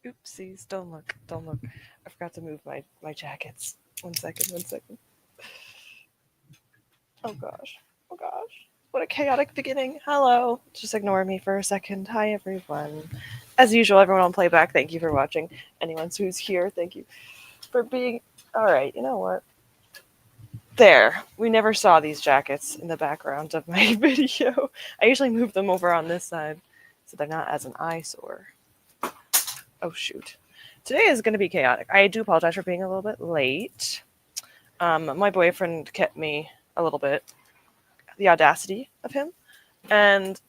Oopsies. Don't look. Don't look. I forgot to move my jackets. 1 second. 1 second. Oh gosh. Oh gosh. What a chaotic beginning. Hello. Just ignore me for a second. Hi everyone. As usual, everyone on playback, thank you for watching. Anyone who's here, thank you for being. Alright, you know what? There. We never saw these jackets in the background of my video. I usually move them over on this side so they're not as an eyesore. Oh shoot. Today is going to be chaotic. I do apologize for being a little bit late. My boyfriend kept me a little bit. The audacity of him. And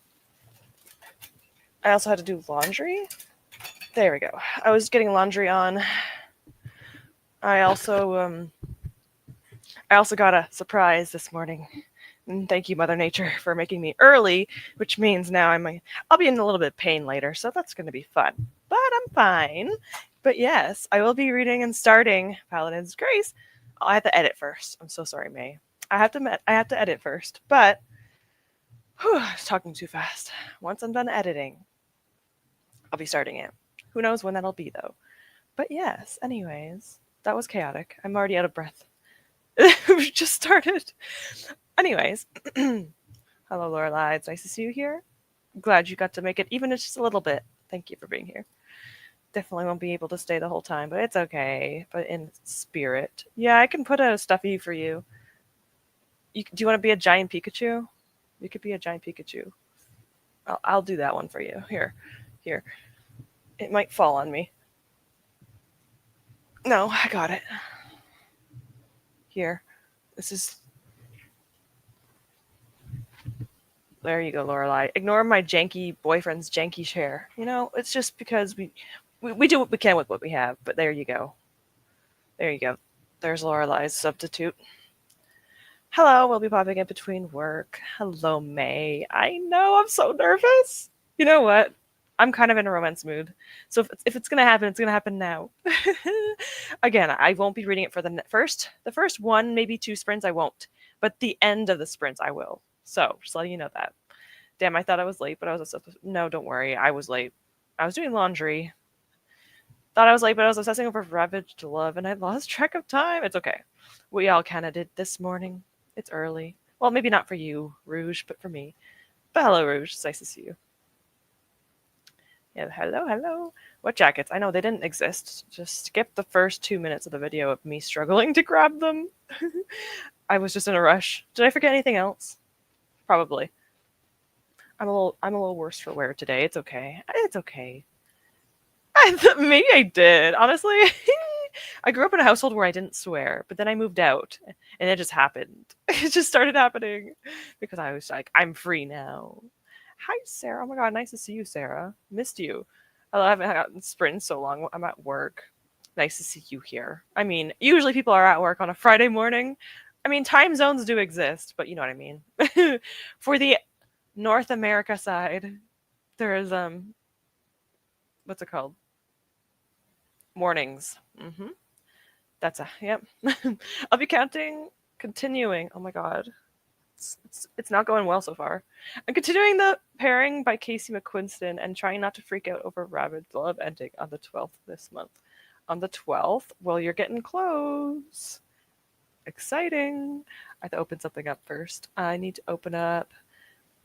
I also had to do laundry. There we go. I was getting laundry on. I also got a surprise this morning. And thank you, Mother Nature, for making me early, which means now I'll be in a little bit of pain later, so that's going to be fun. But I'm fine. But yes, I will be reading and starting Paladin's Grace. I have to edit first. I'm so sorry, May. I have to edit first, but I was talking too fast. Once I'm done editing, I'll be starting it. Who knows when that'll be, though. But yes, anyways, that was chaotic. I'm already out of breath. We just started. Anyways, hello, Lorelai. It's nice to see you here. Glad you got to make it, even if it's just a little bit. Thank you for being here. Definitely won't be able to stay the whole time, but it's okay. But in spirit. Yeah, I can put a stuffy for you. Do you want to be a giant Pikachu? You could be a giant Pikachu. I'll do that one for you. Here. It might fall on me. No, I got it. Here. This is... There you go, Lorelai. Ignore my janky boyfriend's janky chair. You know, it's just because we do what we can with what we have, but there you go. There you go. There's Lorelai's substitute. Hello, we'll be popping in between work. Hello, May. I know, I'm so nervous. You know what? I'm kind of in a romance mood. So if it's going to happen, it's going to happen now. Again, I won't be reading it for the first 1, maybe 2 sprints, I won't. But the end of the sprints, I will. So, just letting you know that. Damn, I thought I was late, but I was... No, don't worry. I was late. I was doing laundry. Thought I was late, but I was obsessing over Ravaged Love, and I lost track of time. It's okay. We all kind of did this morning. It's early. Well, maybe not for you, Rouge, but for me. But hello, Rouge. It's nice to see you. Yeah, hello. What jackets? I know they didn't exist. Just skip the first 2 minutes of the video of me struggling to grab them. I was just in a rush. Did I forget anything else? Probably. I'm a little worse for wear today. It's okay. It's okay. Maybe I did. Honestly, I grew up in a household where I didn't swear, but then I moved out, and it just happened. It just started happening because I was like, I'm free now. Hi, Sarah. Oh my god, nice to see you, Sarah. Missed you. I haven't gotten sprint so long. I'm at work. Nice to see you here. I mean, usually people are at work on a Friday morning. I mean, time zones do exist, but you know what I mean. For the North America side, there is what's it called? Mornings. That's yep. I'll be continuing. Oh my god. It's not going well so far. I'm continuing the pairing by Casey McQuiston and trying not to freak out over Ravaged Love ending on the 12th this month. On the 12th? Well, you're getting close. Exciting. I have to open something up first. I need to open up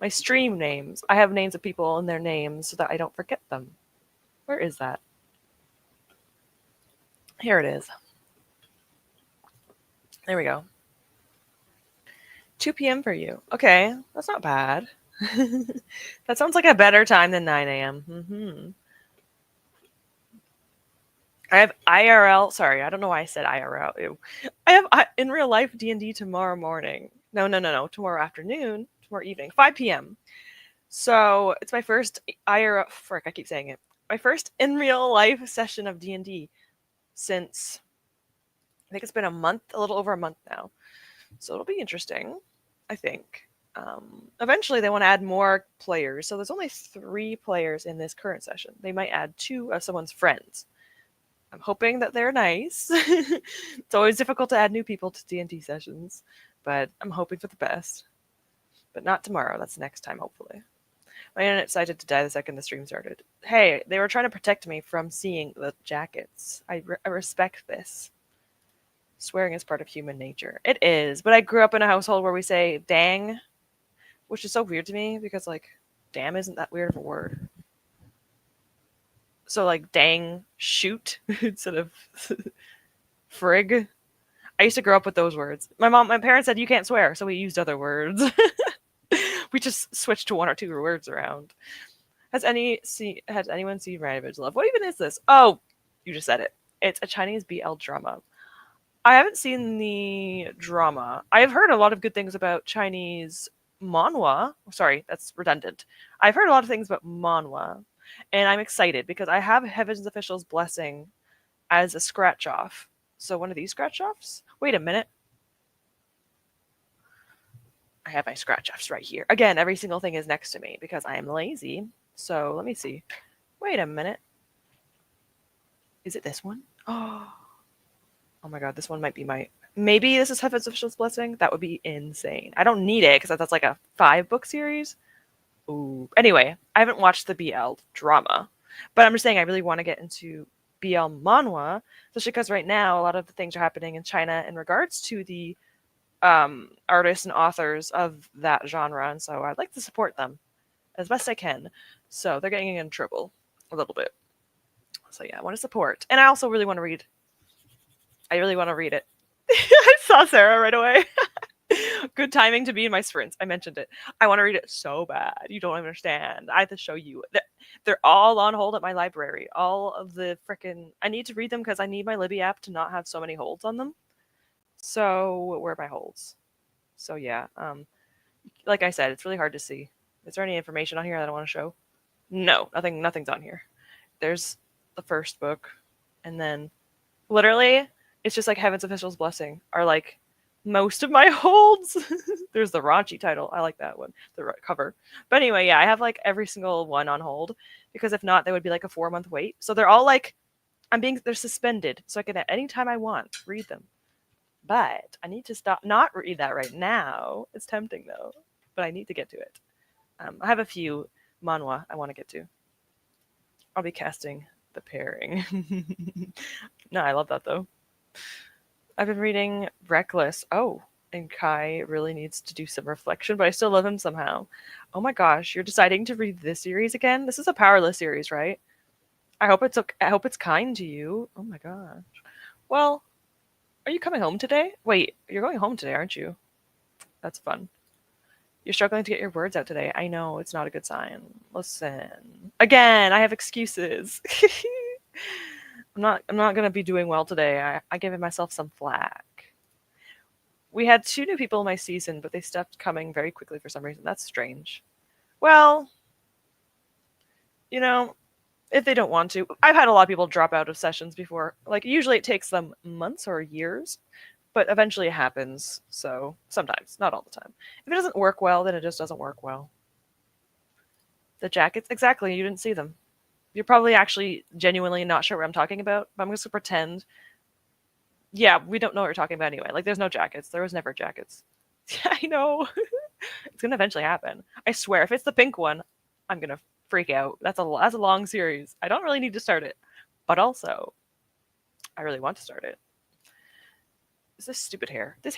my stream names. I have names of people and their names so that I don't forget them. Where is that? Here it is. There we go. 2 p.m. for you. Okay, that's not bad. That sounds like a better time than 9 a.m. I have IRL. Sorry, I don't know why I said IRL. Ew. I have in real life D&D tomorrow morning. No. Tomorrow afternoon. Tomorrow evening. 5 p.m. So it's my first IRL. Frick, I keep saying it. My first in real life session of D&D since I think it's been a little over a month now. So it'll be interesting, I think. Eventually, they want to add more players. So there's only 3 players in this current session. They might add 2 of someone's friends. I'm hoping that they're nice. It's always difficult to add new people to D&D sessions, but I'm hoping for the best. But not tomorrow. That's next time, hopefully. My internet decided to die the second the stream started. Hey, they were trying to protect me from seeing the jackets. I respect this. Swearing is part of human nature. It is, but I grew up in a household where we say dang, which is so weird to me because, like, damn isn't that weird of a word. So, like, dang, shoot instead of frig. I used to grow up with those words. My parents said you can't swear, so we used other words. We just switched to one or two words around. Has anyone seen Rabbit's Love? What even is this? Oh, you just said it. It's a Chinese BL drama. I haven't seen the drama. I have heard a lot of good things about Chinese manhwa. Sorry, that's redundant. I've heard a lot of things about manhwa, and I'm excited because I have Heaven's Official's Blessing as a scratch off. So one of these scratch offs? Wait a minute. I have my scratch offs right here. Again, every single thing is next to me because I am lazy. So let me see. Wait a minute. Is it this one? Oh my god, this one might be my. Maybe this is Heaven's Official's Blessing? That would be insane. I don't need it because that's like a 5-book series. Ooh. Anyway, I haven't watched the BL drama, but I'm just saying I really want to get into BL manhwa, especially because right now a lot of the things are happening in China in regards to the artists and authors of that genre, and so I'd like to support them as best I can. So they're getting in trouble a little bit. So yeah, I want to support, and I also really want to read. I really want to read it. I saw Sarah right away. Good timing to be in my sprints. I mentioned it. I want to read it so bad. You don't understand. I have to show you. They're all on hold at my library. All of the frickin'. I need to read them because I need my Libby app to not have so many holds on them. So where are my holds? So yeah. Like I said, it's really hard to see. Is there any information on here that I want to show? No, nothing's on here. There's the first book, and then literally it's just like Heaven's Official's Blessing are like most of my holds. There's the raunchy title. I like that one, the cover. But anyway, yeah, I have like every single one on hold because if not, they would be like a 4-month wait. So they're all like, they're suspended, so I can at any time I want read them. But I need to not read that right now. It's tempting though, but I need to get to it. I have a few manhwa I want to get to. I'll be casting the pairing. No, I love that though. I've been reading Reckless. Oh, and Kai really needs to do some reflection, but I still love him somehow. Oh my gosh, you're deciding to read this series again? This is a Powerless series, right? I hope it's kind to you. Oh my gosh. Well, are you coming home today? Wait, you're going home today, aren't you? That's fun. You're struggling to get your words out today. I know, it's not a good sign. Listen. Again, I have excuses. I'm not gonna be doing well today. I gave myself some flack. We had 2 new people in my season, but they stopped coming very quickly for some reason. That's strange. Well, you know, if they don't want to. I've had a lot of people drop out of sessions before. Like, usually it takes them months or years, but eventually it happens. So, sometimes, not all the time. If it doesn't work well, then it just doesn't work well. The jackets? Exactly, you didn't see them. You're probably actually genuinely not sure what I'm talking about, but I'm just gonna pretend. Yeah, we don't know what you're talking about anyway. Like, there's no jackets. There was never jackets. Yeah, I know. It's gonna eventually happen. I swear, if it's the pink one, I'm gonna freak out. That's a long series. I don't really need to start it, but also, I really want to start it. Is this stupid hair? This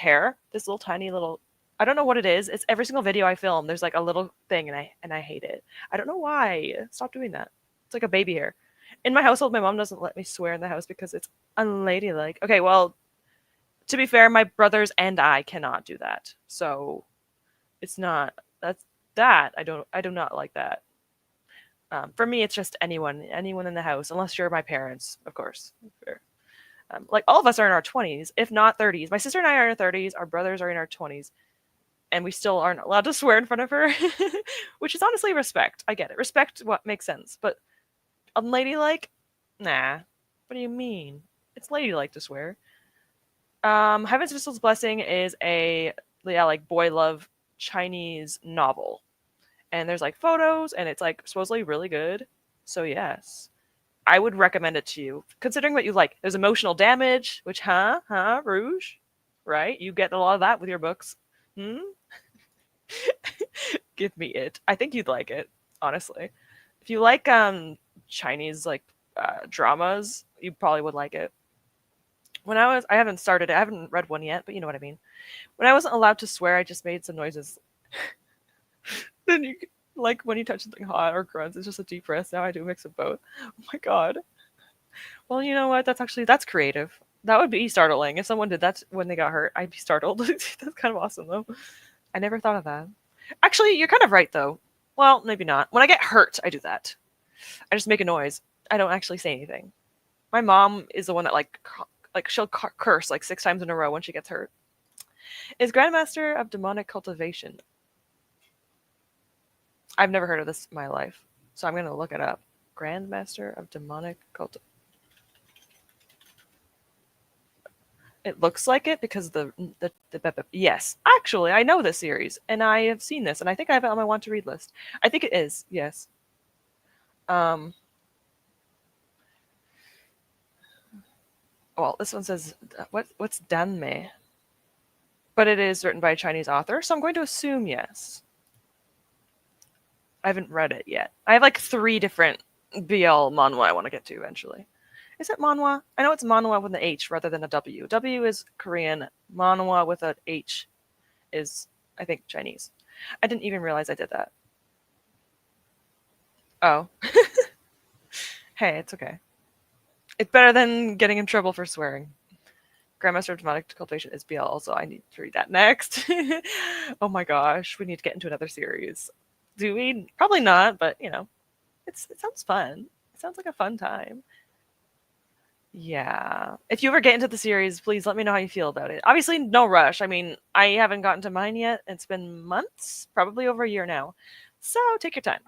little tiny little. I don't know what it is. It's every single video I film. There's like a little thing, and I hate it. I don't know why. Stop doing that. It's like a baby hair. In my household, my mom doesn't let me swear in the house because it's unladylike. Okay, well, to be fair, my brothers and I cannot do that. So it's not that I do not like that. For me, it's just anyone in the house, unless you're my parents, of course. Fair. Like all of us are in our 20s, if not 30s. My sister and I are in our 30s. Our brothers are in our 20s, and we still aren't allowed to swear in front of her, which is honestly respect. I get it. Respect what makes sense, but unladylike? Nah. What do you mean? It's ladylike to swear. Heaven's Official's Blessing is a like boy love Chinese novel. And there's like photos and it's like supposedly really good. So yes. I would recommend it to you. Considering what you like. There's emotional damage, which Rouge? Right? You get a lot of that with your books. Give me it. I think you'd like it. honestly. If you like Chinese like dramas, you probably would like it. I haven't started it. I haven't read one yet, but you know what I mean. When I wasn't allowed to swear, I just made some noises. Then like when you touch something hot or grunts, it's just a deep breath. Now I do a mix of both. Oh my god. Well, you know what? That's creative. That would be startling if someone did that when they got hurt. I'd be startled. That's kind of awesome though. I never thought of that. Actually, you're kind of right though. Well, maybe not. When I get hurt, I do that. I just make a noise. I don't actually say anything. My mom is the one that like she'll curse like 6 times in a row when she gets hurt. Is Grandmaster of Demonic Cultivation? I've never heard of this in my life, so I'm gonna look it up. Grandmaster of Demonic Cultivation. It looks like it because yes, actually I know this series and I have seen this and I think I have it on my want to read list. I think it is, yes. Um well, this one says what's Danmei? But it is written by a Chinese author, so I'm going to assume yes. I haven't read it yet. I have like 3 different BL manhwa I want to get to eventually. Is it manhwa? I know it's manhwa with an H rather than a W. W is Korean. Manhwa with an H is, I think, Chinese. I didn't even realize I did that. Oh. Hey, it's okay. It's better than getting in trouble for swearing. Grandmaster of Demonic Cultivation is BL also. I need to read that next. Oh my gosh, we need to get into another series. Do we? Probably not, but you know, it sounds fun. It sounds like a fun time. Yeah. If you ever get into the series, please let me know how you feel about it. Obviously, no rush. I mean, I haven't gotten to mine yet. It's been months, probably over a year now. So take your time.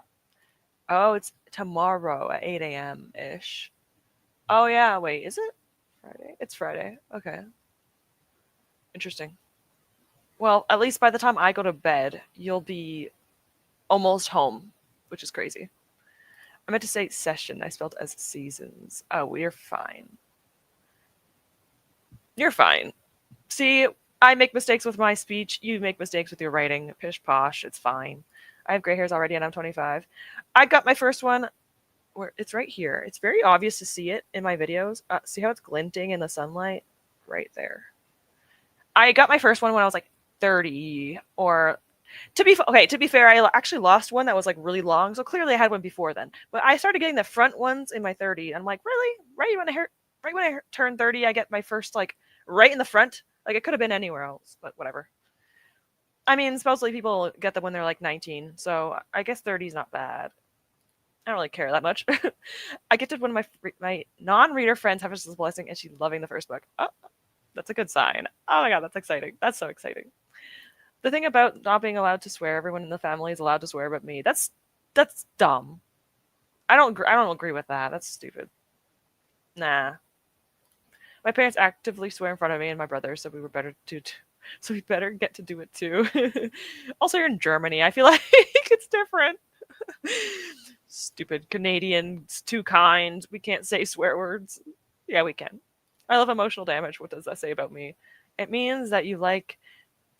Oh, it's tomorrow at 8 a.m. ish. Oh, yeah. Wait, is it Friday? It's Friday. Okay. Interesting. Well, at least by the time I go to bed, you'll be almost home, which is crazy. I meant to say session. I spelled as seasons. Oh, we're fine. You're fine. See, I make mistakes with my speech. You make mistakes with your writing. Pish posh. It's fine. I have gray hairs already and I'm 25. I got my first one where it's right here. It's very obvious to see it in my videos. See how it's glinting in the sunlight? Right there. I got my first one when I was like 30 or to be fair, I actually lost one that was like really long, so clearly I had one before then. But I started getting the front ones in my 30s. I'm like, really? Right when I turned 30, I get my first like right in the front. Like it could have been anywhere else, but whatever. I mean, supposedly people get them when they're like 19, so I guess 30 is not bad. I don't really care that much. I get to one of my non-reader friends have this blessing, and she's loving the first book. Oh, that's a good sign. Oh my god, that's exciting. That's so exciting. The thing about not being allowed to swear, everyone in the family is allowed to swear but me. That's dumb. I don't agree with that. That's stupid. Nah. My parents actively swear in front of me and my brother, so we better get to do it too. Also, you're in Germany. I feel like it's different. Stupid Canadians, too kind. We can't say swear words. Yeah, we can. I love emotional damage. What does that say about me? It means that you like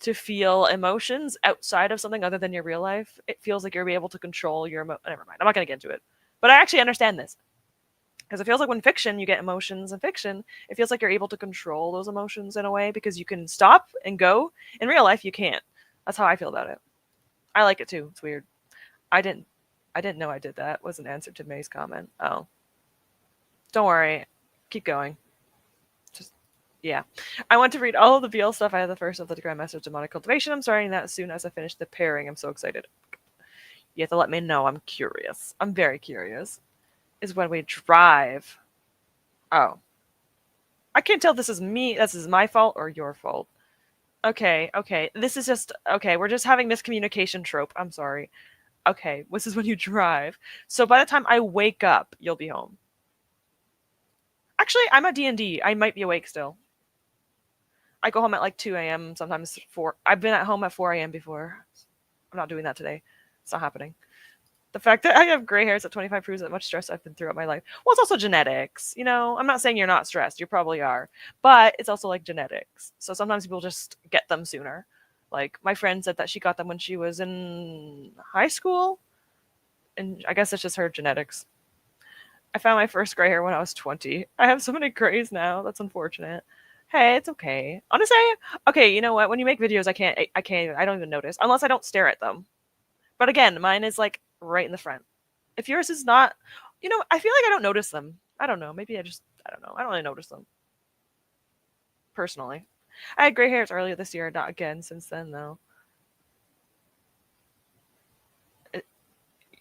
to feel emotions outside of something other than your real life. It feels like you're able to control your never mind. I'm not going to get into it. But I actually understand this. Because it feels like when fiction, you get emotions in fiction, it feels like you're able to control those emotions in a way because you can stop and go. In real life, you can't. That's how I feel about it. I like it too. It's weird. I didn't I didn't know I did that. Was an answer to May's comment. Oh. Don't worry. Keep going. Just yeah. I want to read all of the BL stuff. I have the first of the Grandmaster of Demonic Cultivation. I'm starting that as soon as I finish the pairing. I'm so excited. You have to let me know. I'm curious. I'm very curious. Is when we drive. Oh. I can't tell if this is me. This is my fault or your fault. Okay, okay. This is just okay. We're just having miscommunication trope. I'm sorry. Okay, this is when you drive. So by the time I wake up, you'll be home. Actually, I'm at D&D. I might be awake still. I go home at like 2 a.m. sometimes 4. I've been at home at 4 a.m. before. I'm not doing that today. It's not happening. The fact that I have gray hairs at 25 proves how much stress I've been throughout my life. Well, it's also genetics. You know, I'm not saying you're not stressed. You probably are. But it's also like genetics. So sometimes people just get them sooner. Like my friend said that she got them when she was in high school. And I guess it's just her genetics. I found my first gray hair when I was 20. I have so many grays now. That's unfortunate. Hey, it's okay. Honestly, okay, you know what? When you make videos, I don't even notice unless I don't stare at them. But again, mine is like right in the front. If yours is not, I feel like I don't notice them. I don't know. Maybe I don't know. I don't really notice them personally. I had gray hairs earlier this year, not again since then though.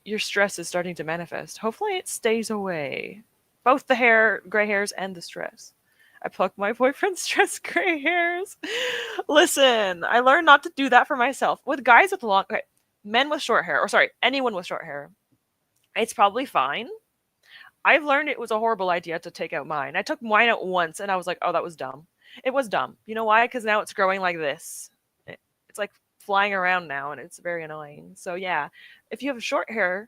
Your stress is starting to manifest. Hopefully it stays away. Both the gray hairs, and the stress. I plucked my boyfriend's stress gray hairs. Listen, I learned not to do that for myself. With guys with okay, men with short hair, or sorry, anyone with short hair, it's probably fine. I've learned it was a horrible idea to take out mine. I took mine out once and I was like, oh, that was dumb. It was dumb. You know why? Because now it's growing like this. It's like flying around now and it's very annoying. So yeah, if you have short hair,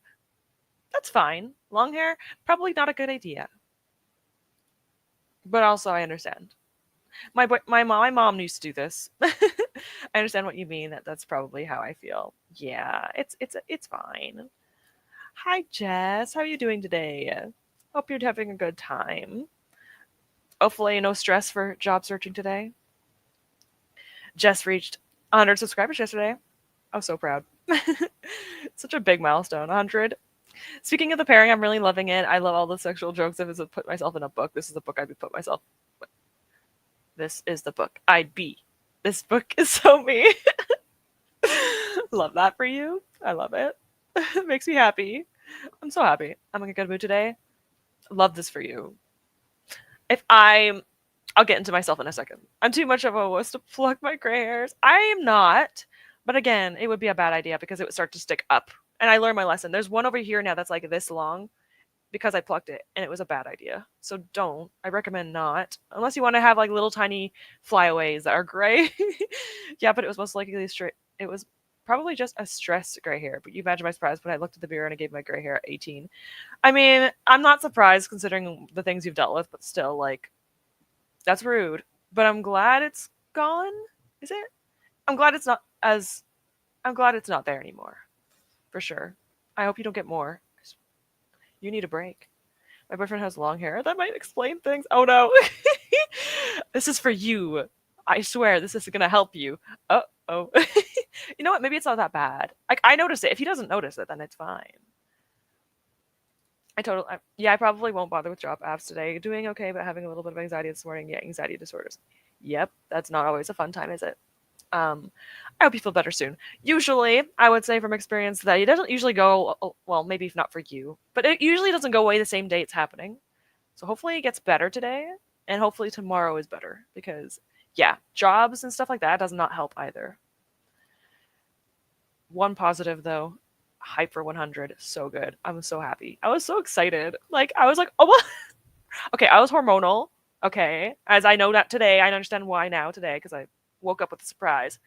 that's fine. Long hair, probably not a good idea. But also I understand. My mom used to do this. I understand what you mean. That's probably how I feel. Yeah, it's fine. Hi Jess, how are you doing today? Hope you're having a good time. Hopefully no stress for job searching today. Jess reached 100 subscribers yesterday. I was so proud. Such a big milestone, 100. Speaking of the pairing, I'm really loving it. I love all the sexual jokes. If it's a put myself in a book, this is the book I'd put myself. This is the book I'd be. This book is so me. Love that for you. I love it. It makes me happy. I'm so happy. I'm in a good mood today. Love this for you. I'll get into myself in a second. I'm too much of a wuss to pluck my gray hairs. I am not. But again, it would be a bad idea because it would start to stick up. And I learned my lesson. There's one over here now that's like this long because I plucked it and it was a bad idea. So don't. I recommend not. Unless you want to have like little tiny flyaways that are gray. Yeah, but it was most likely straight. It was probably just a stress gray hair. But you imagine my surprise when I looked at the mirror and I gave my gray hair at 18. I mean, I'm not surprised considering the things you've dealt with, but still, like, that's rude. But I'm glad it's gone. Is it? I'm glad it's not as. I'm glad it's not there anymore. For sure. I hope you don't get more. You need a break. My boyfriend has long hair. That might explain things. Oh no. This is for you. I swear this is gonna help you. Oh. You know what? Maybe it's not that bad. Like, I notice it. If he doesn't notice it, then it's fine. I probably won't bother with job apps today. Doing okay, but having a little bit of anxiety this morning. Yeah, anxiety disorders. Yep, that's not always a fun time, is it? I hope you feel better soon. Usually, I would say from experience that it doesn't usually go, well, maybe not for you, but it usually doesn't go away the same day it's happening. So hopefully it gets better today, and hopefully tomorrow is better, because, yeah, jobs and stuff like that does not help either. One positive, though, hype for 100, so good. I'm so happy. I was so excited. Like, I was like, oh, what? Okay, I was hormonal. Okay, as I know that today, I understand why now today, because I woke up with a surprise.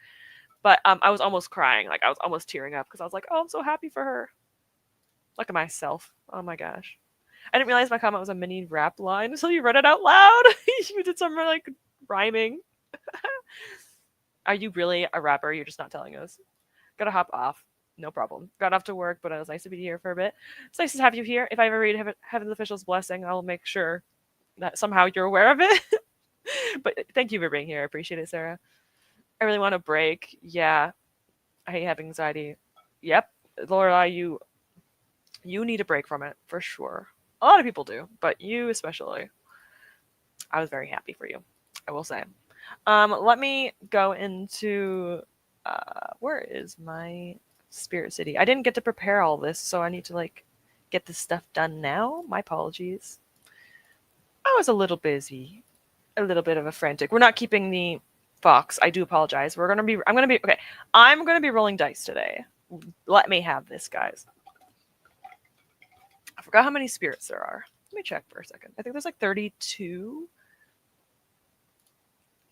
But I was almost crying. Like, I was almost tearing up because I was like, oh, I'm so happy for her. Look at myself. Oh my gosh. I didn't realize my comment was a mini rap line until you read it out loud. You did some like rhyming. Are you really a rapper? You're just not telling us. Gotta hop off. No problem. Got off to work, but it was nice to be here for a bit. It's nice to have you here. If I ever read Heaven's Official's Blessing, I'll make sure that somehow you're aware of it. But thank you for being here. I appreciate it, Sarah. I really want a break. Yeah. I have anxiety. Yep. Lorelai, you need a break from it for sure. A lot of people do, but you especially. I was very happy for you, I will say. Let me go into where is my Spirit City? I didn't get to prepare all this, so I need to like get this stuff done now. My apologies. I was a little busy, a little bit of a frantic. We're not keeping the Fox. I do apologize. I'm gonna be rolling dice today. Let me have this, guys. I forgot how many spirits there are. Let me check for a second. I think there's like 32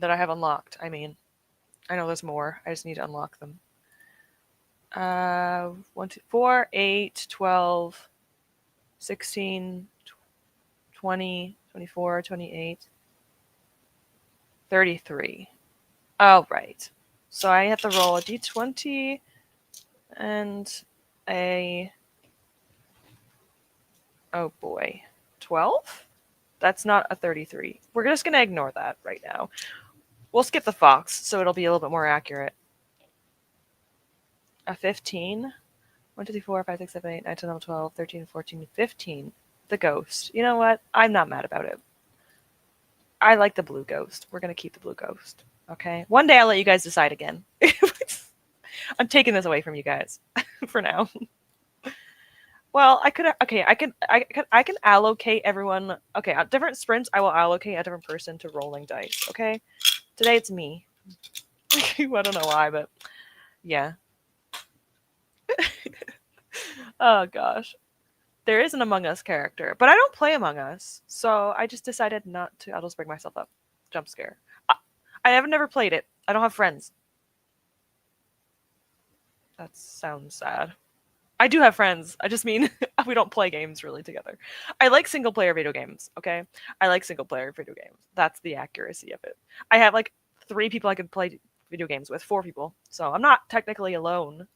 that I have unlocked. I mean, I know there's more. I just need to unlock them. 1, 2, 4, 8, 12, 16, 20, 24, 28, 33. Oh, right. So I have to roll a d20 and a Oh boy. 12? That's not a 33. We're just going to ignore that right now. We'll skip the fox, so it'll be a little bit more accurate. A 15? 1, 2, 3, 4, 5, 6, 7, 8, 9, 10, 11, 12, 13, 14, 15. The ghost. You know what? I'm not mad about it. I like the blue ghost. We're going to keep the blue ghost. Okay? One day I'll let you guys decide again. I'm taking this away from you guys for now. Well, I could. Okay, I can allocate everyone. Okay, at different sprints, I will allocate a different person to rolling dice. Okay, today it's me. I don't know why, but yeah. Oh gosh, there is an Among Us character, but I don't play Among Us, so I just decided not to. I'll just bring myself up. Jump scare. I have never played it. I don't have friends. That sounds sad. I do have friends. I just mean we don't play games really together. I like single player video games, okay? I like single player video games. That's the accuracy of it. I have like 3 people I could play video games with, 4 people. So I'm not technically alone.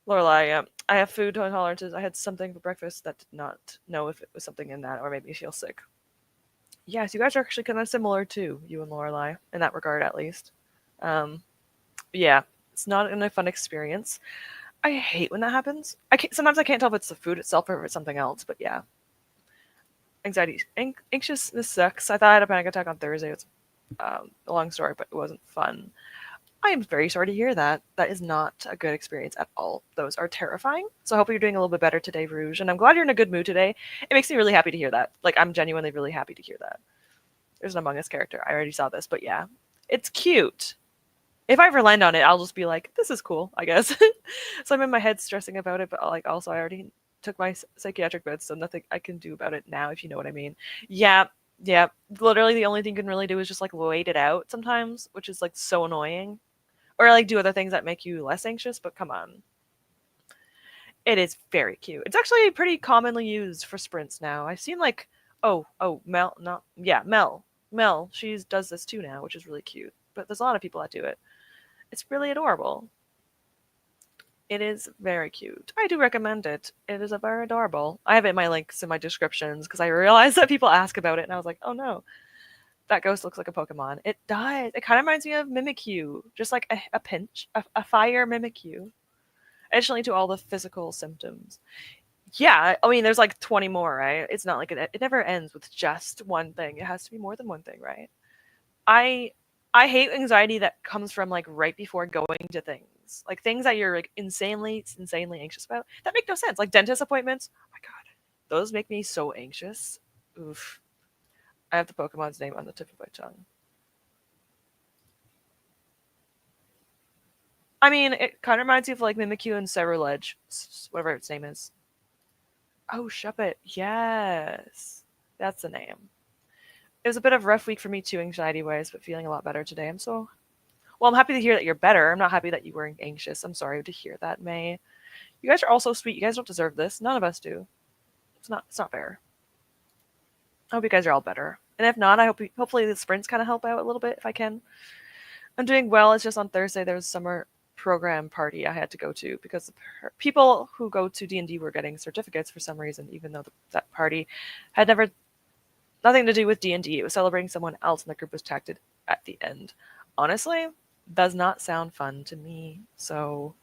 Lorelai, I have food intolerances. I had something for breakfast that did not know if it was something in that or made me feel sick. Yes, you guys are actually kind of similar too, you and Lorelai, in that regard at least. Yeah, it's not a fun experience. I hate when that happens. Sometimes I can't tell if it's the food itself or if it's something else, but yeah. Anxiety, anxiousness sucks. I thought I had a panic attack on Thursday. It's a long story, but it wasn't fun. I am very sorry to hear that. That is not a good experience at all. Those are terrifying. So I hope you're doing a little bit better today, Rouge. And I'm glad you're in a good mood today. It makes me really happy to hear that. Like, I'm genuinely really happy to hear that. There's an Among Us character. I already saw this, but yeah. It's cute. If I ever land on it, I'll just be like, this is cool, I guess. So I'm in my head stressing about it, but like also I already took my psychiatric meds, so nothing I can do about it now, if you know what I mean. Yeah, yeah. Literally the only thing you can really do is just like wait it out sometimes, which is like so annoying. Or like do other things that make you less anxious, but come on. It is very cute. It's actually pretty commonly used for sprints now. I've seen like Mel, not yeah, Mel, she does this too now, which is really cute. But there's a lot of people that do it. It's really adorable. It is very cute. I do recommend it. It is very adorable. I have it in my links in my descriptions because I realized that people ask about it, and I was like, oh no, that ghost looks like a Pokemon. It does. It kind of reminds me of Mimikyu, just like a pinch, a fire Mimikyu. Additionally to all the physical symptoms. Yeah, I mean, there's like 20 more, right? It's not like it never ends with just one thing. It has to be more than one thing, right? I I hate anxiety that comes from like right before going to things. Like things that you're like insanely anxious about that make no sense. Like dentist appointments. Oh my god. Those make me so anxious. Oof. I have the Pokemon's name on the tip of my tongue. I mean, it kind of reminds me of like Mimikyu and Cerulege, whatever its name is. Oh, Shuppet. Yes. That's the name. It was a bit of a rough week for me too, anxiety wise, but feeling a lot better today. I'm happy to hear that you're better. I'm not happy that you were anxious. I'm sorry to hear that, May. You guys are all so sweet. You guys don't deserve this. None of us do. It's not fair. I hope you guys are all better. And if not, hopefully the sprints kind of help out a little bit if I can. I'm doing well. It's just on Thursday there was a summer program party I had to go to because the people who go to D&D were getting certificates for some reason, even though that party had nothing to do with D&D. It was celebrating someone else, and the group was tagged at the end. Honestly, does not sound fun to me. So,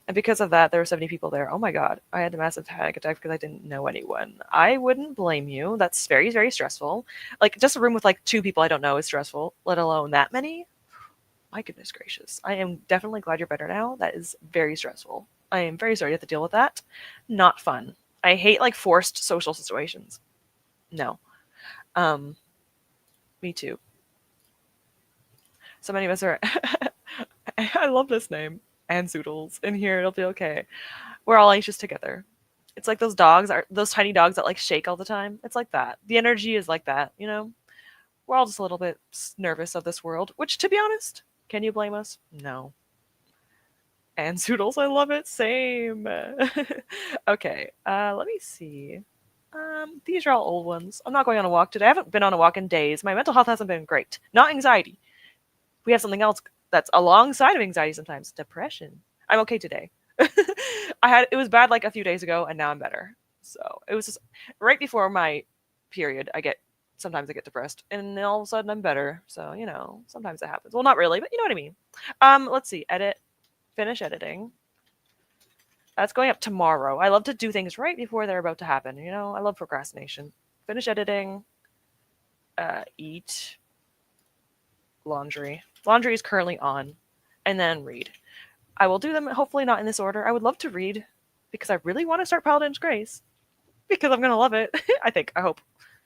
and because of that, there were 70 people there. Oh my god, I had a massive panic attack because I didn't know anyone. I wouldn't blame you. That's very, very stressful. Like, just a room with like 2 people I don't know is stressful, let alone that many. My goodness gracious. I am definitely glad you're better now. That is very stressful. I am very sorry you have to deal with that. Not fun. I hate like forced social situations. No. Um, Me too. So many of us are. I love this name. And Zoodles. In here, it'll be okay. We're all anxious together. It's like those tiny dogs that like shake all the time. It's like that. The energy is like that, you know? We're all just a little bit nervous of this world, which, to be honest, can you blame us? No. And Zoodles, I love it. Same. Okay, let me see. These are all old ones. I'm not going on a walk today. I haven't been on a walk in days. My mental health hasn't been great. Not anxiety. We have something else that's alongside of anxiety sometimes. Depression. I'm okay today. It was bad like a few days ago, and now I'm better. So it was just right before my period. Sometimes I get depressed, and then all of a sudden I'm better. So sometimes it happens. Well, not really, but you know what I mean. Let's see. Finish editing. That's going up tomorrow. I love to do things right before they're about to happen. I love procrastination. Finish editing. Eat. Laundry. Laundry is currently on. And then read. I will do them hopefully not in this order. I would love to read because I really want to start Paladin's Grace because I'm going to love it. I hope.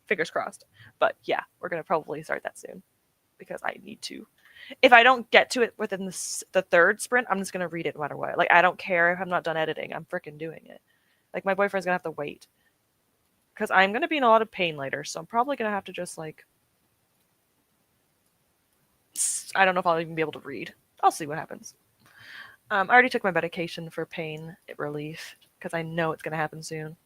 Fingers crossed. But yeah, we're going to probably start that soon because I need to. If I don't get to it within the third sprint, I'm just going to read it no matter what. Like, I don't care if I'm not done editing. I'm freaking doing it. Like, my boyfriend's going to have to wait because I'm going to be in a lot of pain later. So I'm probably going to have to just, like, I don't know if I'll even be able to read. I'll see what happens. I already took my medication for pain relief because I know it's going to happen soon.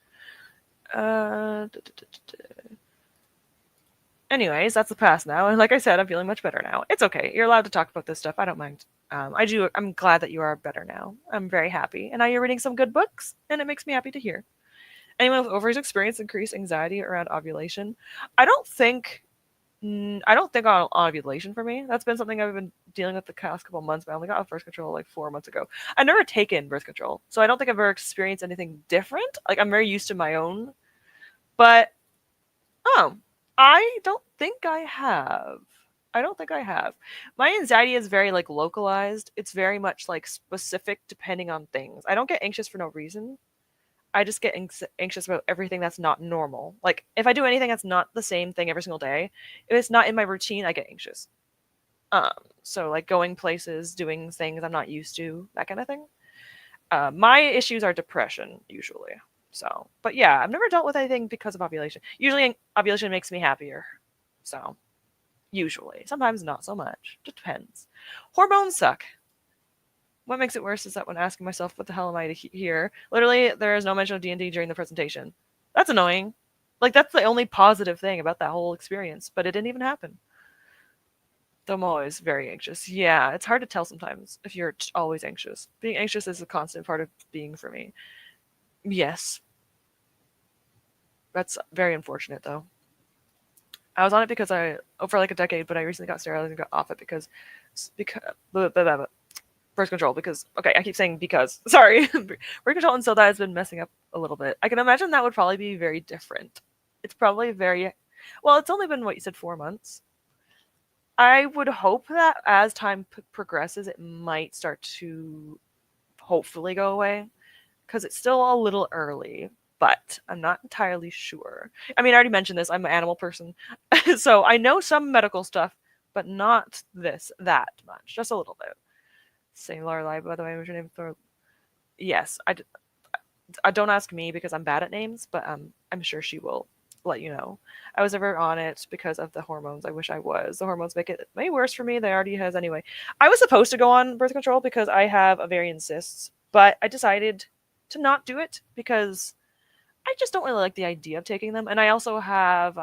Anyways, that's the past now. And like I said, I'm feeling much better now. It's okay. You're allowed to talk about this stuff. I don't mind. I'm glad that you are better now. I'm very happy. And now you're reading some good books, and it makes me happy to hear. Anyone with ovaries experience increased anxiety around ovulation? I don't think on ovulation for me. That's been something I've been dealing with the past couple months, but I only got off birth control like 4 months ago. I've never taken birth control, so I don't think I've ever experienced anything different. Like, I'm very used to my own. But, I don't think I have. My anxiety is very, like, localized. It's very much, like, specific depending on things. I don't get anxious for no reason. I just get anxious about everything that's not normal. Like, if I do anything that's not the same thing every single day, if it's not in my routine, I get anxious. So, like, going places, doing things I'm not used to, that kind of thing. My issues are depression, usually. So, but yeah, I've never dealt with anything because of ovulation. Usually, ovulation makes me happier. So, usually. Sometimes not so much. Just depends. Hormones suck. What makes it worse is that when asking myself, what the hell am I to hear? Literally, there is no mention of D&D during the presentation. That's annoying. Like, that's the only positive thing about that whole experience, but it didn't even happen. Though I'm always very anxious. Yeah, it's hard to tell sometimes if you're always anxious. Being anxious is a constant part of being for me. Yes. That's very unfortunate, though. I was on it because for like a decade, but I recently got sterilized and got off it because birth control, because, okay, I keep saying because, sorry. Birth control, and so that has been messing up a little bit. I can imagine that would probably be very different. It's probably well, it's only been, what you said, 4 months. I would hope that as time progresses, it might start to hopefully go away, because it's still a little early, but I'm not entirely sure. I mean, I already mentioned this. I'm an animal person, so I know some medical stuff, but not that much. Just a little bit. Say Lorelai, by the way, what's your name? Yes, I don't ask me because I'm bad at names, but I'm sure she will let you know. I was never on it because of the hormones. I wish I was. The hormones make it way worse for me than it already has anyway. I was supposed to go on birth control because I have ovarian cysts, but I decided to not do it because I just don't really like the idea of taking them. And I also have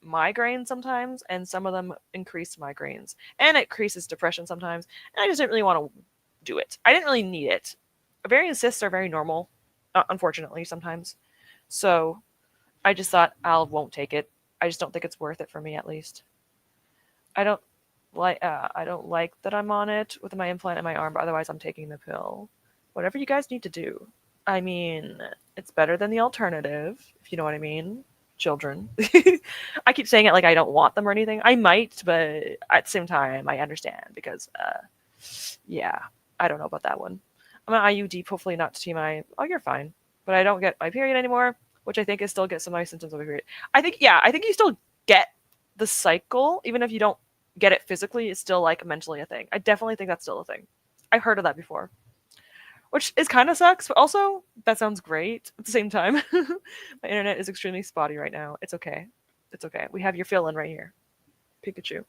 migraines sometimes, and some of them increase migraines. And it increases depression sometimes. And I just didn't really want to do it. I didn't really need it. Ovarian cysts are very normal, unfortunately, sometimes. So I just thought I won't take it. I just don't think it's worth it for me, at least. I don't like that I'm on it with my implant in my arm, but otherwise I'm taking the pill. Whatever you guys need to do. I mean, it's better than the alternative, if you know what I mean. Children. I keep saying it like I don't want them or anything. I might, but at the same time, I understand because, yeah, I don't know about that one. I'm an IU deep, hopefully not TMI. Oh, you're fine. But I don't get my period anymore, which I think is still get some of my symptoms of my period. I think you still get the cycle, even if you don't get it physically. It's still, like, mentally a thing. I definitely think that's still a thing. I've heard of that before. Which is kind of sucks, but also that sounds great at the same time. My internet is extremely spotty right now. It's okay. It's okay. We have your fill-in right here. Pikachu.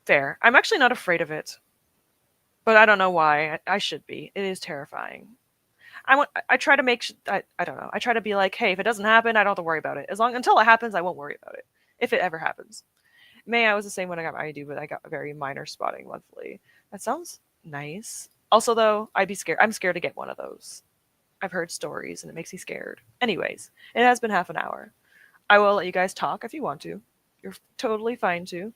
Fair. I'm actually not afraid of it. But I don't know why. I should be. It is terrifying. I try to make... I don't know. I try to be like, hey, if it doesn't happen, I don't have to worry about it. Until it happens, I won't worry about it. If it ever happens. I was the same when I got my IUD, but I got a very minor spotting monthly. That sounds nice. Also, though, I'd be scared. I'm scared to get one of those. I've heard stories and it makes me scared. Anyways, it has been half an hour. I will let you guys talk if you want to. You're totally fine to.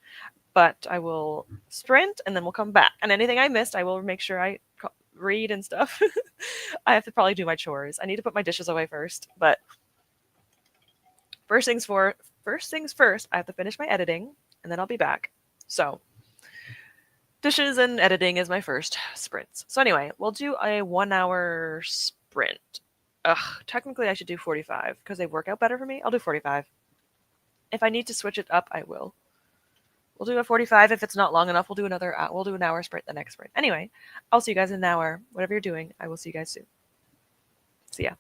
But I will sprint and then we'll come back. And anything I missed, I will make sure I read and stuff. I have to probably do my chores. I need to put my dishes away first. But first things first, I have to finish my editing and then I'll be back. So dishes and editing is my first sprints. So anyway, we'll do a 1 hour sprint. Ugh, technically I should do 45 because they work out better for me. I'll do 45. If I need to switch it up, I will. We'll do a 45. If it's not long enough, we'll do an hour sprint the next sprint. Anyway, I'll see you guys in an hour. Whatever you're doing, I will see you guys soon. See ya.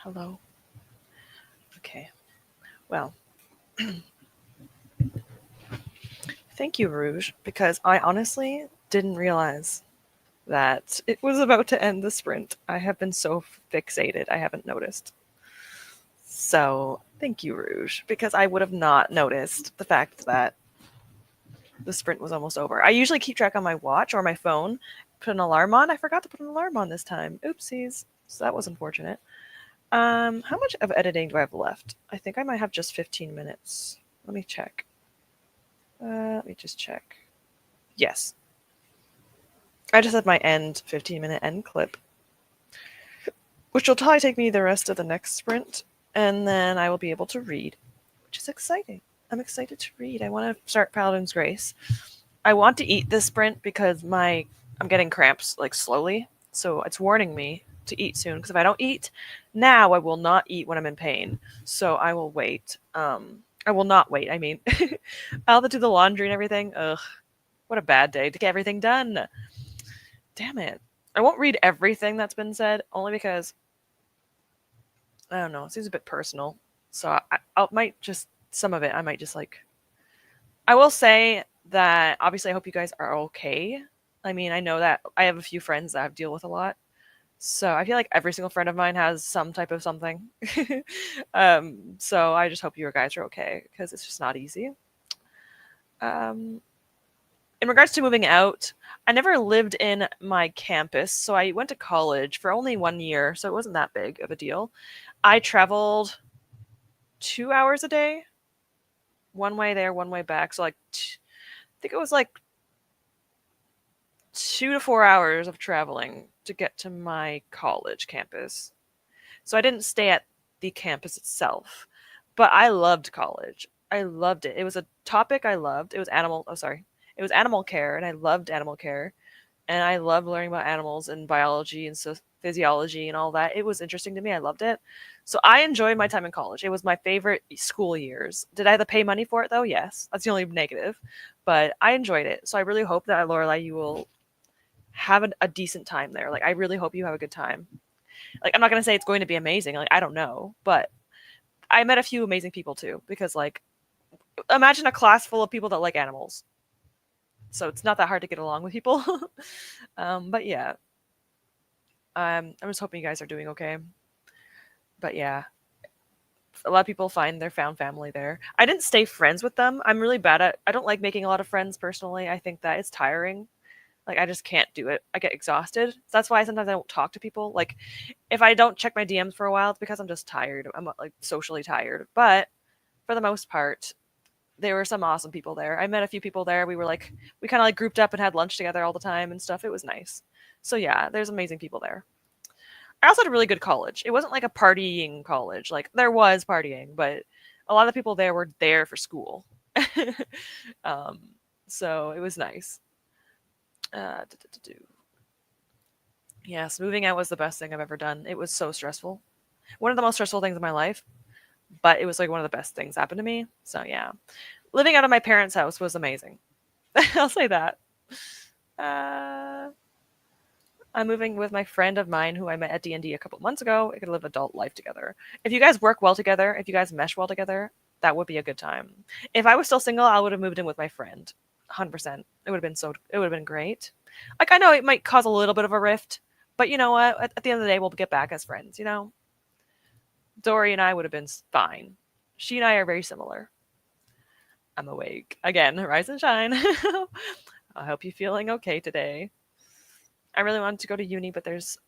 Hello. Okay. Well, thank you, Rouge, because I honestly didn't realize that it was about to end the sprint. I have been so fixated, I haven't noticed. So, thank you, Rouge, because I would have not noticed the fact that the sprint was almost over. I usually keep track on my watch or my phone, put an alarm on. I forgot to put an alarm on this time. Oopsies. So that was unfortunate. How much of editing do I have left? I think I might have just 15 minutes. Let me check. Let me just check. Yes. I just had my 15-minute end clip, which will probably take me the rest of the next sprint, and then I will be able to read, which is exciting. I'm excited to read. I want to start Paladin's Grace. I want to eat this sprint because I'm getting cramps like slowly, so it's warning me to eat soon. Because if I don't eat now, I will not eat when I'm in pain. So I will wait. I will not wait. I mean, I'll have to do the laundry and everything. Ugh, what a bad day to get everything done. Damn it. I won't read everything that's been said, only because I don't know. It seems a bit personal. So I might just some of it. I might just like. I will say that obviously I hope you guys are okay. I mean, I know that I have a few friends that I deal with a lot. So I feel like every single friend of mine has some type of something. So I just hope you guys are okay because it's just not easy. In regards to moving out, I never lived in my campus. So I went to college for only 1 year. So it wasn't that big of a deal. I traveled 2 hours a day, one way there, one way back. So like, I think it was like 2 to 4 hours of traveling to get to my college campus. So I didn't stay at the campus itself, but I loved college. I loved it. It was a topic I loved. It was It was animal care, and I loved animal care. And I loved learning about animals and biology and physiology and all that. It was interesting to me. I loved it. So I enjoyed my time in college. It was my favorite school years. Did I have to pay money for it though? Yes. That's the only negative. But I enjoyed it. So I really hope that Lorelai, you will have a decent time there. Like I really hope you have a good time. Like I'm not gonna say it's going to be amazing. Like I don't know, but I met a few amazing people too. Because like imagine a class full of people that like animals. So it's not that hard to get along with people. But yeah, I'm just hoping you guys are doing okay. But yeah, a lot of people find their found family there. I didn't stay friends with them. I'm really bad at. I don't like making a lot of friends personally. I think that it's tiring. Like I just can't do it. I get exhausted. So that's why sometimes I don't talk to people. Like if I don't check my DMs for a while, it's because I'm just tired. I'm like socially tired. But for the most part, there were some awesome people there. I met a few people there. We kind of like grouped up and had lunch together all the time and stuff. It was nice. So yeah, there's amazing people there. I also had a really good college. It wasn't like a partying college. Like there was partying, but a lot of the people there were there for school. um, so it was nice. Uh, Yes, moving out was the best thing I've ever done. It was so stressful. One of the most stressful things in my life, but it was like one of the best things happened to me. So yeah, living out of my parents' house was amazing. I'll say that. Uh, I'm moving with my friend of mine who I met at D&D a couple months ago. We could live adult life together. If you guys work well together, if you guys mesh well together, that would be a good time. If I was still single, I would have moved in with my friend. 100%. It would have been it would have been great. Like I know it might cause a little bit of a rift, but you know what? At the end of the day, we'll get back as friends, you know? Dory and I would have been fine. She and I are very similar. I'm awake. Again, rise and shine. I hope you're feeling okay today. I really wanted to go to uni, but there's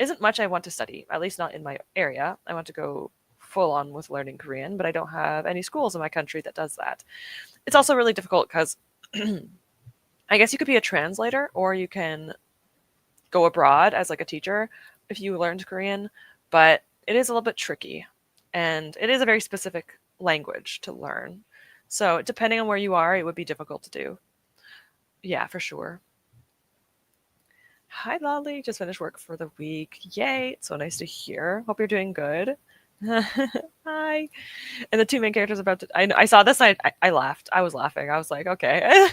isn't much I want to study, at least not in my area. I want to go full on with learning Korean, but I don't have any schools in my country that does that. It's also really difficult because I guess you could be a translator or you can go abroad as like a teacher if you learned Korean, but it is a little bit tricky and it is a very specific language to learn. So depending on where you are, it would be difficult to do. Yeah, for sure. Hi, Lolly. Just finished work for the week. Yay. It's so nice to hear. Hope you're doing good. Hi. And the two main characters about to. I saw this and I laughed. I was laughing. I was like, okay.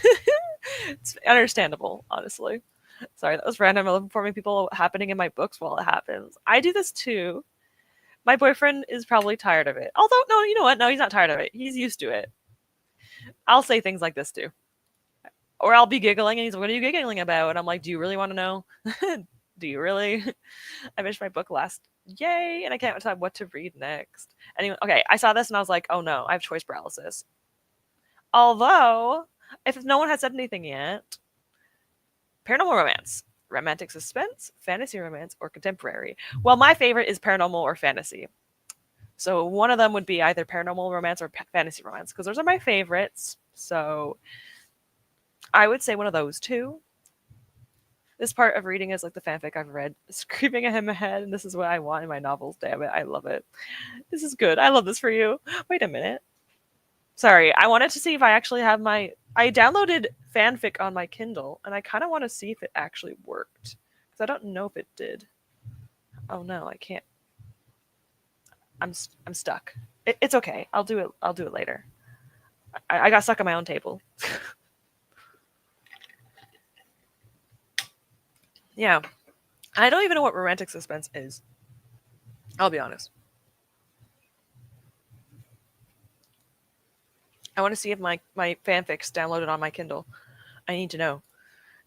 It's understandable, honestly. Sorry, that was random. I'm informing people happening in my books while it happens. I do this too. My boyfriend is probably tired of it. Although, no, you know what? No, he's not tired of it. He's used to it. I'll say things like this too. Or I'll be giggling and he's like, what are you giggling about? And I'm like, do you really want to know? Do you really? I finished my book last. Yay! And I can't decide what to read next. Anyway, okay, I saw this and I was like, oh no, I have choice paralysis. Although, if no one has said anything yet, paranormal romance, romantic suspense, fantasy romance, or contemporary. Well, my favorite is paranormal or fantasy. So one of them would be either paranormal romance or fantasy romance because those are my favorites. So I would say one of those two. This part of reading is like the fanfic I've read. It's creeping in my head, and this is what I want in my novels. Damn it, I love it. This is good. I love this for you. Wait a minute. Sorry, I wanted to see if I actually have my. I downloaded fanfic on my Kindle, and I kind of want to see if it actually worked because I don't know if it did. Oh no, I can't. I'm stuck. It's okay. I'll do it. I'll do it later. I got stuck on my own table. Yeah, I don't even know what romantic suspense is. I'll be honest. I want to see if my fanfic's downloaded on my Kindle. I need to know.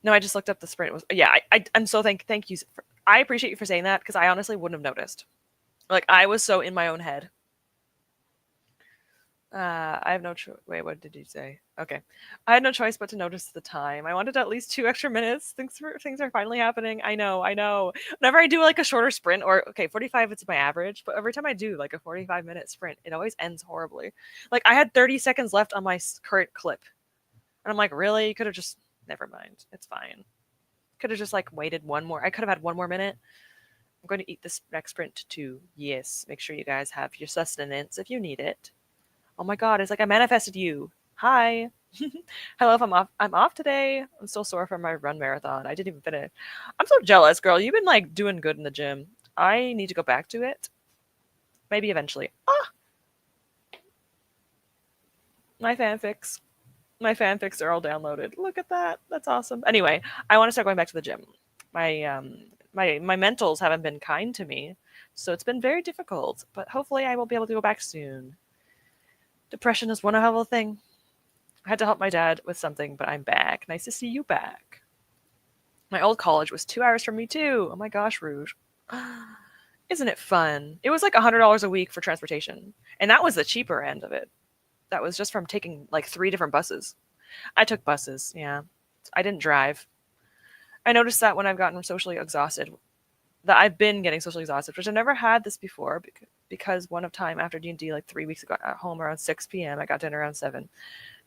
No, I just looked up the sprint. It was yeah. I'm so thank you. I appreciate you for saying that because I honestly wouldn't have noticed. Like I was so in my own head. I have no choice. Wait, what did you say? Okay, I had no choice but to notice the time. I wanted at least 2 extra minutes. Things are finally happening. I know, I know. Whenever I do like a shorter sprint, or okay, 45 it's my average, but every time I do like a 45-minute sprint, it always ends horribly. Like I had 30 seconds left on my current clip, and I'm like, really? You could have just never mind. It's fine. Could have just like waited one more. I could have had one more minute. I'm going to eat this next sprint too. Yes, make sure you guys have your sustenance if you need it. Oh my god, it's like I manifested you. Hi. Hello, if I'm off today. I'm so sore from my run marathon. I didn't even finish. I'm so jealous, girl. You've been like doing good in the gym. I need to go back to it. Maybe eventually. Ah, my fanfics. My fanfics are all downloaded. Look at that. That's awesome. Anyway, I want to start going back to the gym. My mentals haven't been kind to me, so it's been very difficult. But hopefully, I will be able to go back soon. Depression is one hell of a thing. I had to help my dad with something, but I'm back. Nice to see you back. My old college was 2 hours from me too. Oh my gosh, Rouge. Isn't it fun? It was like $100 a week for transportation, and that was the cheaper end of it. That was just from taking like 3 different buses. I took buses, yeah. I didn't drive. I noticed that when I've gotten socially exhausted, that I've been getting socially exhausted, which I never had this before because one of time after D&D like 3 weeks ago, at home around 6 p.m. I got dinner around 7.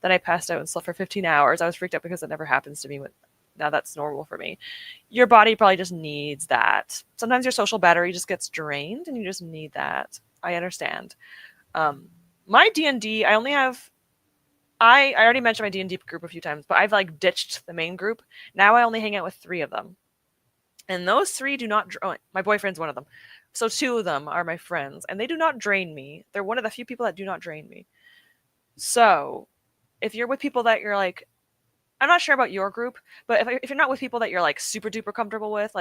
Then I passed out and slept for 15 hours. I was freaked out because it never happens to me. Now that's normal for me. Your body probably just needs that. Sometimes your social battery just gets drained and you just need that. I understand. My D&D, I only have I already mentioned my D&D group a few times, but I've like ditched the main group. Now I only hang out with 3 of them. And those 3 do not my boyfriend's one of them. So 2 of them are my friends and they do not drain me. They're one of the few people that do not drain me. So, if you're with people that you're like I'm not sure about your group, but if you're not with people that you're like super duper comfortable with,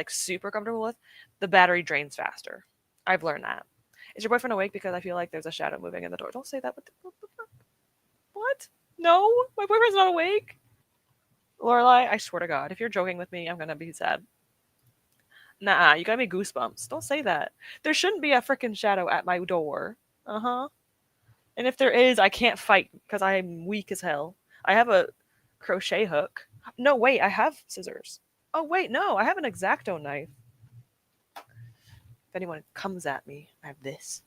the battery drains faster. I've learned that. Is your boyfriend awake? Because I feel like there's a shadow moving in the door. Don't say that. What the fuck? What? No, my boyfriend's not awake. Lorelai, I swear to God, if you're joking with me, I'm gonna be sad. Nah, you got me goosebumps. Don't say that. There shouldn't be a freaking shadow at my door. Uh huh. And if there is, I can't fight because I'm weak as hell. I have a crochet hook. No, wait, I have scissors. Oh, wait, no, I have an X-Acto knife. If anyone comes at me, I have this.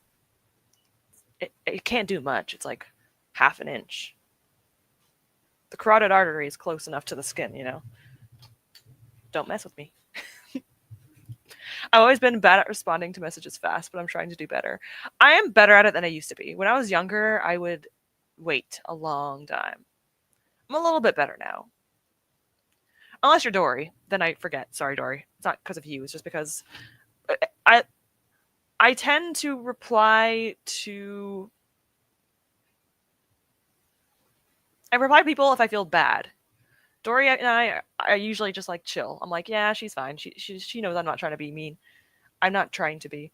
It can't do much. It's like half an inch. The carotid artery is close enough to the skin, you know. Don't mess with me. I've always been bad at responding to messages fast, but I'm trying to do better. I am better at it than I used to be. When I was younger, I would wait a long time. I'm a little bit better now. Unless you're Dory, then I forget. Sorry, Dory. It's not because of you. It's just because I I tend to reply to people if I feel bad. Dory and I usually just like chill. I'm like, yeah, she's fine. She knows I'm not trying to be mean. I'm not trying to be.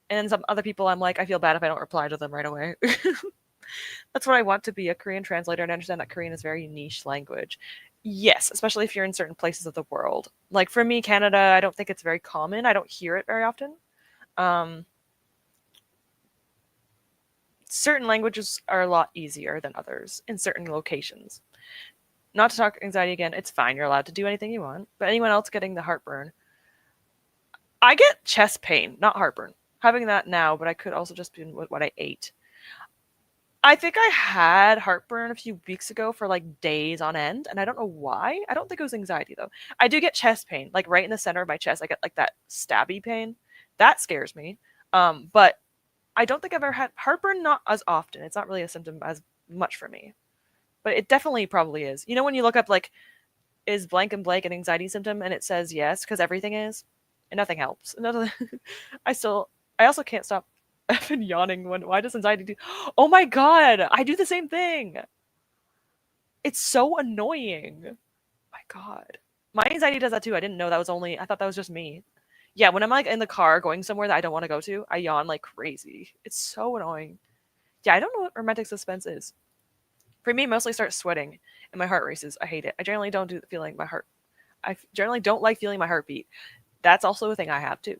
And then some other people, I'm like, I feel bad if I don't reply to them right away. That's what I want to be, a Korean translator, and understand that Korean is a very niche language. Yes, especially if you're in certain places of the world. Like for me, Canada, I don't think it's very common. I don't hear it very often. Um, Certain languages are a lot easier than others in certain locations. Not to talk anxiety again, it's fine. You're allowed to do anything you want. But anyone else getting the heartburn, I get chest pain, not heartburn. Having that now, but I could also just be what I ate. I think I had heartburn a few weeks ago for like days on end, and I don't know why. I don't think it was anxiety though. I do get chest pain, like right in the center of my chest. I get like that stabby pain. That scares me. But I don't think I've ever had heartburn, not as often. It's not really a symptom as much for me. But it definitely probably is. You know, when you look up like, is blank and blank an anxiety symptom, and it says yes, because everything is, and nothing helps. Nothing. I still, I also can't stop effing yawning. Why does anxiety do? Oh my god, I do the same thing. It's so annoying. My god, my anxiety does that too. I didn't know that was only. I thought that was just me. Yeah, when I'm like in the car going somewhere that I don't want to go to, I yawn like crazy. It's so annoying. Yeah, I don't know what romantic suspense is. For me, mostly start sweating and my heart races. I hate it. I generally don't do feeling my heart. I generally don't like feeling my heartbeat. That's also a thing I have too.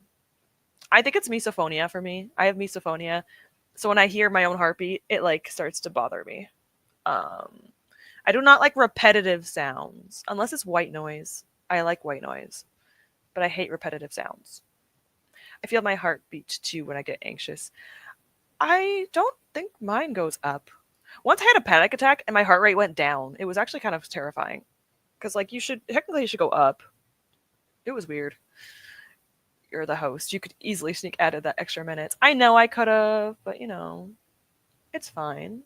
I think it's misophonia for me. I have misophonia, so when I hear my own heartbeat, it like starts to bother me. Um, I do not like repetitive sounds unless it's white noise. I like white noise, but I hate repetitive sounds. I feel my heart beat too when I get anxious. I don't think mine goes up. Once I had a panic attack and my heart rate went down. It was actually kind of terrifying because like you should go up. It was weird. You're the host. You could easily sneak added that extra minutes. I know I could have, but it's fine.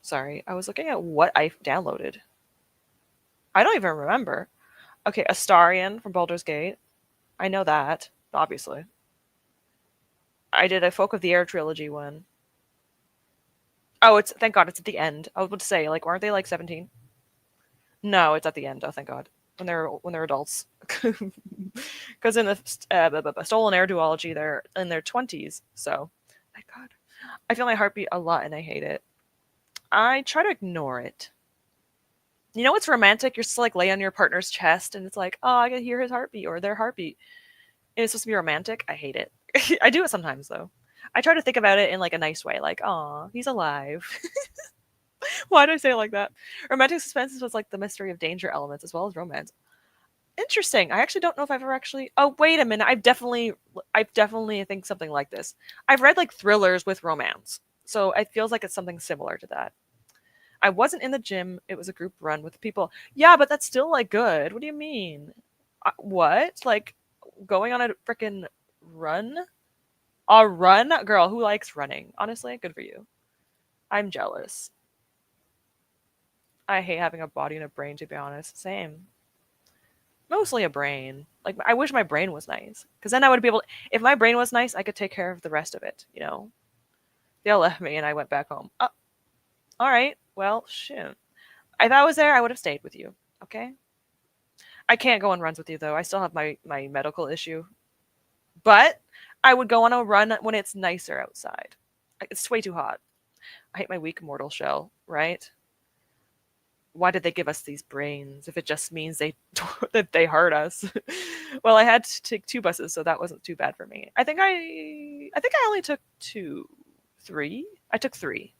Sorry, I was looking at what I downloaded. I don't even remember. Okay, Astarion from Baldur's Gate. I know that, obviously. I did a Folk of the Air trilogy one. Oh, it's thank God it's at the end. I was about to say, like, aren't they like 17? No, it's at the end. Oh, thank God. When they're adults, because in the Stolen Air duology, they're in their 20s. So, thank God. I feel my heartbeat a lot, and I hate it. I try to ignore it. You know what's romantic? You're just like lay on your partner's chest, and it's like, oh, I can hear his heartbeat or their heartbeat. And it's supposed to be romantic. I hate it. I do it sometimes though. I try to think about it in like a nice way, like, oh, he's alive. Why do I say it like that? Romantic suspense was like the mystery of danger elements as well as romance. Interesting. I actually don't know if I've ever actually. Oh, wait a minute. I've definitely think something like this. I've read like thrillers with romance, so it feels like it's something similar to that. I wasn't in the gym. It was a group run with people. Yeah, but that's still like good. What do you mean? What? Like going on a freaking run? A run? Girl, who likes running? Honestly, good for you. I'm jealous. I hate having a body and a brain, to be honest. Same. Mostly a brain. Like, I wish my brain was nice. Because then I would be able. If my brain was nice, I could take care of the rest of it. They all left me and I went back home. Oh, alright. Well, shoot. If I was there, I would have stayed with you. Okay? I can't go on runs with you, though. I still have my medical issue. But I would go on a run when it's nicer outside. It's way too hot. I hate my weak mortal shell, right? Why did they give us these brains if it just means that they hurt us? Well, I had to take two buses, so that wasn't too bad for me. I think I only took three. I took three.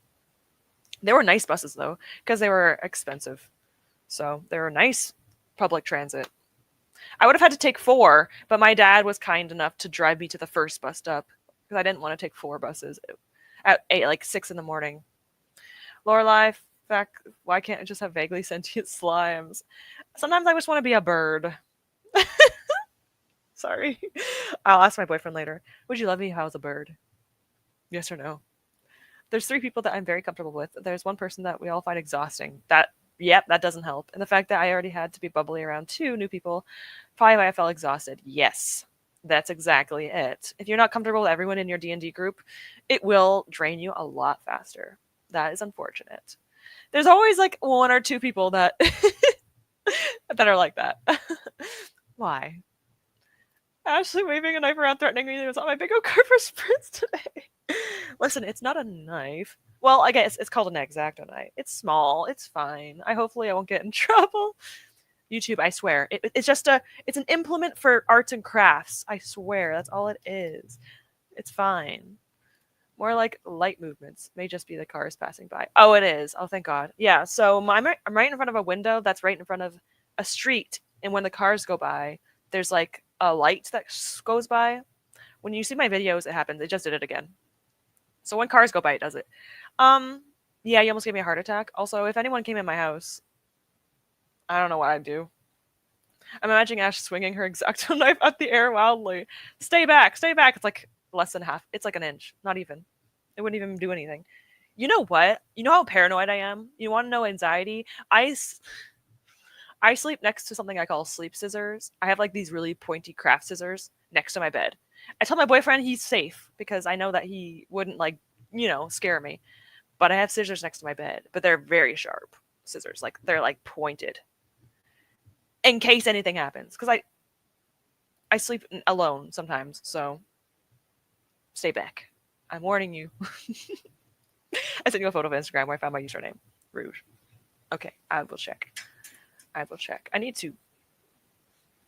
They were nice buses though, because they were expensive. So they were nice public transit. I would have had to take four, but my dad was kind enough to drive me to the first bus stop because I didn't want to take four buses at like 6 in the morning. Lorelai, fact, why can't I just have vaguely sentient slimes? Sometimes I just want to be a bird. Sorry. I'll ask my boyfriend later. Would you love me if I was a bird? Yes or no? There's three people that I'm very comfortable with. There's one person that we all find exhausting. That doesn't help. And the fact that I already had to be bubbly around two new people, probably why I felt exhausted. Yes, that's exactly it. If you're not comfortable with everyone in your D&D group, it will drain you a lot faster. That is unfortunate. There's always like one or two people that that are like that. Why? Ashley waving a knife around, threatening me was on my big old car for sprints today. Listen, it's not a knife. Well, I guess it's called an X-Acto knife. It's small. It's fine. Hopefully I won't get in trouble. YouTube, I swear. It's just it's an implement for arts and crafts. I swear. That's all it is. It's fine. More like light movements. May just be the cars passing by. Oh, it is. Oh, thank God. Yeah, so I'm right in front of a window that's right in front of a street. And when the cars go by, there's like a light that goes by. When you see my videos, it happens. It just did it again. So when cars go by, it does it. Yeah, you almost gave me a heart attack. Also, if anyone came in my house, I don't know what I'd do. I'm imagining Ash swinging her X-Acto knife at the air wildly. Stay back, stay back. It's like less than half. It's like an inch. Not even. It wouldn't even do anything. You know what? You know how paranoid I am? You want to know anxiety? I sleep next to something I call sleep scissors. I have like these really pointy craft scissors next to my bed. I tell my boyfriend he's safe because I know that he wouldn't like, scare me. But I have scissors next to my bed, but they're very sharp scissors. Like they're like pointed. In case anything happens. Because I sleep alone sometimes, so stay back. I'm warning you. I sent you a photo of Instagram where I found my username. Rude. Okay, I will check. I need to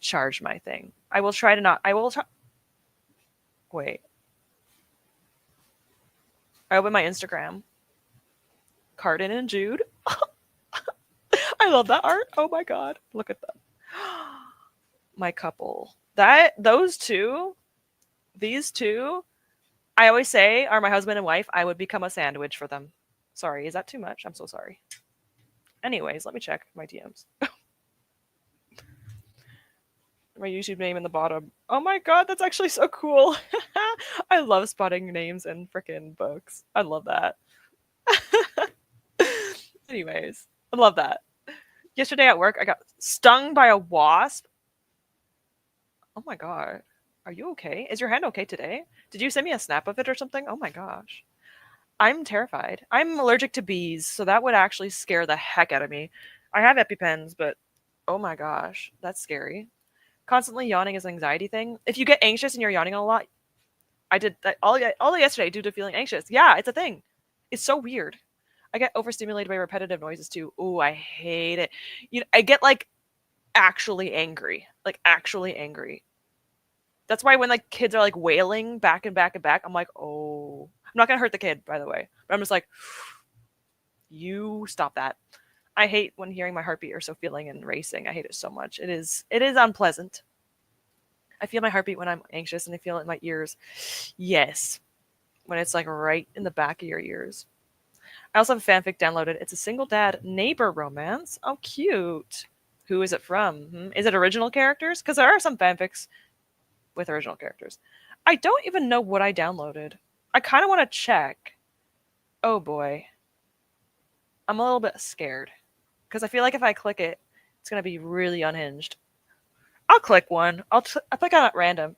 charge my thing. I will try to not. I will try. Wait. I open my Instagram. Cardin and Jude. I love that art. Oh my God. Look at them. My couple. These two, I always say are my husband and wife. I would become a sandwich for them. Sorry, is that too much? I'm so sorry. Anyways, let me check my DMs. My YouTube name in the bottom. Oh my God, that's actually so cool. I love spotting names in frickin' books. I love that. Anyways, I love that. Yesterday at work, I got stung by a wasp. Oh my God. Are you okay? Is your hand okay today? Did you send me a snap of it or something? Oh my gosh. I'm terrified. I'm allergic to bees, so that would actually scare the heck out of me. I have EpiPens, but oh my gosh, that's scary. Constantly yawning is an anxiety thing. If you get anxious and you're yawning a lot, I did that all yesterday due to feeling anxious. Yeah, it's a thing. It's so weird. I get overstimulated by repetitive noises too. Ooh, I hate it. I get like actually angry. Like actually angry. That's why when like kids are like wailing back and back and back, I'm like, oh, I'm not gonna hurt the kid, by the way. But I'm just like, you stop that. I hate when hearing my heartbeat or so feeling and racing. I hate it so much. It is unpleasant. I feel my heartbeat when I'm anxious and I feel it in my ears. Yes. When it's like right in the back of your ears. I also have a fanfic downloaded. It's a single dad neighbor romance. Oh, cute. Who is it from? Is it original characters? Because there are some fanfics with original characters. I don't even know what I downloaded. I kind of want to check. Oh boy. I'm a little bit scared. Because I feel like if I click it, it's going to be really unhinged. I'll click one. I'll click on it random.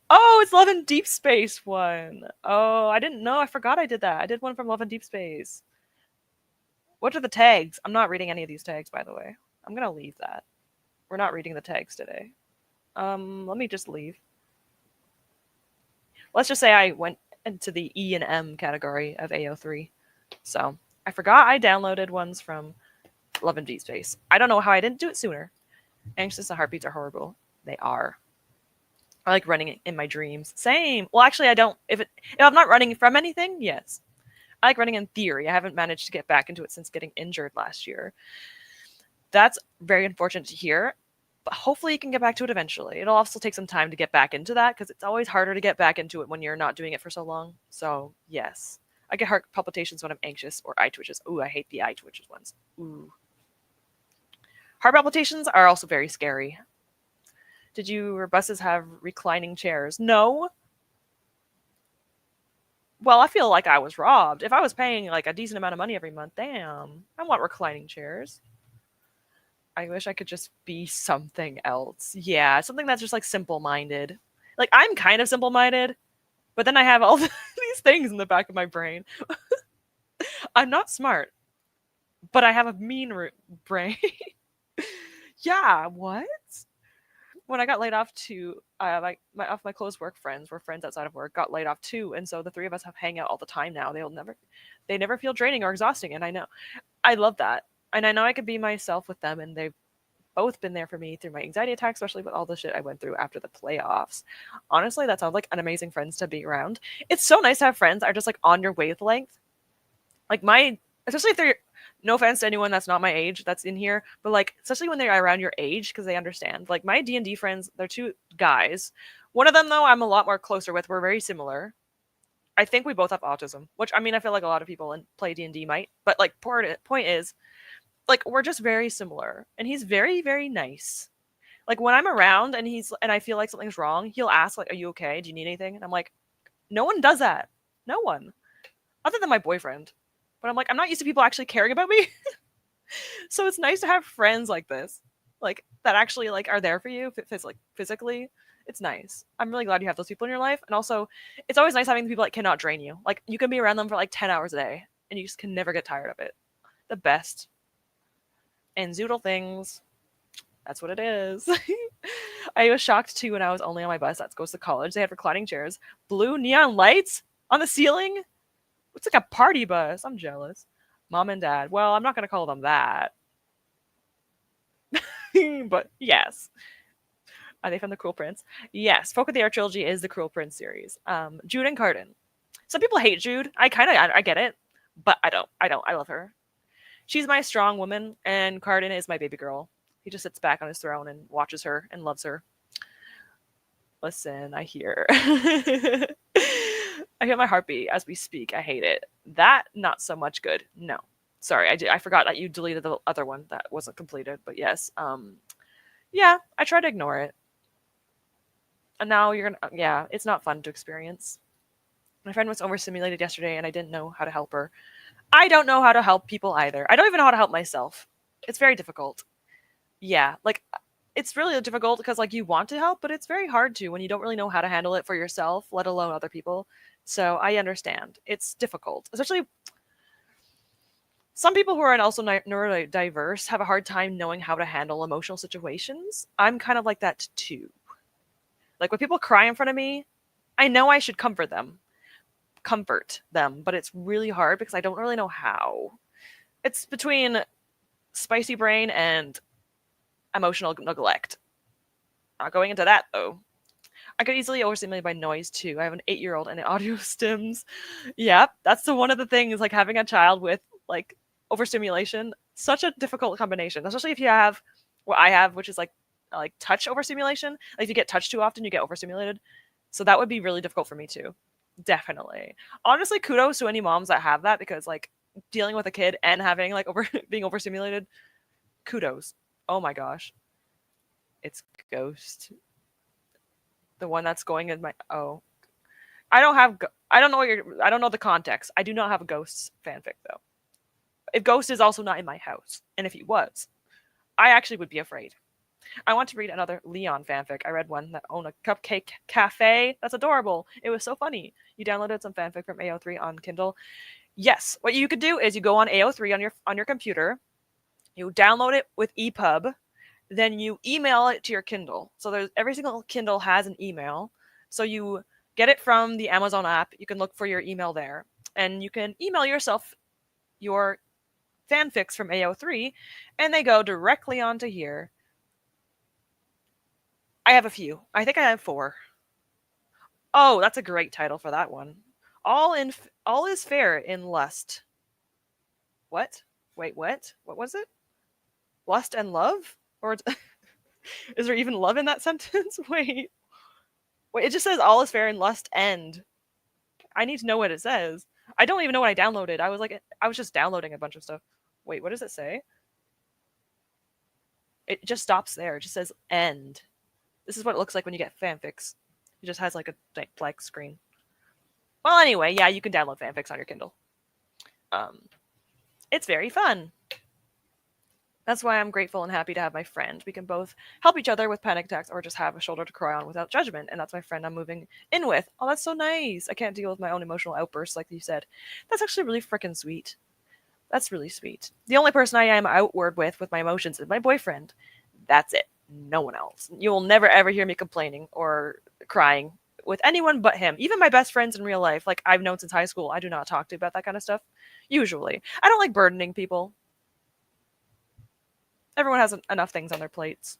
Oh, it's Love in Deep Space one. Oh, I didn't know. I forgot I did that. I did one from Love in Deep Space. What are the tags? I'm not reading any of these tags, by the way. I'm going to leave that. We're not reading the tags today. Let me just leave. Let's just say I went into the E and M category of AO3. So I forgot I downloaded ones from Love in Deep Space. I don't know how I didn't do it sooner. Anxious and heartbeats are horrible. They are. I like running in my dreams. Same. Well, actually, I don't. If I'm not running from anything, yes. I like running in theory. I haven't managed to get back into it since getting injured last year. That's very unfortunate to hear. But hopefully you can get back to it eventually. It'll also take some time to get back into that because it's always harder to get back into it when you're not doing it for so long. So, yes. I get heart palpitations when I'm anxious or eye twitches. Ooh, I hate the eye twitches ones. Ooh. Heart palpitations are also very scary. Did your buses have reclining chairs? No. Well, I feel like I was robbed. If I was paying like a decent amount of money every month, damn, I want reclining chairs. I wish I could just be something else. Yeah, something that's just like simple-minded. Like I'm kind of simple-minded, but then I have all these things in the back of my brain. I'm not smart, but I have a mean brain. Yeah, what? When I got laid off too, my close work friends were friends outside of work got laid off too, and so the three of us have hang out all the time now. They never feel draining or exhausting, and I know I love that, and I know I could be myself with them, and they've both been there for me through my anxiety attacks, especially with all the shit I went through after the playoffs. Honestly, that sounds like an amazing friends to be around. It's so nice to have friends that are just like on your wavelength. Like my, especially if they're, no offense to anyone that's not my age that's in here, but like especially when they're around your age because they understand. Like my D&D friends, they're two guys. One of them though, I'm a lot more closer with. We're very similar. I think we both have autism, which I mean I feel like a lot of people in play D&D might, but like point is like we're just very similar, and he's very very nice. Like when I'm around and I feel like something's wrong, he'll ask like, "Are you okay? Do you need anything?" And I'm like, "No one does that. No one, other than my boyfriend." But I'm like, I'm not used to people actually caring about me. So it's nice to have friends like this, like that actually like are there for you, like physically. It's nice. I'm really glad you have those people in your life, and also, it's always nice having people that cannot drain you. Like you can be around them for like 10 hours a day, and you just can never get tired of it. The best. And zoodle things. That's what it is. I was shocked too when I was only on my bus that goes to college. They had reclining chairs, blue neon lights on the ceiling. It's like a party bus. I'm jealous. Mom and dad. Well, I'm not going to call them that. But yes. Are they from the Cruel Prince? Yes. Folk of the Air trilogy is the Cruel Prince series. Jude and Carden. Some people hate Jude. I get it, but I don't. I love her. She's my strong woman, and Carden is my baby girl. He just sits back on his throne and watches her and loves her. Listen, I hear. I hear my heartbeat as we speak. I hate it. That, not so much good. No. Sorry, I forgot that you deleted the other one that wasn't completed, but yes. Yeah, I try to ignore it. And now you're gonna, yeah, it's not fun to experience. My friend was overstimulated yesterday and I didn't know how to help her. I don't know how to help people either. I don't even know how to help myself. It's very difficult. Yeah, like it's really difficult because like you want to help, but it's very hard to when you don't really know how to handle it for yourself, let alone other people. So I understand. It's difficult, especially some people who are also neurodiverse have a hard time knowing how to handle emotional situations. I'm kind of like that too. Like when people cry in front of me, I know I should comfort them, but it's really hard because I don't really know how. It's between spicy brain and emotional neglect. Not going into that though. I could easily overstimulate by noise too. I have an 8-year-old and audio stims. Yep, that's one of the things. Like having a child with like overstimulation, such a difficult combination, especially if you have what I have, which is like touch overstimulation. Like if you get touched too often, you get overstimulated. So that would be really difficult for me too. Definitely. Honestly, kudos to any moms that have that because like dealing with a kid and having like being overstimulated, kudos. Oh my gosh. It's Ghost. The one that's going in my I don't have I don't know I don't know the context. I do not have a Ghosts fanfic though. If Ghost is also not in my house, and if he was, I actually would be afraid. I want to read another Leon fanfic. I read one that owned a cupcake cafe. That's adorable. It was so funny. You downloaded some fanfic from AO3 on Kindle. Yes. What you could do is you go on AO3 on your computer, you download it with EPUB, then you email it to your Kindle. So there's every single Kindle has an email. So you get it from the Amazon app. You can look for your email there, and you can email yourself your fanfics from AO3, and they go directly onto here. I have a few. I think I have 4. Oh, that's a great title for that one. All is fair in lust. What? Wait, what? What was it? Lust and love? Or is there even love in that sentence? Wait, it just says all is fair in lust end. I need to know what it says. I don't even know what I downloaded. I was just downloading a bunch of stuff. Wait, what does it say? It just stops there. It just says end. This is what it looks like when you get fanfics. It just has like a blank screen. Well, anyway, yeah, you can download fanfics on your Kindle. It's very fun. That's why I'm grateful and happy to have my friend. We can both help each other with panic attacks or just have a shoulder to cry on without judgment. And that's my friend I'm moving in with. Oh, that's so nice. I can't deal with my own emotional outbursts like you said. That's actually really freaking sweet. That's really sweet. The only person I am outward with my emotions is my boyfriend. That's it. No one else. You will never ever hear me complaining or crying with anyone but him. Even my best friends in real life, like I've known since high school, I do not talk to about that kind of stuff. Usually. I don't like burdening people. Everyone has enough things on their plates.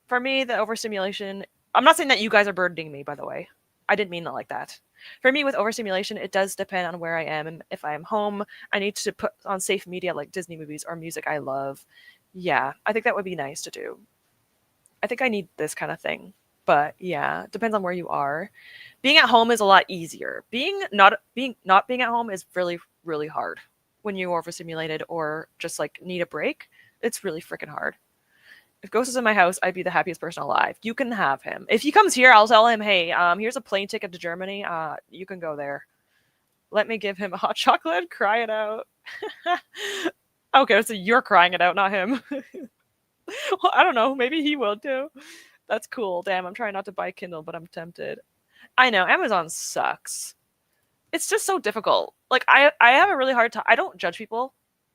For me, the overstimulation, I'm not saying that you guys are burdening me, by the way. I didn't mean it like that. For me, with overstimulation, it does depend on where I am. And if I am home, I need to put on safe media like Disney movies or music I love. Yeah, I think that would be nice to do. I think I need this kind of thing. But yeah, it depends on where you are. Being at home is a lot easier. Being at home is really, really hard when you're overstimulated or just like need a break. It's really freaking hard. If Ghost is in my house, I'd be the happiest person alive. You can have him. If he comes here, I'll tell him, hey, here's a plane ticket to Germany. You can go there. Let me give him a hot chocolate, cry it out. Okay, so you're crying it out, not him. Well, I don't know. Maybe he will too. That's cool. Damn, I'm trying not to buy Kindle, but I'm tempted. I know, Amazon sucks. It's just so difficult. Like I have a really hard time. I don't judge people.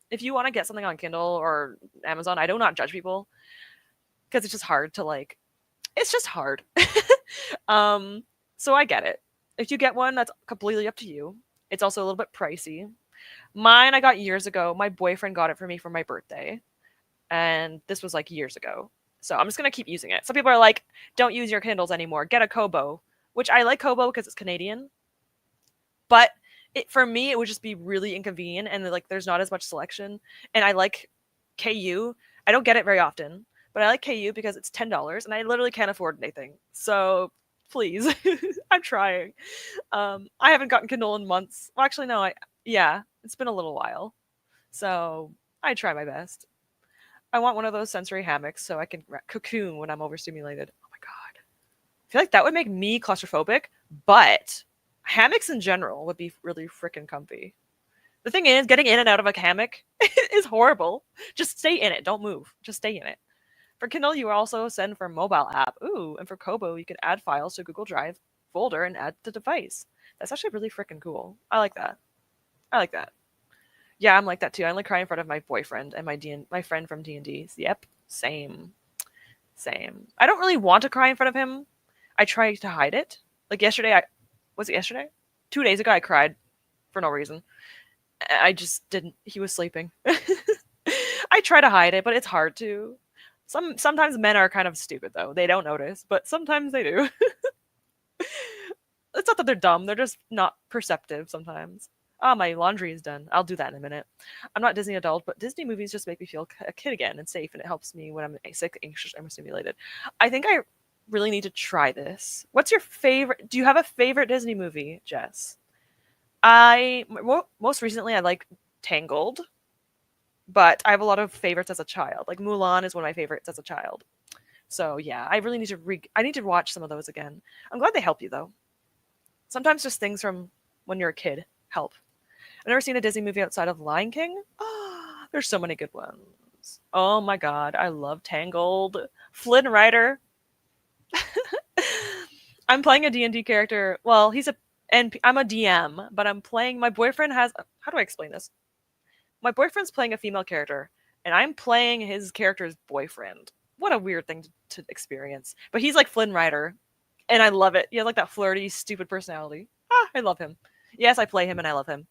If you want to get something on Kindle or Amazon, I do not judge people because it's just hard to like. It's just hard. So I get it. If you get one, that's completely up to you. It's also a little bit pricey. Mine I got years ago. My boyfriend got it for me for my birthday, and this was like years ago. So I'm just gonna keep using it. Some people are like, "Don't use your Kindles anymore. Get a Kobo," which I like Kobo because it's Canadian, but for me it would just be really inconvenient and like there's not as much selection. And I like KU. I don't get it very often, but I like KU because it's $10 and I literally can't afford anything. So please, I'm trying. I haven't gotten Kindle in months. Well, actually, no. Yeah, it's been a little while. So I try my best. I want one of those sensory hammocks so I can cocoon when I'm overstimulated. Oh my god. I feel like that would make me claustrophobic, but hammocks in general would be really freaking comfy. The thing is, getting in and out of a hammock is horrible. Just stay in it. Don't move. Just stay in it. For Kindle, you also send for mobile app. Ooh, and for Kobo, you can add files to Google Drive folder and add the device. That's actually really freaking cool. I like that. I like that. Yeah, I'm like that too. I only cry in front of my boyfriend and my friend from D&D. Yep, same. Same. I don't really want to cry in front of him. I try to hide it. Like yesterday, was it yesterday? 2 days ago, I cried for no reason. I just didn't. He was sleeping. I try to hide it, but it's hard to. Sometimes men are kind of stupid though. They don't notice, but sometimes they do. It's not that they're dumb. They're just not perceptive sometimes. Oh, my laundry is done. I'll do that in a minute. I'm not Disney adult, but Disney movies just make me feel a kid again and safe, and it helps me when I'm sick, anxious, or stimulated. I think I really need to try this. What's your favorite? Do you have a favorite Disney movie, Jess? Most recently I like Tangled, but I have a lot of favorites as a child. Like Mulan is one of my favorites as a child. So yeah, I really need to I need to watch some of those again. I'm glad they help you though. Sometimes just things from when you're a kid help. I've never seen a Disney movie outside of Lion King. Oh, there's so many good ones. Oh my god, I love Tangled. Flynn Rider. I'm playing a D&D character. Well, I'm a DM, but I'm playing my boyfriend has how do I explain this? My boyfriend's playing a female character and I'm playing his character's boyfriend. What a weird thing to experience. But he's like Flynn Rider and I love it. He has like that flirty, stupid personality. I love him. Yes, I play him and I love him.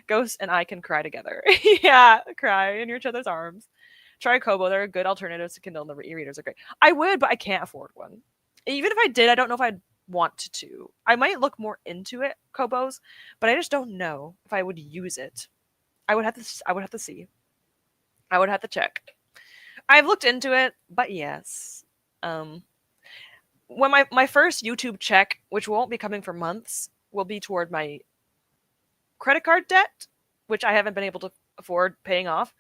Ghost and I can cry together. Yeah, cry in each other's arms. Try Kobo. They're good alternatives to Kindle, and the e-readers are great. I would, but I can't afford one. Even if I did, I don't know if I'd want to. I might look more into it, Kobo's, but I just don't know if I would use it. I would have to. I would have to see. I would have to check. I've looked into it, but yes. When my first YouTube check, which won't be coming for months, will be toward my credit card debt, which I haven't been able to afford paying off.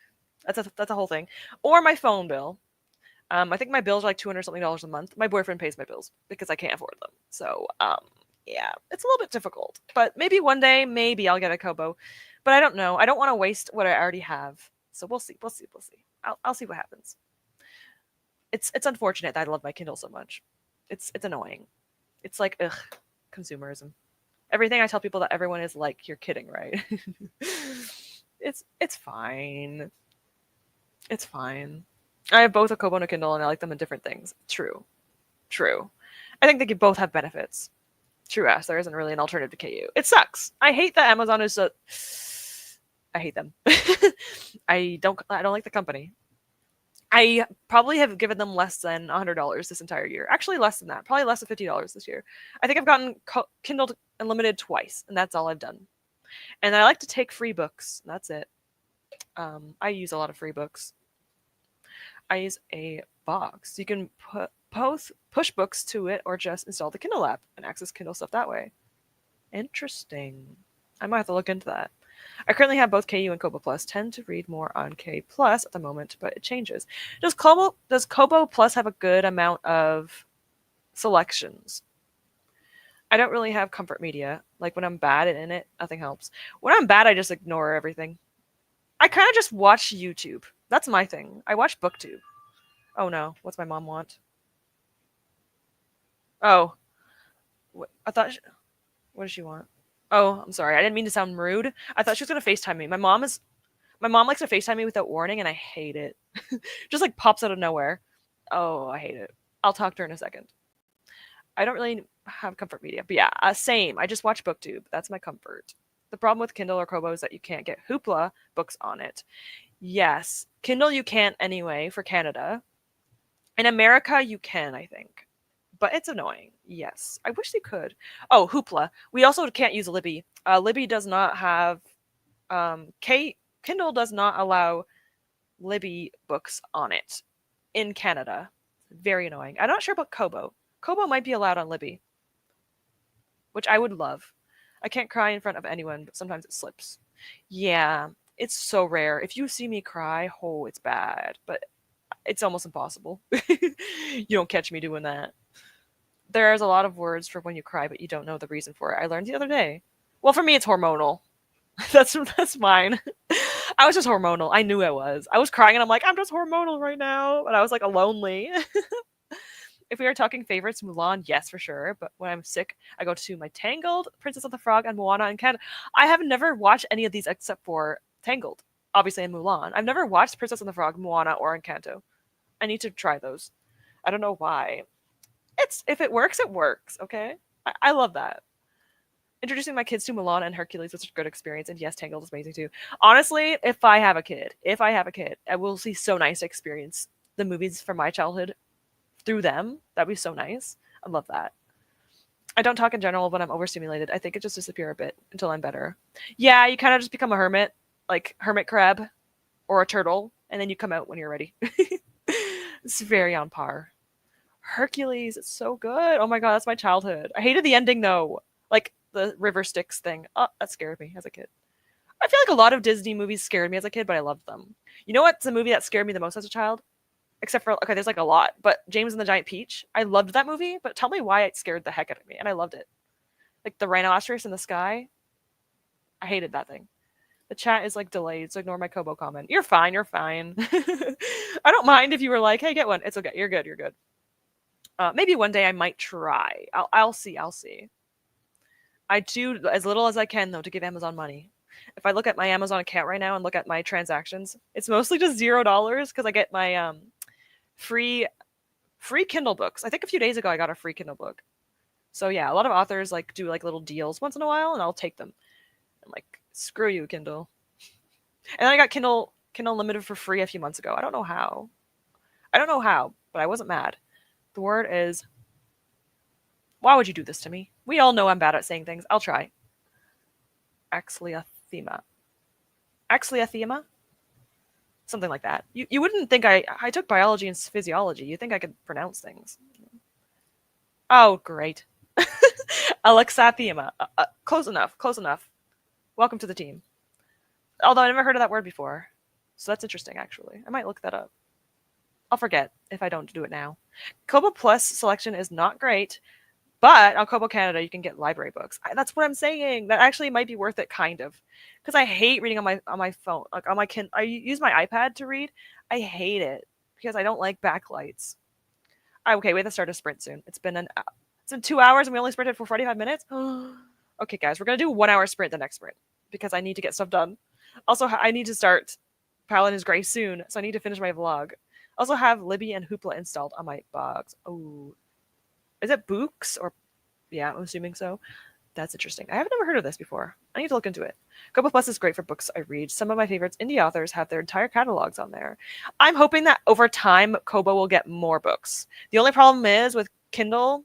That's a whole thing. Or my phone bill. I think my bills are like $200 something a month. My boyfriend pays my bills because I can't afford them. So yeah, it's a little bit difficult. But maybe one day, maybe I'll get a Kobo. But I don't know. I don't want to waste what I already have. So we'll see. We'll see. We'll see. I'll see what happens. It's unfortunate that I love my Kindle so much. It's annoying. It's like ugh, consumerism. Everything I tell people that everyone is like, you're kidding, right? It's fine. It's fine. I have both a Kobo and a Kindle, and I like them in different things. True. I think they could both have benefits. True ass. There isn't really an alternative to KU. It sucks. I hate that Amazon is so. I hate them. I don't like the company. I probably have given them less than $100 this entire year. Actually, less than that. Probably less than $50 this year. I think I've gotten Kindle Unlimited twice, and that's all I've done. And I like to take free books. That's it. I use a lot of free books. I use a box. You can push books to it or just install the Kindle app and access Kindle stuff that way. Interesting. I might have to look into that. I currently have both KU and Kobo Plus. Tend to read more on K Plus at the moment, but it changes. Does Kobo Plus have a good amount of selections? I don't really have comfort media. Like when I'm bad in it, nothing helps. When I'm bad, I just ignore everything. I kind of just watch YouTube. That's my thing. I watch BookTube. Oh no, what's my mom want? Oh, I thought. What does she want? Oh, I'm sorry. I didn't mean to sound rude. I thought she was gonna FaceTime me. My mom likes to FaceTime me without warning, and I hate it. Just like pops out of nowhere. Oh, I hate it. I'll talk to her in a second. I don't really have comfort media, but yeah, same. I just watch BookTube. That's my comfort. The problem with Kindle or Kobo is that you can't get Hoopla books on it. Yes, Kindle you can't anyway for Canada. In America, you can, I think. But it's annoying. Yes. I wish they could. Oh, Hoopla. We also can't use Libby. Libby does not have Kindle does not allow Libby books on it in Canada. Very annoying. I'm not sure about Kobo. Kobo might be allowed on Libby, which I would love. I can't cry in front of anyone, but sometimes it slips. Yeah, it's so rare. If you see me cry, oh, it's bad. But it's almost impossible. You don't catch me doing that. There's a lot of words for when you cry, but you don't know the reason for it. I learned the other day. Well, for me, it's hormonal. That's mine. I was just hormonal. I knew I was. I was crying, and I'm like, I'm just hormonal right now. And I was like, lonely. If we are talking favorites, Mulan, yes, for sure. But when I'm sick, I go to my Tangled, Princess of the Frog, and Moana and Canada. I have never watched any of these except for Tangled, obviously, and Mulan. I've never watched Princess of the Frog, Moana, or Encanto. I need to try those. I don't know why. If it works, it works. Okay, I love that. Introducing my kids to Mulan and Hercules was a good experience, and yes, Tangled is amazing too. Honestly, if I have a kid, I will see so nice to experience the movies from my childhood through them. That'd be so nice. I love that. I don't talk in general when I'm overstimulated. I think it just disappear a bit until I'm better. Yeah, you kind of just become a hermit, like hermit crab or a turtle, and then you come out when you're ready. It's very on par. Hercules, it's so good. Oh my god, that's my childhood. I hated the ending though. Like the river Styx thing. Oh, that scared me as a kid. I feel like a lot of Disney movies scared me as a kid, but I loved them. You know what's the movie that scared me the most as a child? Except for, okay, there's like a lot, but James and the Giant Peach. I loved that movie, but tell me why it scared the heck out of me, and I loved it. Like the rhinoceros in the sky. I hated that thing. The chat is like delayed, so ignore my Kobo comment. You're fine, you're fine. I don't mind if you were like, hey, get one. It's okay, you're good, you're good. Maybe one day I might try. I'll see. I do as little as I can, though, to give Amazon money. If I look at my Amazon account right now and look at my transactions, it's mostly just $0 because I get my free Kindle books. I think a few days ago I got a free Kindle book. So yeah, a lot of authors like do like little deals once in a while, and I'll take them. I'm like, screw you, Kindle. And then I got Kindle Unlimited for free a few months ago. I don't know how, but I wasn't mad. The word is, why would you do this to me? We all know I'm bad at saying things. I'll try. Axleothema. Something like that. You wouldn't think I took biology and physiology. You think I could pronounce things. Oh, great. Alexathema. Close enough. Welcome to the team. Although I never heard of that word before. So that's interesting, actually. I might look that up. I'll forget if I don't do it now. Kobo Plus selection is not great, but on Kobo Canada, you can get library books. That's what I'm saying. That actually might be worth it, kind of. Because I hate reading on my phone. Like on my I use my iPad to read. I hate it because I don't like backlights. Okay, we have to start a sprint soon. It's been 2 hours and we only sprinted for 45 minutes. Okay, guys, we're gonna do a 1 hour sprint the next sprint because I need to get stuff done. Also, I need to start Paladin's Grace soon, so I need to finish my vlog. Also have Libby and Hoopla installed on my box. Oh, is it Books or yeah? I'm assuming so. That's interesting. I have never heard of this before. I need to look into it. Kobo Plus is great for books I read. Some of my favorites indie authors have their entire catalogs on there. I'm hoping that over time Kobo will get more books. The only problem is with Kindle,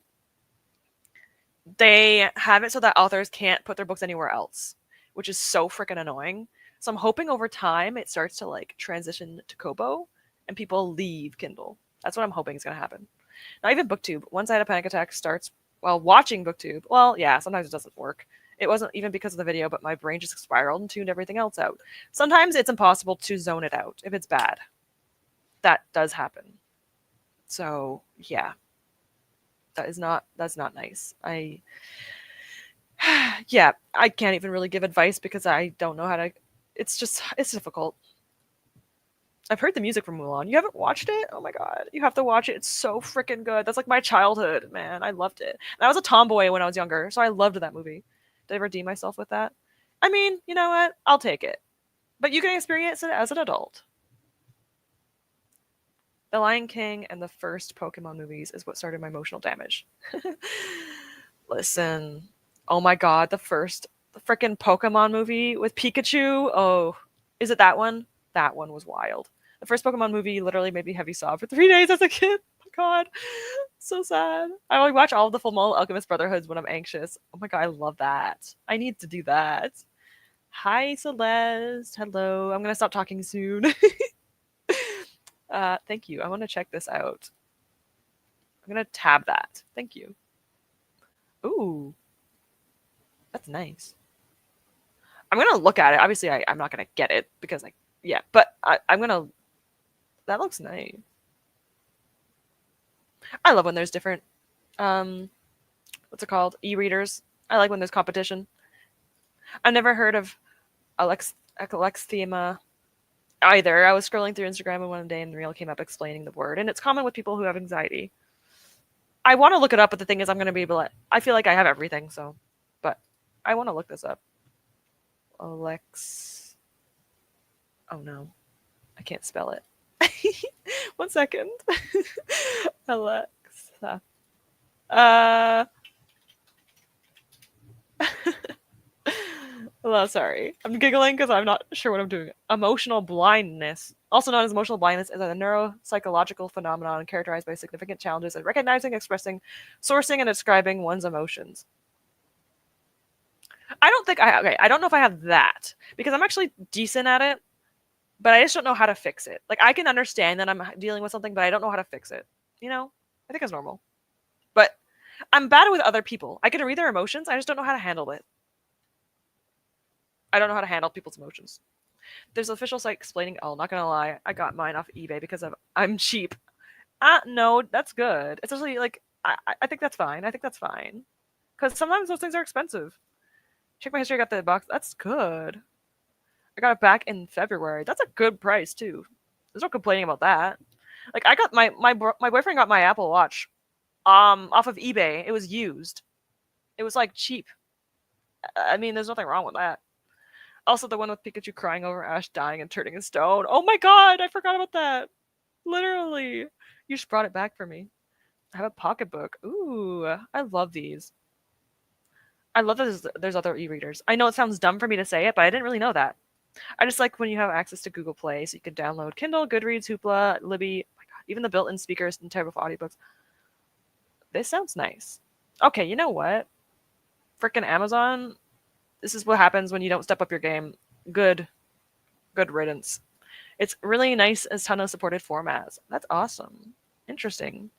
they have it so that authors can't put their books anywhere else, which is so freaking annoying. So I'm hoping over time it starts to like transition to Kobo and people leave Kindle. That's what I'm hoping is going to happen. Not even BookTube. Once I had a panic attack starts while watching BookTube. Well, yeah, sometimes it doesn't work. It wasn't even because of the video, but my brain just spiraled and tuned everything else out. Sometimes it's impossible to zone it out if it's bad. That does happen. So yeah, that's not nice. Yeah, I can't even really give advice because I don't know how to. It's difficult. I've heard the music from Mulan. You haven't watched it? Oh my god, you have to watch it. It's so freaking good. That's like my childhood, man. I loved it. And I was a tomboy when I was younger, so I loved that movie. Did I redeem myself with that? I mean, you know what? I'll take it. But you can experience it as an adult. The Lion King and the first Pokemon movies is what started my emotional damage. Listen, oh my god, the freaking Pokemon movie with Pikachu. Oh, is it that one? That one was wild. The first Pokemon movie literally made me heavy sob for 3 days as a kid. Oh my god, so sad. I would watch all of the Full Metal Alchemist Brotherhoods when I'm anxious. Oh my god, I love that. I need to do that. Hi, Celeste. Hello. I'm gonna stop talking soon. Thank you. I want to check this out. I'm gonna tab that. Thank you. Ooh, that's nice. I'm gonna look at it. Obviously, I'm not gonna get it because yeah, but I'm gonna. That looks nice. I love when there's different, um, what's it called? E-readers. I like when there's competition. I've never heard of Alexithema either. I was scrolling through Instagram one day and the reel came up explaining the word, and it's common with people who have anxiety. I want to look it up, but the thing is, I'm going to be able to. I feel like I have everything, so, but I want to look this up. Alex. Oh no, I can't spell it. 1 second. Alexa. Hello, sorry. I'm giggling because I'm not sure what I'm doing. Emotional blindness, also known as emotional blindness, is a neuropsychological phenomenon characterized by significant challenges in recognizing, expressing, sourcing, and describing one's emotions. I don't think I don't know if I have that because I'm actually decent at it, but I just don't know how to fix it. Like I can understand that I'm dealing with something, but I don't know how to fix it. You know, I think it's normal. But I'm bad with other people. I can read their emotions. I just don't know how to handle it. I don't know how to handle people's emotions. There's an official site explaining. Oh, not gonna lie, I got mine off eBay because I'm cheap. No, that's good. Especially like I think that's fine. I think that's fine because sometimes those things are expensive. Check my history. I got the box. That's good. I got it back in February. That's a good price too. There's no complaining about that. Like I got my boyfriend got my Apple Watch off of eBay. It was used. It was like cheap. I mean, there's nothing wrong with that. Also, the one with Pikachu crying over Ash dying and turning in stone. Oh my god, I forgot about that. Literally. You just brought it back for me. I have a pocketbook. Ooh, I love these. I love that there's other e-readers. I know it sounds dumb for me to say it, but I didn't really know that. I just like when you have access to Google Play, so you can download Kindle, Goodreads, Hoopla, Libby, oh my god, even the built-in speakers and type of audiobooks. This sounds nice. Okay, you know what? Frickin' Amazon. This is what happens when you don't step up your game. Good riddance. It's really nice as ton of supported formats. That's awesome. Interesting.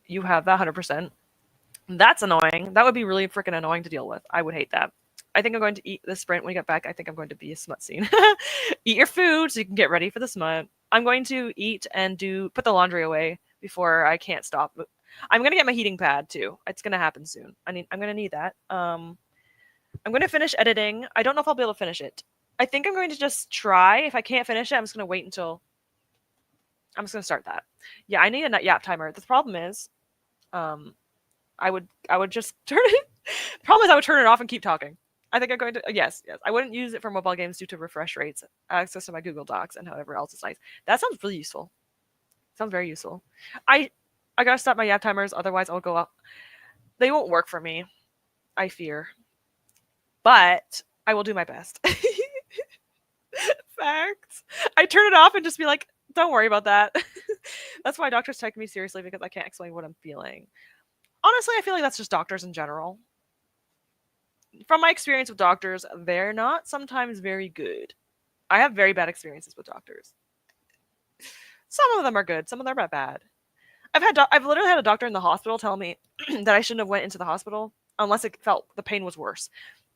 You have that 100%. That's annoying. That would be really freaking annoying to deal with. I would hate that. I think I'm going to eat this sprint when we get back. I think I'm going to be a smut scene. Eat your food so you can get ready for the smut. I'm going to eat and put the laundry away before I can't stop. I'm going to get my heating pad too. It's going to happen soon. I'm going to need that. I'm going to finish editing. I don't know if I'll be able to finish it. I think I'm going to just try. If I can't finish it, I'm just going to wait until I'm just going to start that. Yeah, I need a nut yap timer. The problem is I would just turn it. The problem is I would turn it off and keep talking. I think I'm going to, yes. I wouldn't use it for mobile games due to refresh rates, access to my Google Docs, and however else is nice. That sounds really useful. Sounds very useful. I I gotta stop my yap timers, otherwise I'll go up. They won't work for me, I fear. But I will do my best. Facts. I turn it off and just be like, don't worry about that. That's why doctors take me seriously, because I can't explain what I'm feeling. Honestly, I feel like that's just doctors in general. From my experience with doctors, they're not sometimes very good. I have very bad experiences with doctors. Some of them are good, some of them are bad. I've literally had a doctor in the hospital tell me that I shouldn't have went into the hospital unless it felt the pain was worse.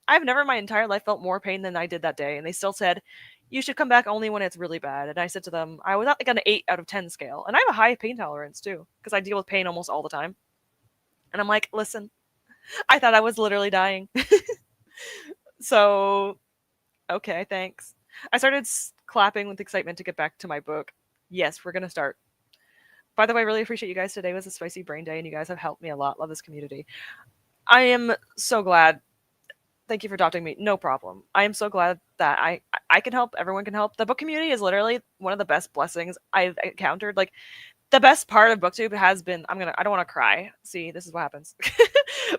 I've never in my entire life felt more pain than I did that day, and they still said you should come back only when it's really bad. And I said to them, I was at like an 8 out of 10 scale, and I have a high pain tolerance too because I deal with pain almost all the time. And I'm like, listen, I thought I was literally dying. So, okay, thanks. I started clapping with excitement to get back to my book. Yes, we're gonna start. By the way, I really appreciate you guys. Today was a spicy brain day, and you guys have helped me a lot. Love this community. I am so glad. Thank you for adopting me. No problem. I am so glad that I can help. Everyone can help. The book community is literally one of the best blessings I've encountered. Like, the best part of BookTube has been, I don't want to cry. See, this is what happens.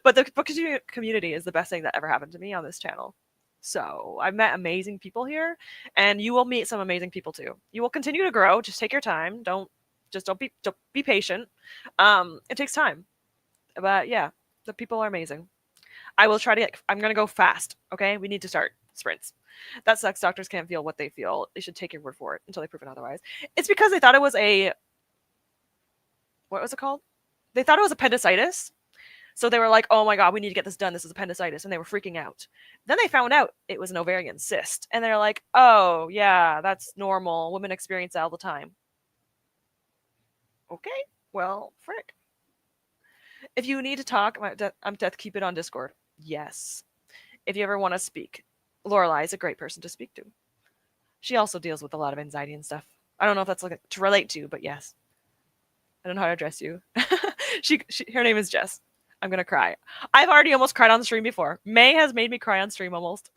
But the BookTube community is the best thing that ever happened to me on this channel. So I've met amazing people here, and you will meet some amazing people too. You will continue to grow. Just take your time. Don't be patient. It takes time. But yeah, the people are amazing. I will try to I'm going to go fast. Okay. We need to start sprints. That sucks. Doctors can't feel what they feel. They should take your word for it until they prove it otherwise. It's because they thought it was what was it called? They thought it was appendicitis. So they were like, oh my God, we need to get this done. This is appendicitis. And they were freaking out. Then they found out it was an ovarian cyst. And they're like, oh, yeah, that's normal. Women experience that all the time. Okay, well, frick. If you need to talk, I'm Death, keep it on Discord. Yes. If you ever want to speak, Lorelai is a great person to speak to. She also deals with a lot of anxiety and stuff. I don't know if that's like to relate to, but yes. I don't know how to address you. Her name is Jess. I'm gonna cry. I've already almost cried on stream before. May has made me cry on stream almost.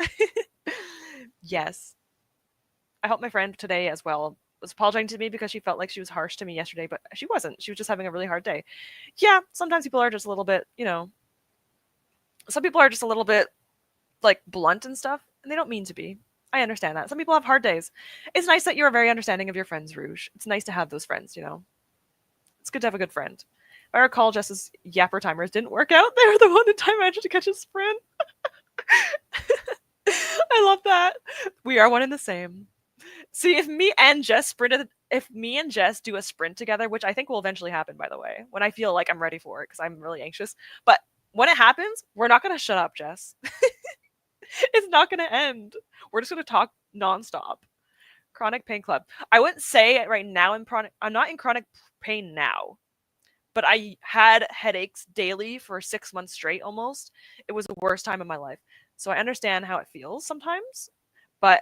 Yes. I helped my friend today as well. Was apologizing to me because she felt like she was harsh to me yesterday, but she wasn't. She was just having a really hard day. Yeah, sometimes people are just a little bit, some people are just a little bit like blunt and stuff, and they don't mean to be. I understand that. Some people have hard days. It's nice that you're very understanding of your friends, Rouge. It's nice to have those friends, It's good to have a good friend. If I recall, Jess's yapper timers didn't work out. They were the one time managed to catch a sprint. I love that. We are one and the same. See, if me and Jess do a sprint together, which I think will eventually happen, by the way, when I feel like I'm ready for it, because I'm really anxious. But when it happens, we're not going to shut up, Jess. It's not going to end. We're just going to talk nonstop. Chronic pain club. I wouldn't say right now I'm not in chronic pain now, but I had headaches daily for 6 months straight almost. It was the worst time of my life. So I understand how it feels sometimes, but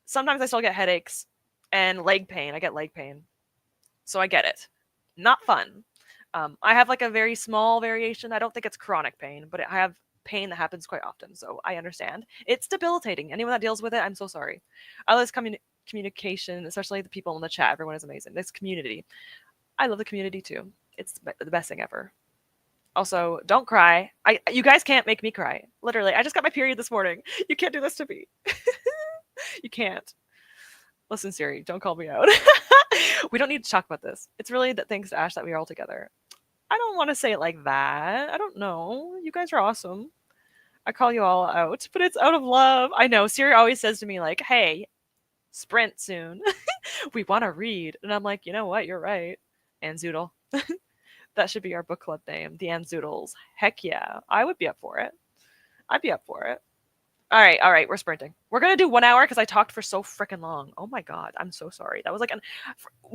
sometimes I still get headaches and leg pain. I get leg pain. So I get it. Not fun. I have like a very small variation. I don't think it's chronic pain, but I have pain that happens quite often. So I understand. It's debilitating. Anyone that deals with it, I'm so sorry. I love communication, especially the people in the chat. Everyone is amazing. This community. I love the community too. It's the best thing ever. Also, don't cry. You guys can't make me cry. Literally, I just got my period this morning. You can't do this to me. You can't. Listen, Siri, don't call me out. We don't need to talk about this. It's really thanks to Ash that we are all together. I don't want to say it like that. I don't know. You guys are awesome. I call you all out, but it's out of love. I know. Siri always says to me, like, hey, sprint soon. We want to read. And I'm like, you know what? You're right. And Zoodle. That should be our book club name, the Anzoodles. Heck yeah. I would be up for it. I'd be up for it. All right, we're sprinting. We're going to do 1 hour because I talked for so freaking long. Oh my God, I'm so sorry. That was like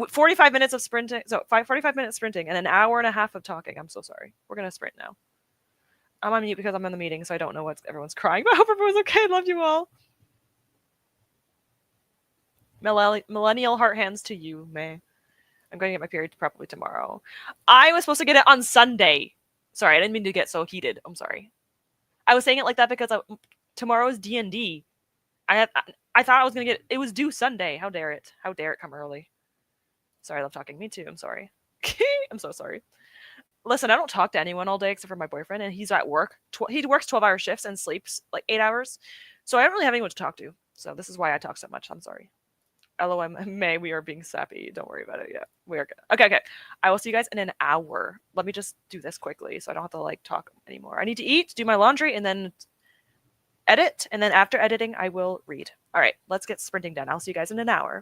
45 minutes of sprinting. So 45 minutes sprinting and an hour and a half of talking. I'm so sorry. We're going to sprint now. I'm on mute because I'm in the meeting, so I don't know what everyone's crying, but I hope everyone's okay. Love you all. Millennial heart hands to you, May. I'm going to get my period probably tomorrow. I was supposed to get it on Sunday. Sorry, I didn't mean to get so heated. I'm sorry. I was saying it like that because Tomorrow is D&D. I thought I was gonna get it was due Sunday. How dare it? How dare it come early? Sorry, I love talking. Me too. I'm sorry. I'm so sorry. Listen, I don't talk to anyone all day except for my boyfriend, and he's at work. He works 12-hour shifts and sleeps like 8 hours, so I don't really have anyone to talk to. So this is why I talk so much. I'm sorry. LOM May, we are being sappy. Don't worry about it yet. We are good. Okay. I will see you guys in an hour. Let me just do this quickly so I don't have to like talk anymore. I need to eat, do my laundry, and then edit, and then after editing, I will read. All right, let's get sprinting done. I'll see you guys in an hour.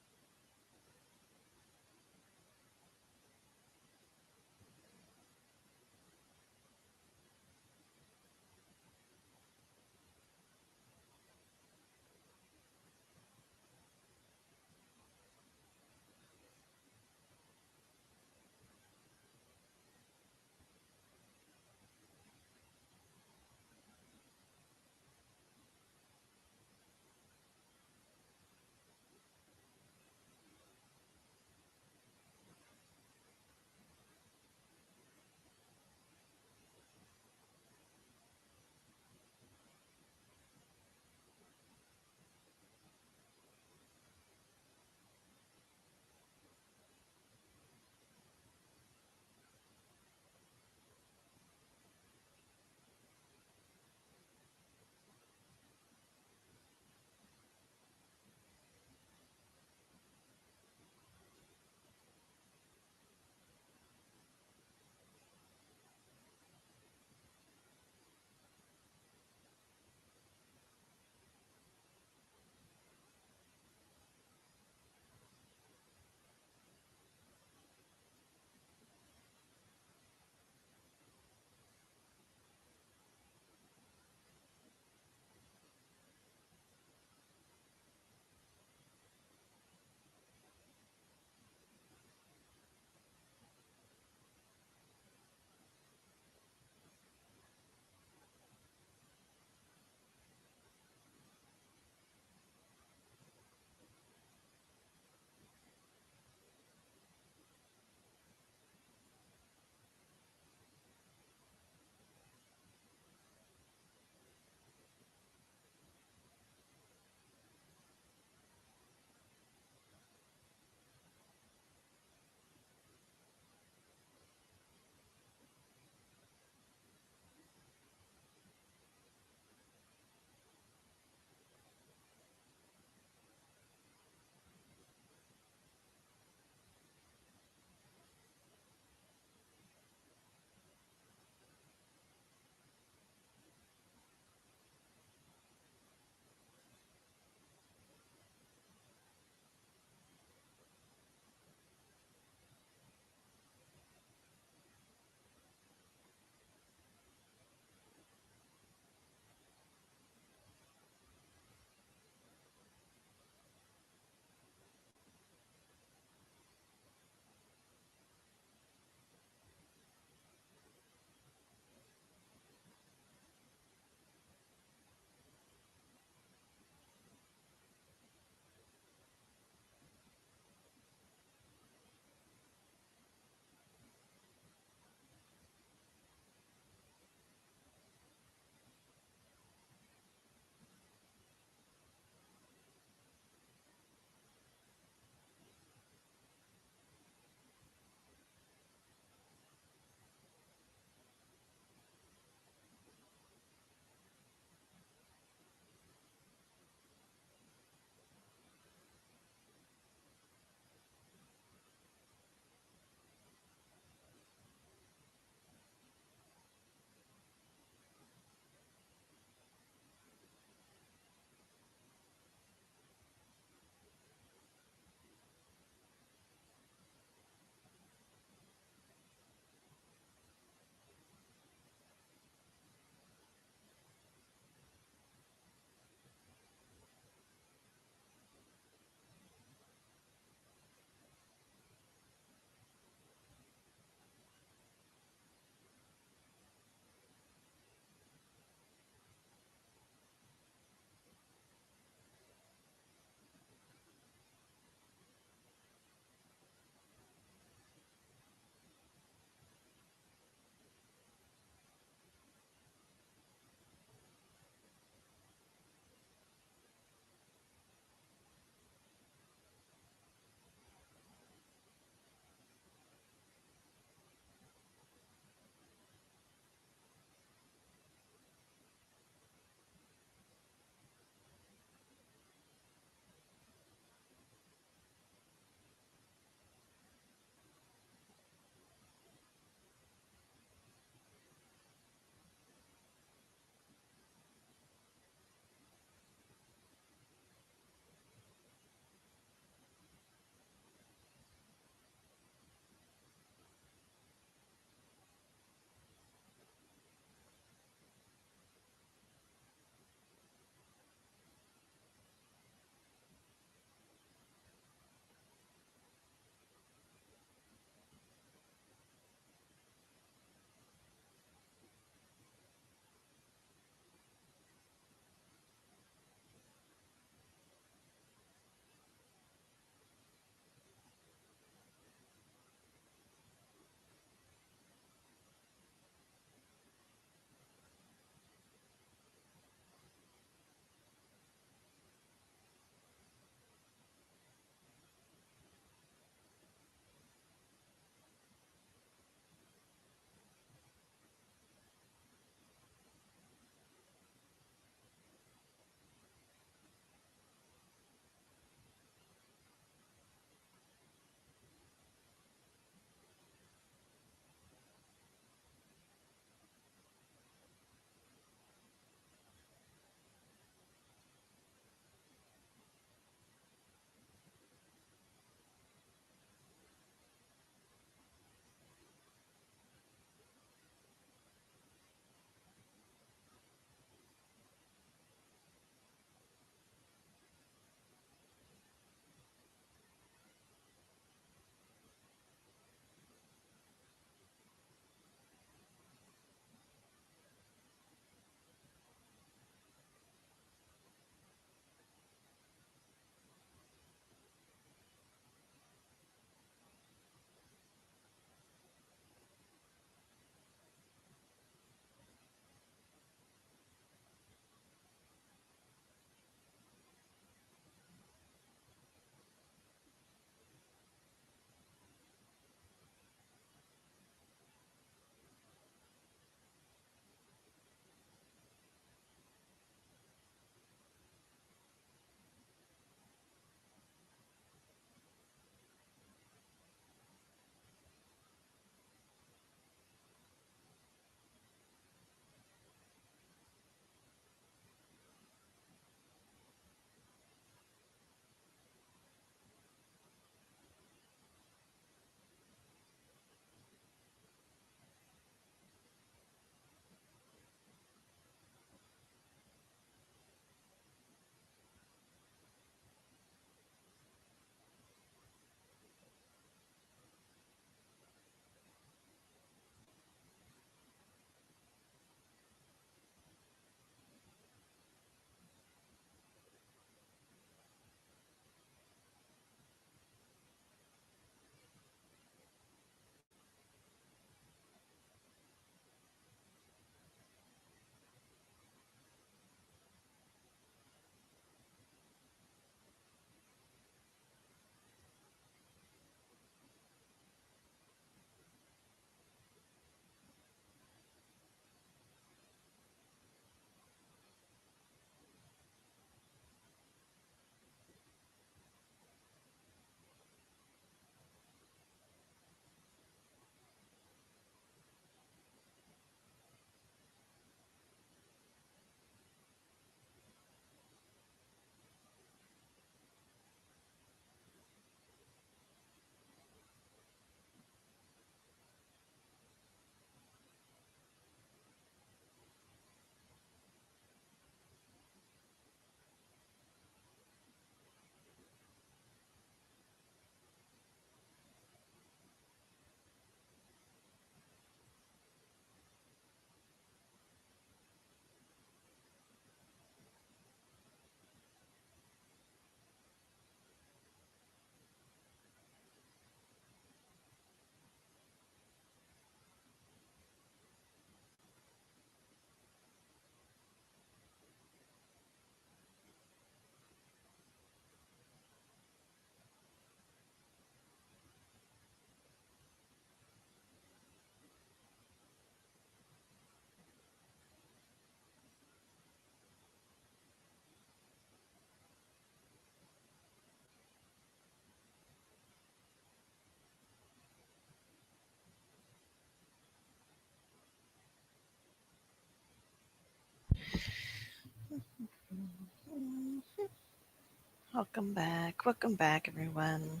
Welcome back, everyone.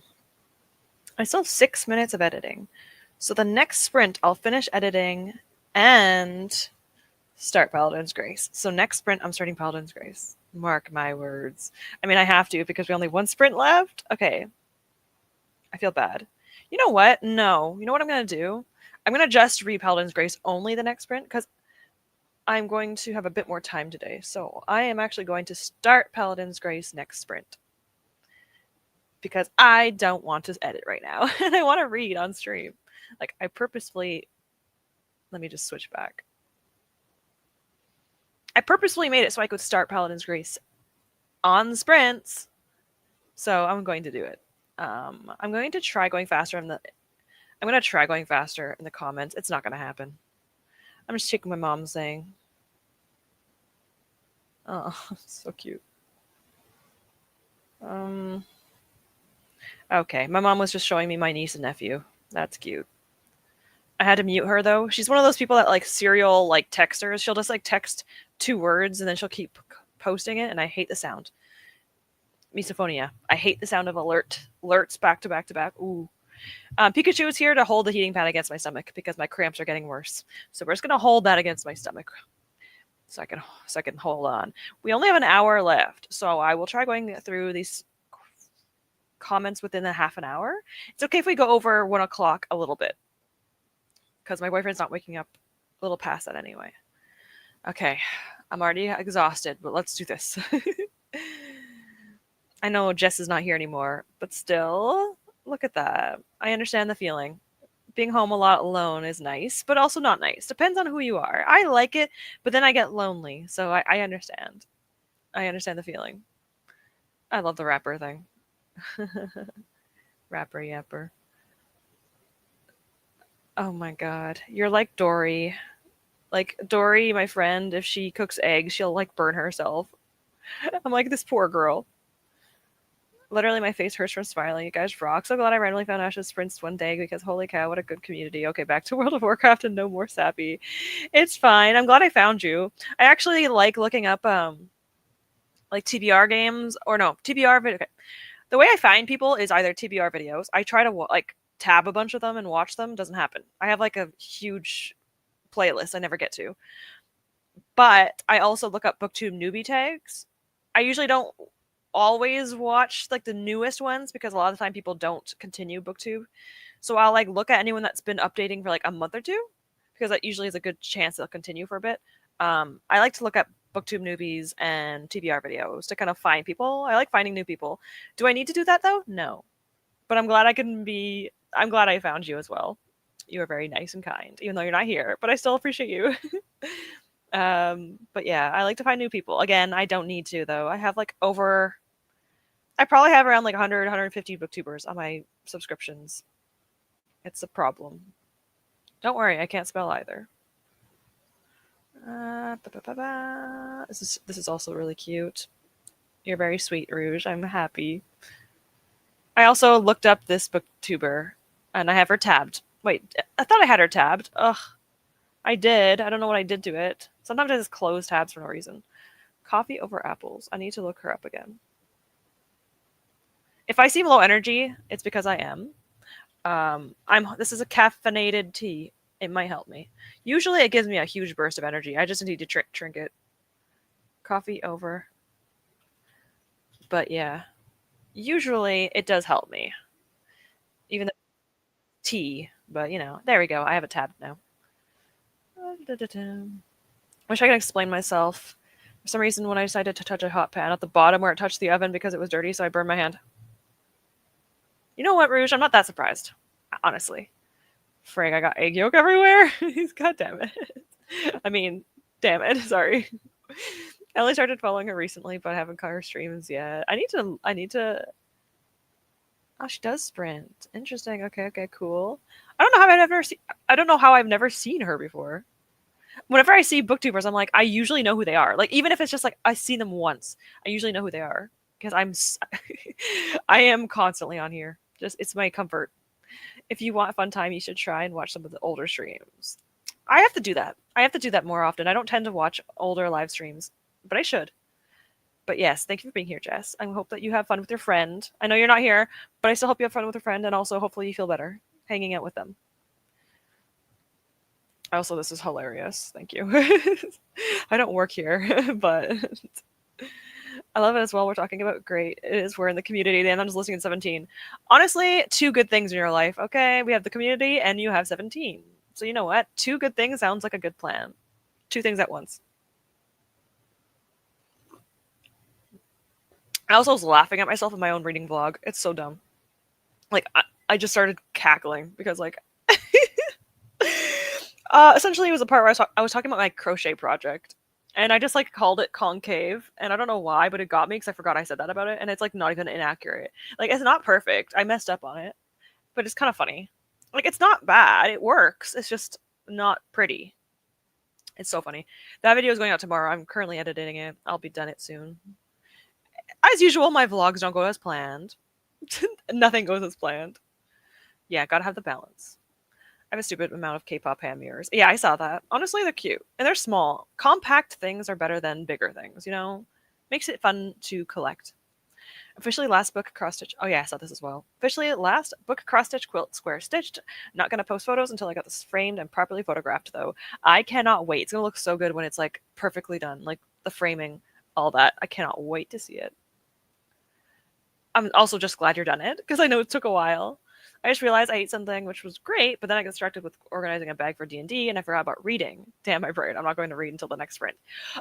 I still have 6 minutes of editing. So the next sprint, I'll finish editing and start Paladin's Grace. So next sprint, I'm starting Paladin's Grace. Mark my words. I mean, I have to because we only have 1 sprint left. Okay. I feel bad. You know what? No. You know what I'm going to do? I'm going to just read Paladin's Grace only the next sprint because I'm going to have a bit more time today. So I am actually going to start Paladin's Grace next sprint. Because I don't want to edit right now. And I want to read on stream. Like, I purposefully... Let me just switch back. I purposefully made it so I could start Paladin's Grace on the sprints. So I'm going to do it. I'm going to try going faster in the... I'm going to try going faster in the comments. It's not going to happen. I'm just taking my mom's thing. Oh, so cute. Okay, my mom was just showing me my niece and nephew. That's cute. I had to mute her though. She's one of those people that like serial like texters. She'll just like text 2 words and then she'll keep posting it, and I hate the sound. Misophonia. I hate the sound of alerts back to back to back. Ooh. Pikachu is here to hold the heating pad against my stomach because my cramps are getting worse. So we're just gonna hold that against my stomach. So I can hold on. We only have an hour left, so I will try going through these comments within a half an hour. It's okay if we go over 1 o'clock a little bit, because my boyfriend's not waking up a little past that anyway. Okay, I'm already exhausted, but let's do this. I know Jess is not here anymore, but still, look at that. I understand the feeling. Being home a lot alone is nice, but also not nice. Depends on who you are. I like it, but then I get lonely, so I understand. I understand the feeling. I love the rapper thing. Rapper yapper. Oh my god. You're like Dory. Like, Dory, my friend, if she cooks eggs, she'll, like, burn herself. I'm like, this poor girl. Literally, my face hurts from smiling. You guys rock. So glad I randomly found Ash's sprints one day because holy cow, what a good community. Okay, back to World of Warcraft and no more sappy. It's fine. I'm glad I found you. I actually like looking up, like, TBR games. Or no, TBR video. Okay. The way I find people is either TBR videos. I try to, like, tab a bunch of them and watch them. Doesn't happen. I have, like, a huge playlist I never get to. But I also look up booktube newbie tags. I usually don't always watch like the newest ones because a lot of the time people don't continue booktube. So I'll like look at anyone that's been updating for like a month or two because that usually is a good chance they'll continue for a bit. I like to look at booktube newbies and TBR videos to kind of find people. I like finding new people. Do I need to do that though? No. But I'm glad I found you as well. You are very nice and kind, even though you're not here, but I still appreciate you. But yeah, I like to find new people. Again, I don't need to though. I probably have around like 100, 150 booktubers on my subscriptions. It's a problem. Don't worry, I can't spell either. This is also really cute. You're very sweet, Rouge. I'm happy. I also looked up this booktuber, and I have her tabbed. Wait, I thought I had her tabbed. Ugh. I did. I don't know what I did to it. Sometimes I just close tabs for no reason. Coffee over apples. I need to look her up again. If I seem low energy, it's because I am. This is a caffeinated tea. It might help me. Usually it gives me a huge burst of energy. I just need to drink it. Coffee over. But yeah. Usually it does help me. Even though tea. But you know, there we go. I have it tabbed now. Wish I could explain myself. For some reason, when I decided to touch a hot pan at the bottom where it touched the oven because it was dirty, so I burned my hand. You know what, Rouge? I'm not that surprised. Honestly. Frig, I got egg yolk everywhere. God damn it. I mean, damn it. Sorry. I only started following her recently, but I haven't caught her streams yet. I need to. Oh, she does sprint. Interesting. Okay, cool. I don't know how I've never seen her before. Whenever I see booktubers, I'm like, I usually know who they are. Like, even if it's just like I see them once, I usually know who they are because I am constantly on here. Just it's my comfort. If you want a fun time, you should try and watch some of the older streams. I have to do that. I have to do that more often. I don't tend to watch older live streams, but I should. But yes, thank you for being here, Jess. I hope that you have fun with your friend. I know you're not here, but I still hope you have fun with your friend, and also hopefully you feel better hanging out with them. Also, this is hilarious. Thank you. I don't work here, but I love it as well. We're talking about great. It is. We're in the community. And I'm just listening at 17. Honestly, two good things in your life. Okay, we have the community, and you have 17. So you know what? Two good things sounds like a good plan. Two things at once. I also was laughing at myself in my own reading vlog. It's so dumb. Like I just started cackling because like essentially it was a part where I was talking about my crochet project, and I just like called it concave, and I don't know why, but it got me because I forgot I said that about it, and it's like not even inaccurate. Like it's not perfect. I messed up on it, but it's kind of funny. Like it's not bad. It works. It's just not pretty. It's so funny. That video is going out tomorrow. I'm currently editing it. I'll be done it soon. As usual, my vlogs don't go as planned. Nothing goes as planned. Yeah, gotta have the balance. I have a stupid amount of K-pop hand mirrors. Yeah, I saw that. Honestly, they're cute and they're small. Compact things are better than bigger things. You know, makes it fun to collect. Officially last book cross stitch. Oh yeah, I saw this as well. Officially last book cross stitch quilt square stitched. Not gonna post photos until I got this framed and properly photographed though. I cannot wait. It's gonna look so good when it's like perfectly done, like the framing, all that. I cannot wait to see it. I'm also just glad you're done it because I know it took a while. I just realized I ate something which was great, but then I got distracted with organizing a bag for D&D and I forgot about reading. Damn my brain. I'm not going to read until the next sprint.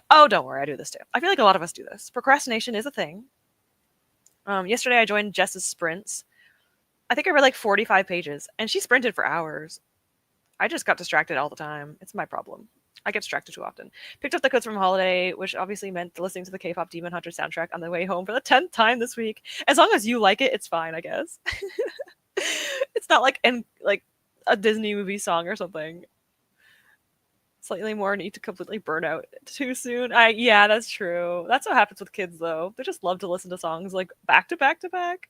Oh, don't worry. I do this too. I feel like a lot of us do this. Procrastination is a thing. Yesterday I joined Jess's sprints. I think I read like 45 pages and she sprinted for hours. I just got distracted all the time. It's my problem. I get distracted too often. Picked up the codes from Holiday, which obviously meant listening to the K-pop Demon Hunter soundtrack on the way home for the 10th time this week. As long as you like it, it's fine, I guess. It's not like a Disney movie song or something. Slightly more need to completely burn out too soon. Yeah, that's true. That's what happens with kids though. They just love to listen to songs like back to back to back.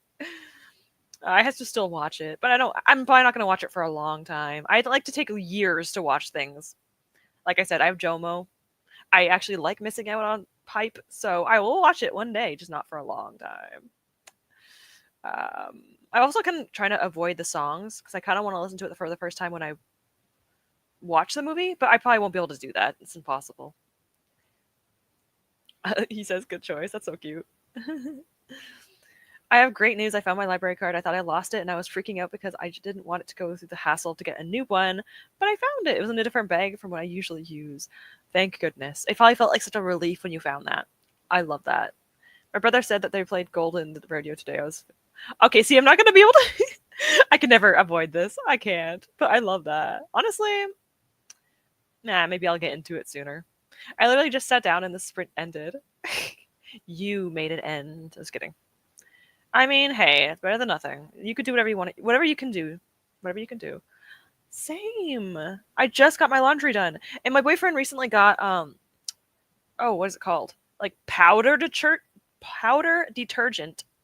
I have to still watch it, but I'm probably not going to watch it for a long time. I'd like to take years to watch things. Like I said, I have JOMO. I actually like missing out on Pipe, so I will watch it one day, just not for a long time. I also kind of trying to avoid the songs because I kind of want to listen to it for the first time when I watch the movie, but I probably won't be able to do that. It's impossible. He says, "Good choice." That's so cute. I have great news. I found my library card. I thought I lost it, and I was freaking out because I didn't want it to go through the hassle to get a new one, but I found it. It was in a different bag from what I usually use. Thank goodness. It probably felt like such a relief when you found that. I love that. My brother said that they played Golden the radio today. I was okay. See, I'm not going to be able to. I can never avoid this. I can't. But I love that. Honestly, nah, maybe I'll get into it sooner. I literally just sat down and the sprint ended. You made it end. Just kidding. I mean, hey, it's better than nothing. You could do whatever you want. Whatever you can do. Whatever you can do. Same. I just got my laundry done. And my boyfriend recently got oh, what is it called? Like powder detergent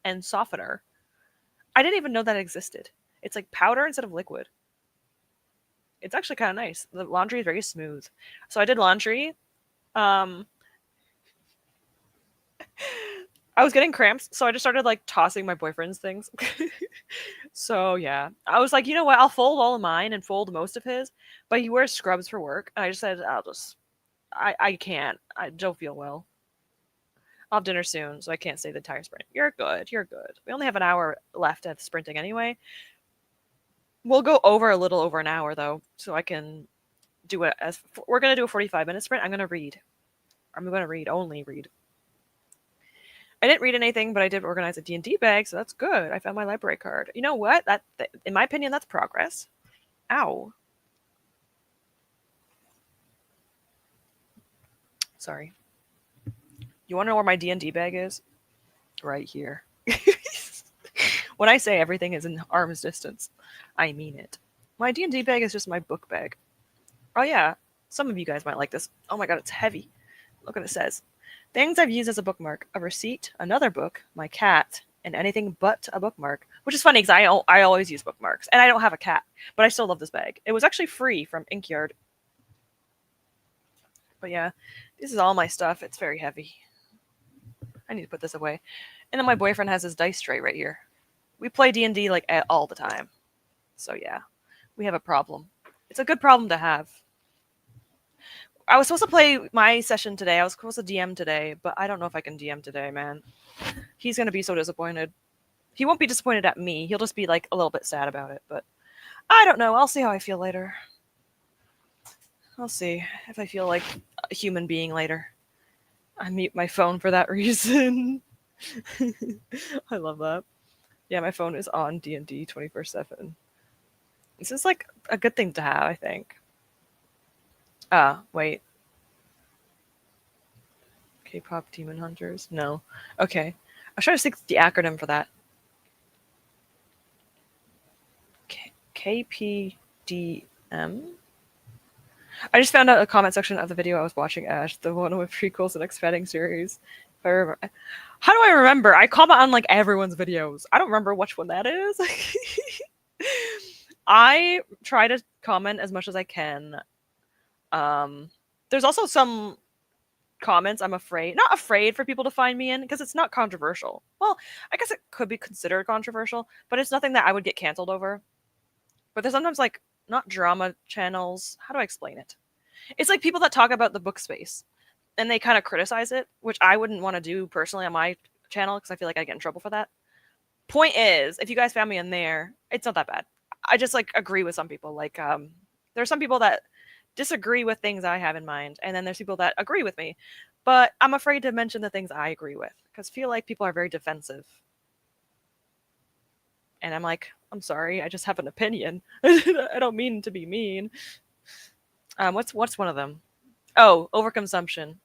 and softener. I didn't even know that existed. It's like powder instead of liquid. It's actually kind of nice. The laundry is very smooth. So I did laundry. Um I was getting cramps, so I just started like tossing my boyfriend's things. So yeah, I was like, you know what? I'll fold all of mine and fold most of his. But he wears scrubs for work, and I just said, I can't. I don't feel well. I'll have dinner soon, so I can't stay the entire sprint. You're good. You're good. We only have an hour left at sprinting anyway. We'll go over a little over an hour though, so I can do it as we're gonna do a 45-minute sprint. I'm gonna read. I'm gonna read only read. I didn't read anything, but I did organize a D&D bag, so that's good. I found my library card. You know what? In my opinion, that's progress. Ow. Sorry. You want to know where my D&D bag is? Right here. When I say everything is in arm's distance, I mean it. My D&D bag is just my book bag. Oh yeah, some of you guys might like this. Oh my god, it's heavy. Look what it says. Things I've used as a bookmark: a receipt, another book, my cat, and anything but a bookmark. Which is funny because I always use bookmarks, and I don't have a cat, but I still love this bag. It was actually free from Inkyard. But yeah, this is all my stuff. It's very heavy. I need to put this away. And then my boyfriend has his dice tray right here. We play D&D like all the time. So yeah, we have a problem. It's a good problem to have. I was supposed to play my session today. I was supposed to DM today, but I don't know if I can DM today, man. He's going to be so disappointed. He won't be disappointed at me. He'll just be like a little bit sad about it, but I don't know. I'll see how I feel later. I'll see if I feel like a human being later. I mute my phone for that reason. I love that. Yeah, my phone is on D&D 24/7. This is like a good thing to have, I think. Wait. K-pop Demon Hunters? No. Okay. I'll try to stick the acronym for that. KPDM? I just found out a comment section of the video I was watching, Ash, the one with prequels and expanding series. If I remember. How do I remember? I comment on like everyone's videos. I don't remember which one that is. I try to comment as much as I can. There's also some comments I'm not afraid for people to find me in because it's not controversial. Well, I guess it could be considered controversial, but it's nothing that I would get canceled over. But there's sometimes like not drama channels. How do I explain it? It's like people that talk about the book space and they kind of criticize it, which I wouldn't want to do personally on my channel because I feel like I get in trouble for that. Point is, if you guys found me in there, it's not that bad. I just like agree with some people. Like there are some people that disagree with things I have in mind, and then there's people that agree with me. But I'm afraid to mention the things I agree with because I feel like people are very defensive. And I'm like, I'm sorry, I just have an opinion. I don't mean to be mean. What's one of them? Oh, overconsumption.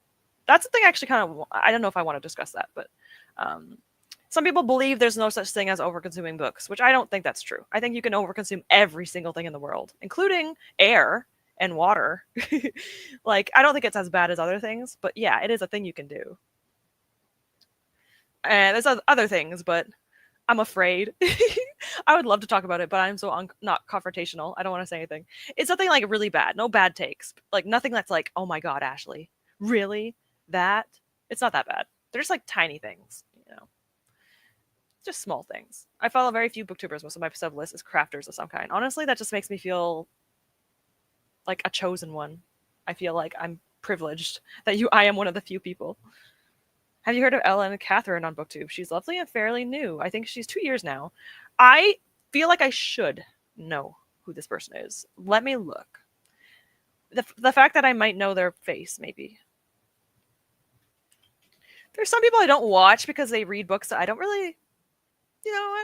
That's the thing I actually kind of, I don't know if I want to discuss that, but some people believe there's no such thing as overconsuming books, which I don't think that's true. I think you can overconsume every single thing in the world, including air and water. Like, I don't think it's as bad as other things, but yeah, it is a thing you can do. And there's other things, but I'm afraid. I would love to talk about it, but I'm so not confrontational. I don't want to say anything. It's nothing like really bad. No bad takes. Like nothing that's like, oh my God, Ashley, really? That? It's not that bad. They're just like tiny things, you know. Just small things. I follow very few booktubers. Most of my sub list is crafters of some kind. Honestly, that just makes me feel like a chosen one. I feel like I'm privileged that I am one of the few people. Have you heard of Ella and Catherine on BookTube? She's lovely and fairly new. I think she's 2 years now. I feel like I should know who this person is. Let me look. The fact that I might know their face, maybe. There's some people I don't watch because they read books that I don't really, you know,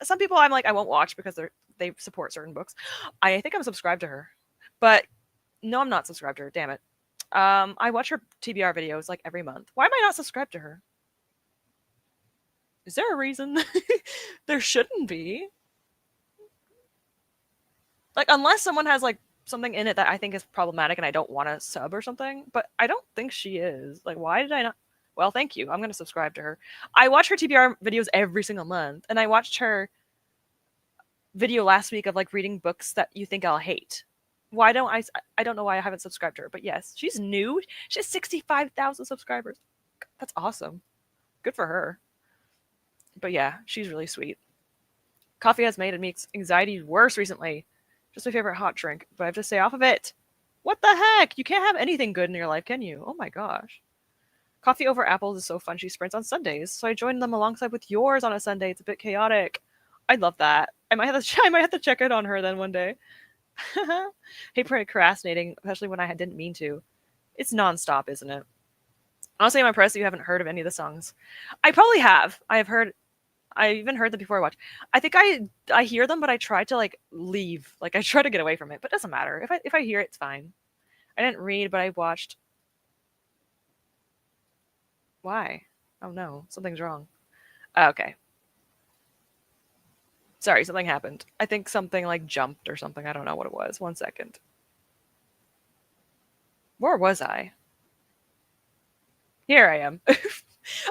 some people I'm like, I won't watch because they support certain books. I think I'm subscribed to her. But no, I'm not subscribed to her. Damn it. I watch her TBR videos like every month. Why am I not subscribed to her? Is there a reason? There shouldn't be. Like, unless someone has like something in it that I think is problematic and I don't want to sub or something. But I don't think she is. Like, why did I not? Well, thank you. I'm going to subscribe to her. I watch her TBR videos every single month. And I watched her video last week of like reading books that you think I'll hate. Why don't I don't know why I haven't subscribed to her, but yes, she's new. She has 65,000 subscribers. That's awesome. Good for her. But yeah, she's really sweet. Coffee has made me anxiety worse recently. Just my favorite hot drink, but I have to stay off of it. What the heck? You can't have anything good in your life, can you? Oh my gosh. Coffee over apples is so fun. She sprints on Sundays, so I joined them alongside with yours on a Sunday. It's a bit chaotic. I love that. I might have to check in on her then one day. Hate procrastinating, especially when I didn't mean to. It's nonstop, isn't it? Honestly, I'm impressed that you haven't heard of any of the songs. I probably have. I even heard them before I watch. I think I hear them, but I try to like leave. Like I try to get away from it, but it doesn't matter. If I hear it, it's fine. I didn't read, but I watched. Why? Oh no, something's wrong. Okay. Sorry, something happened. I think something like jumped or something. I don't know what it was. 1 second. Where was I? Here I am.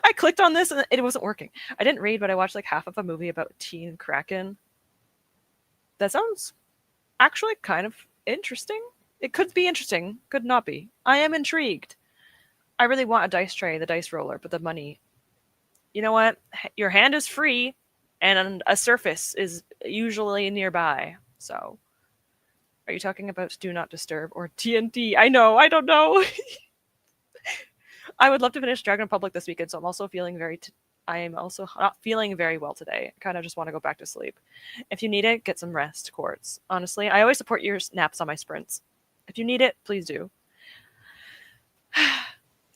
I clicked on this and it wasn't working. I didn't read, but I watched like half of a movie about Teen Kraken. That sounds actually kind of interesting. It could be interesting, could not be. I am intrigued. I really want a dice tray, the dice roller, but the money you know what? Your hand is free, and a surface is usually nearby. So, are you talking about Do Not Disturb or TNT? I know, I don't know. I would love to finish Dragon Republic this weekend, so I'm also feeling I am also not feeling very well today. I kind of just want to go back to sleep. If you need it, get some rest, Quartz. Honestly, I always support your naps on my sprints. If you need it, please do.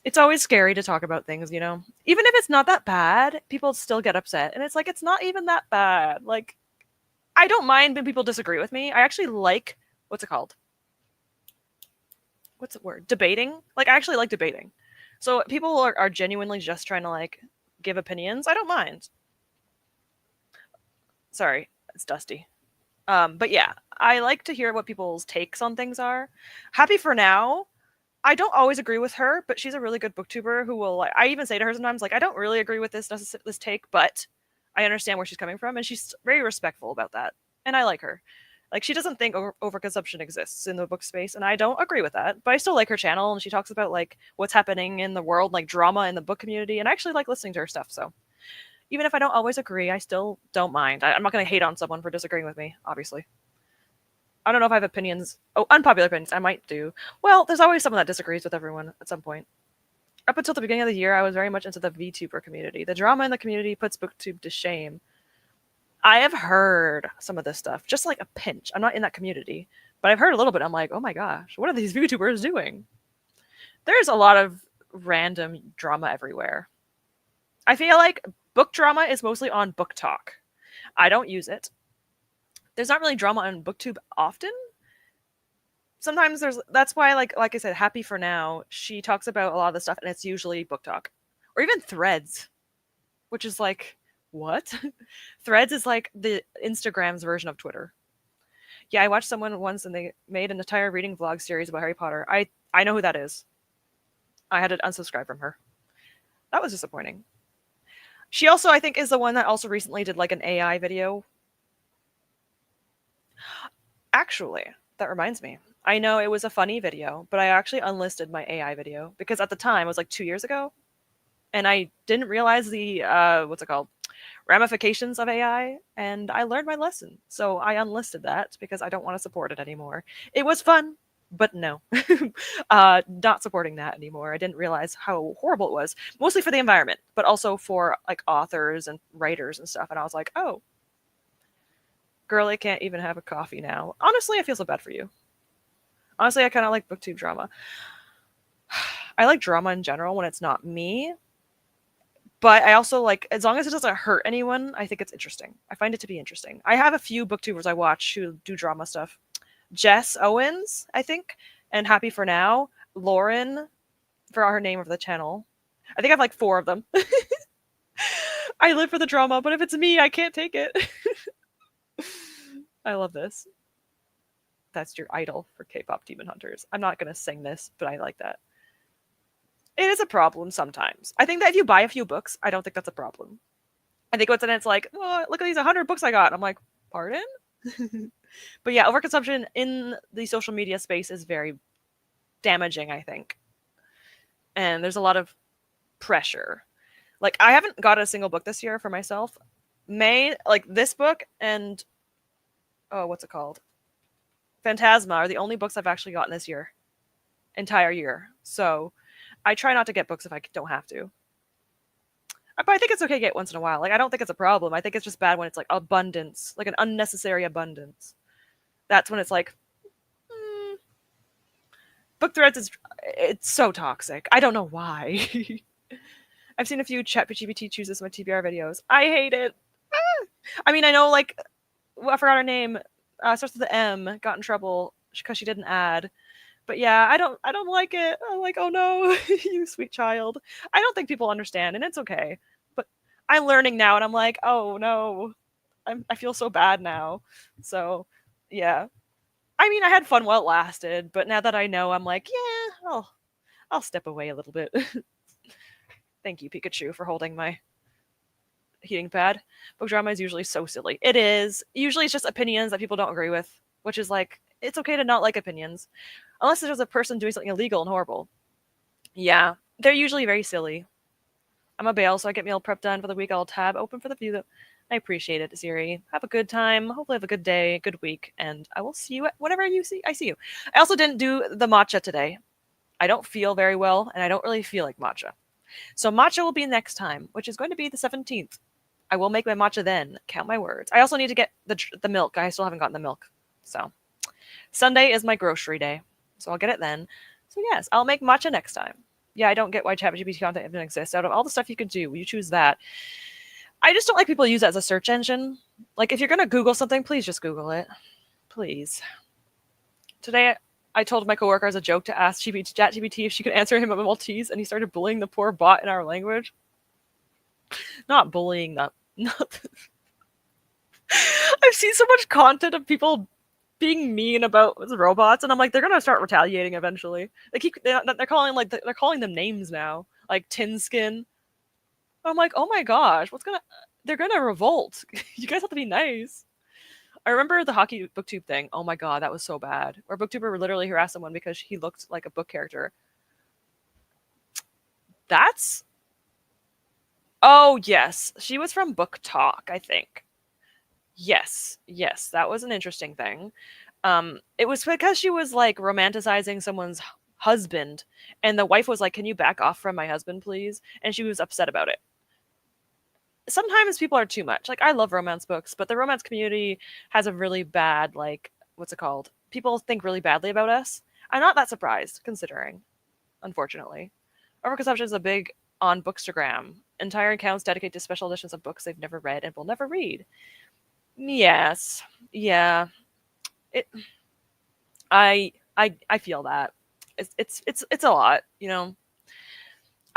It's always scary to talk about things, you know? Even if it's not that bad, people still get upset. And it's like, it's not even that bad. Like, I don't mind when people disagree with me. I actually like, what's it called? What's the word? Debating. Like, I actually like debating. So people are genuinely just trying to, like, give opinions. I don't mind. Sorry, it's dusty. But yeah, I like to hear what people's takes on things are. Happy for Now, I don't always agree with her, but she's a really good booktuber who will, like, I even say to her sometimes, like, I don't really agree with this take, but I understand where she's coming from, and she's very respectful about that. And I like her. Like, she doesn't think overconsumption exists in the book space, and I don't agree with that. But I still like her channel, and she talks about, like, what's happening in the world, like drama in the book community, and I actually like listening to her stuff. So even if I don't always agree, I still don't mind. I'm not going to hate on someone for disagreeing with me, obviously. I don't know if I have opinions. Oh, unpopular opinions. I might do. Well, there's always someone that disagrees with everyone at some point. Up until the beginning of the year, I was very much into the VTuber community. The drama in the community puts BookTube to shame. I have heard some of this stuff, just like a pinch. I'm not in that community, but I've heard a little bit. I'm like, oh my gosh, what are these VTubers doing? There's a lot of random drama everywhere. I feel like book drama is mostly on Book Talk. I don't use it. There's not really drama on BookTube often. Sometimes that's why like I said, Happy for Now, she talks about a lot of the stuff and it's usually Book Talk. Or even Threads, which is like what? Threads is like the Instagram's version of Twitter. Yeah, I watched someone once and they made an entire reading vlog series about Harry Potter. I know who that is. I had to unsubscribe from her. That was disappointing. She also, I think, is the one that also recently did like an AI video. Actually, that reminds me. I know it was a funny video, but I actually unlisted my AI video because at the time, it was like 2 years ago, and I didn't realize the, what's it called? Ramifications of AI, and I learned my lesson. So I unlisted that because I don't want to support it anymore. It was fun, but no. Not supporting that anymore. I didn't realize how horrible it was, mostly for the environment, but also for like authors and writers and stuff. And I was like, oh, girl, can't even have a coffee now. Honestly, I feel so bad for you. Honestly, I kind of like booktube drama. I like drama in general when it's not me, but I also like, as long as it doesn't hurt anyone, I think it's interesting. I find it to be interesting. I have a few booktubers I watch who do drama stuff. Jess Owens, I think, and Happy for Now. Lauren, for her name of the channel. I think I have like 4 of them. I live for the drama, but if it's me, I can't take it. I love this. That's your idol for K-pop Demon Hunters. I'm not going to sing this, but I like that. It is a problem sometimes. I think that if you buy a few books, I don't think that's a problem. I think what's in it's like, oh, look at these 100 books I got. I'm like, pardon? But yeah, overconsumption in the social media space is very damaging, I think. And there's a lot of pressure. Like, I haven't got a single book this year for myself. Like this book and, oh, what's it called? Phantasma are the only books I've actually gotten this year. Entire year. So I try not to get books if I don't have to. But I think it's okay to get once in a while. Like, I don't think it's a problem. I think it's just bad when it's like abundance, like an unnecessary abundance. That's when it's like, book threads it's so toxic. I don't know why. I've seen a few ChatGPT chooses my TBR videos. I hate it. I mean, I know, like, I forgot her name. Starts with the M. Got in trouble because she did an ad. But yeah, I don't like it. I'm like, oh no, you sweet child. I don't think people understand, and it's okay. But I'm learning now, and I'm like, oh no, I feel so bad now. So yeah, I mean, I had fun while it lasted, but now that I know, I'm like, yeah, I'll step away a little bit. Thank you, Pikachu, for holding my heating pad. Book drama is usually so silly. It is. Usually it's just opinions that people don't agree with, which is like, it's okay to not like opinions. Unless there's a person doing something illegal and horrible. Yeah, they're usually very silly. I'm a bail, so I get meal prep done for the week. I'll tab open for the view. I appreciate it, Siri. Have a good time. Hopefully have a good day, good week, and I will see you whenever I see you. I also didn't do the matcha today. I don't feel very well, and I don't really feel like matcha. So matcha will be next time, which is going to be the 17th. I will make my matcha then. Count my words. I also need to get the milk. I still haven't gotten the milk. So Sunday is my grocery day, so I'll get it then. So yes, I'll make matcha next time. Yeah, I don't get why ChatGPT content even exists. Out of all the stuff you could do, you choose that. I just don't like people use it as a search engine. Like, if you're going to Google something, please just Google it. Please. Today, I told my coworker as a joke to ask ChatGPT if she could answer him about Maltese, and he started bullying the poor bot in our language. Not bullying, not. I've seen so much content of people being mean about robots, and I'm like, they're gonna start retaliating eventually. They're calling them names now, like Tin Skin. I'm like, oh my gosh, they're gonna revolt. You guys have to be nice. I remember the hockey booktube thing. Oh my god, that was so bad. Where booktuber literally harassed someone because he looked like a book character. Oh yes, she was from Book Talk, I think. Yes, that was an interesting thing. It was because she was like romanticizing someone's husband, and the wife was like, "Can you back off from my husband, please?" And she was upset about it. Sometimes people are too much. Like, I love romance books, but the romance community has a really bad, like, what's it called? People think really badly about us. I'm not that surprised, considering, unfortunately. Overconsumption is a big on Bookstagram. Entire accounts dedicated to special editions of books they've never read and will never read. Yes. Yeah. It I feel that. It's a lot, you know.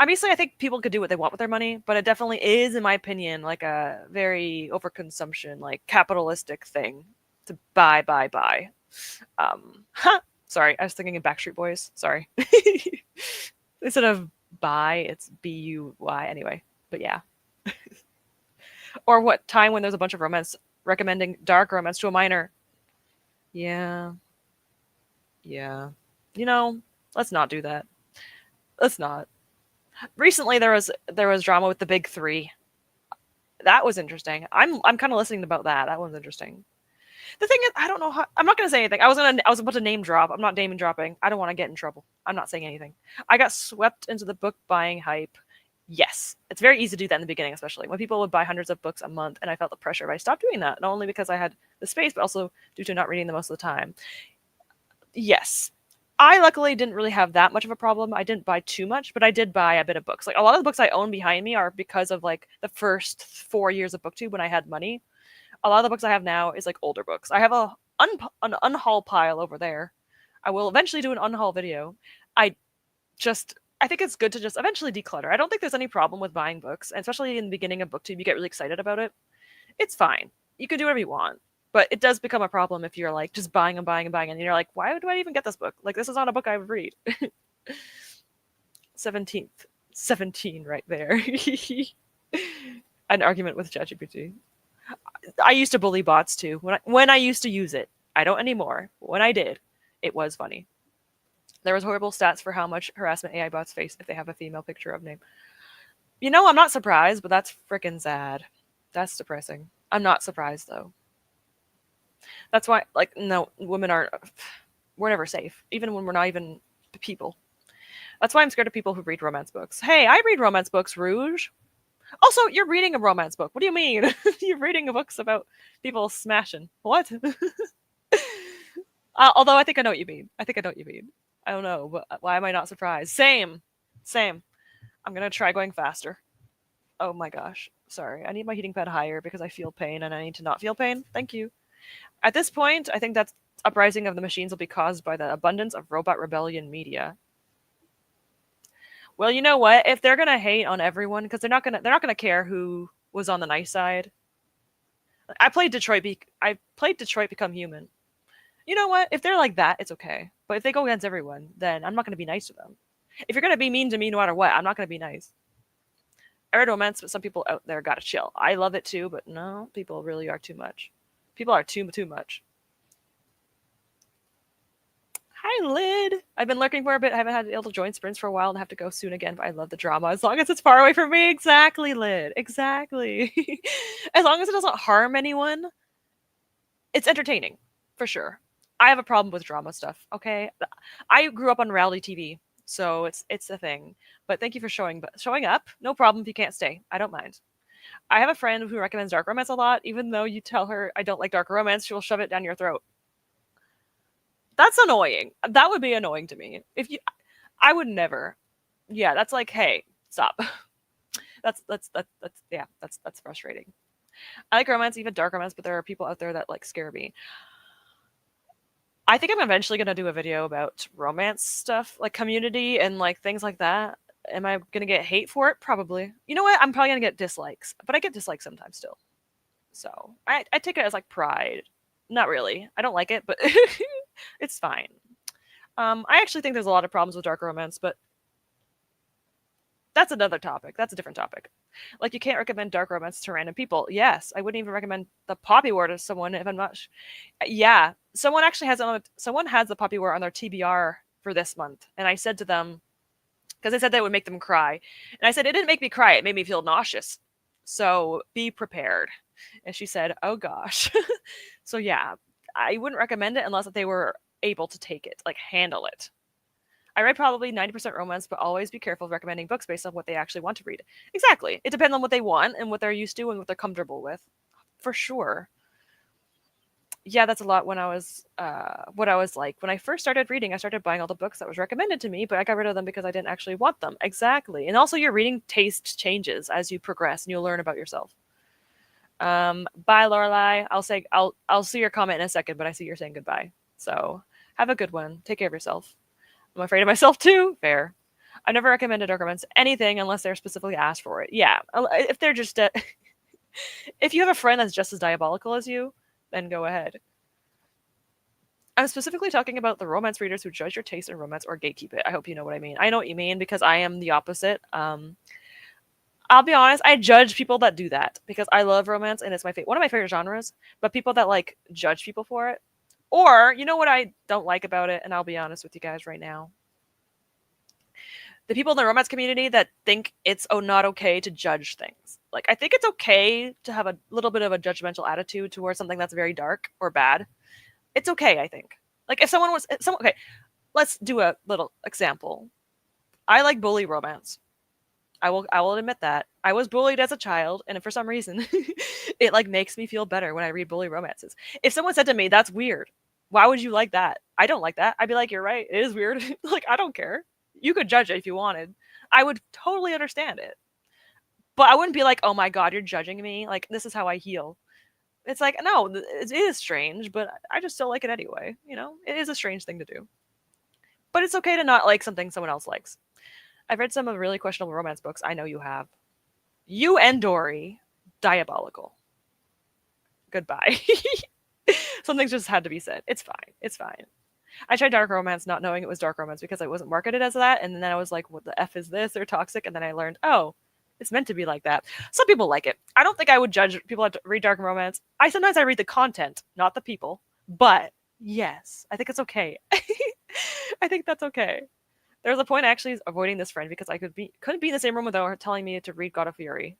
Obviously, I think people could do what they want with their money, but it definitely is, in my opinion, like a very overconsumption, like capitalistic thing to buy. Sorry, I was thinking of Backstreet Boys. Sorry. Instead of buy, it's BUY anyway. But yeah. Or what time when there's a bunch of romance recommending dark romance to a minor. Yeah. Yeah. You know, let's not do that. Let's not. Recently there was drama with the big three. That was interesting. I'm kind of listening about that. That one's interesting. The thing is, I don't know how. I'm not gonna say anything. I was about to name drop. I'm not naming dropping. I don't want to get in trouble. I'm not saying anything. I got swept into the book buying hype. Yes, it's very easy to do that in the beginning, especially when people would buy hundreds of books a month, and I felt the pressure. But I stopped doing that, not only because I had the space, but also due to not reading them most of the time. Yes, I luckily didn't really have that much of a problem. I didn't buy too much, but I did buy a bit of books. Like, a lot of the books I own behind me are because of like the first 4 years of BookTube when I had money. A lot of the books I have now is like older books. I have an unhaul pile over there. I will eventually do an unhaul video. I think it's good to just eventually declutter. I don't think there's any problem with buying books, and especially in the beginning of BookTube, you get really excited about it. It's fine. You can do whatever you want. But it does become a problem if you're like just buying and buying and buying, and you're like, why do I even get this book? Like, this is not a book I would read. 17th. 17 right there. An argument with ChatGPT. I used to bully bots too. When I used to use it. I don't anymore. When I did, it was funny. There was horrible stats for how much harassment AI bots face if they have a female picture of name. You know, I'm not surprised, but that's freaking sad. That's depressing. I'm not surprised though. That's why, like, no, women aren't. We're never safe, even when we're not even people. That's why I'm scared of people who read romance books. Hey, I read romance books, Rouge. Also, you're reading a romance book. What do you mean? You're reading books about people smashing. What? Although I think I know what you mean. I don't know, but why am I not surprised? Same. I'm gonna try going faster. Oh my gosh. Sorry. I need my heating pad higher because I feel pain and I need to not feel pain. Thank you. At this point, I think that uprising of the machines will be caused by the abundance of robot rebellion media. Well, you know what? If they're gonna hate on everyone, because they're not gonna care who was on the nice side. I played Detroit Become Human. You know what? If they're like that, it's okay. But if they go against everyone, then I'm not gonna be nice to them. If you're gonna be mean to me no matter what, I'm not gonna be nice. I read romance, but some people out there gotta chill. I love it too, but no, people really are too much. People are too much. Hi, Lid. I've been lurking for a bit. I haven't had able to join sprints for a while and have to go soon again, but I love the drama as long as it's far away from me. Exactly, Lid. Exactly. As long as it doesn't harm anyone, it's entertaining, for sure. I have a problem with drama stuff, okay? I grew up on reality TV, so it's a thing. But thank you for showing up. No problem if you can't stay. I don't mind. I have a friend who recommends dark romance a lot. Even though you tell her I don't like dark romance, she will shove it down your throat. That's annoying. That would be annoying to me. If you, I would never. Yeah, that's like, hey, stop. That's frustrating. I like romance, even dark romance, but there are people out there that like scare me. I think I'm eventually gonna do a video about romance stuff, like community and like things like that. Am I gonna get hate for it? Probably. You know what? I'm probably gonna get dislikes, but I get dislikes sometimes still. So I take it as like pride. Not really. I don't like it, but it's fine. I actually think there's a lot of problems with dark romance, but that's another topic. That's a different topic. Like you can't recommend dark romance to random people. Yes, I wouldn't even recommend the Poppy War to someone if I'm not. Yeah, someone actually has someone has the Poppy War on their TBR for this month, and I said to them because they said that would make them cry, and I said it didn't make me cry. It made me feel nauseous. So be prepared. And she said, "Oh gosh." So yeah, I wouldn't recommend it unless they were able to take it, like handle it. I read probably 90% romance, but always be careful of recommending books based on what they actually want to read. Exactly. It depends on what they want and what they're used to and what they're comfortable with. For sure. Yeah, that's a lot when I was what I was like. When I first started reading, I started buying all the books that was recommended to me, but I got rid of them because I didn't actually want them. Exactly. And also your reading taste changes as you progress and you'll learn about yourself. Bye, Lorelai. I'll see your comment in a second, but I see you're saying goodbye. So have a good one. Take care of yourself. I'm afraid of myself too. Fair. I never recommended dark romance anything unless they're specifically asked for it. Yeah, if they're just if you have a friend that's just as diabolical as you, then go ahead. I'm specifically talking about the romance readers who judge your taste in romance or gatekeep it. I hope you know what I mean. I know what you mean because I am the opposite. I'll be honest, I judge people that do that because I love romance and it's one of my favorite genres. But people that like judge people for it, or you know what I don't like about it, and I'll be honest with you guys right now. The people in the romance community that think it's not okay to judge things. Like I think it's okay to have a little bit of a judgmental attitude towards something that's very dark or bad. It's okay, I think. Like if someone okay, let's do a little example. I like bully romance. I will admit that. I was bullied as a child, and for some reason it like makes me feel better when I read bully romances. If someone said to me, "That's weird. Why would you like that?" I don't like that. I'd be like, "You're right. It is weird." Like I don't care. You could judge it if you wanted. I would totally understand it. But I wouldn't be like, "Oh my god, you're judging me. Like this is how I heal." It's like, no, it is strange, but I just still like it anyway, you know? It is a strange thing to do. But it's okay to not like something someone else likes. I've read some of really questionable romance books. I know you have. You and Dory, diabolical. Goodbye. Something just had to be said. It's fine. It's fine. I tried dark romance not knowing it was dark romance because it wasn't marketed as that. And then I was like, what the F is this? They're toxic. And then I learned, oh, it's meant to be like that. Some people like it. I don't think I would judge people that read dark romance. Sometimes I read the content, not the people. But yes, I think it's okay. I think that's okay. There was a point actually avoiding this friend because I couldn't be in the same room without her telling me to read God of Fury.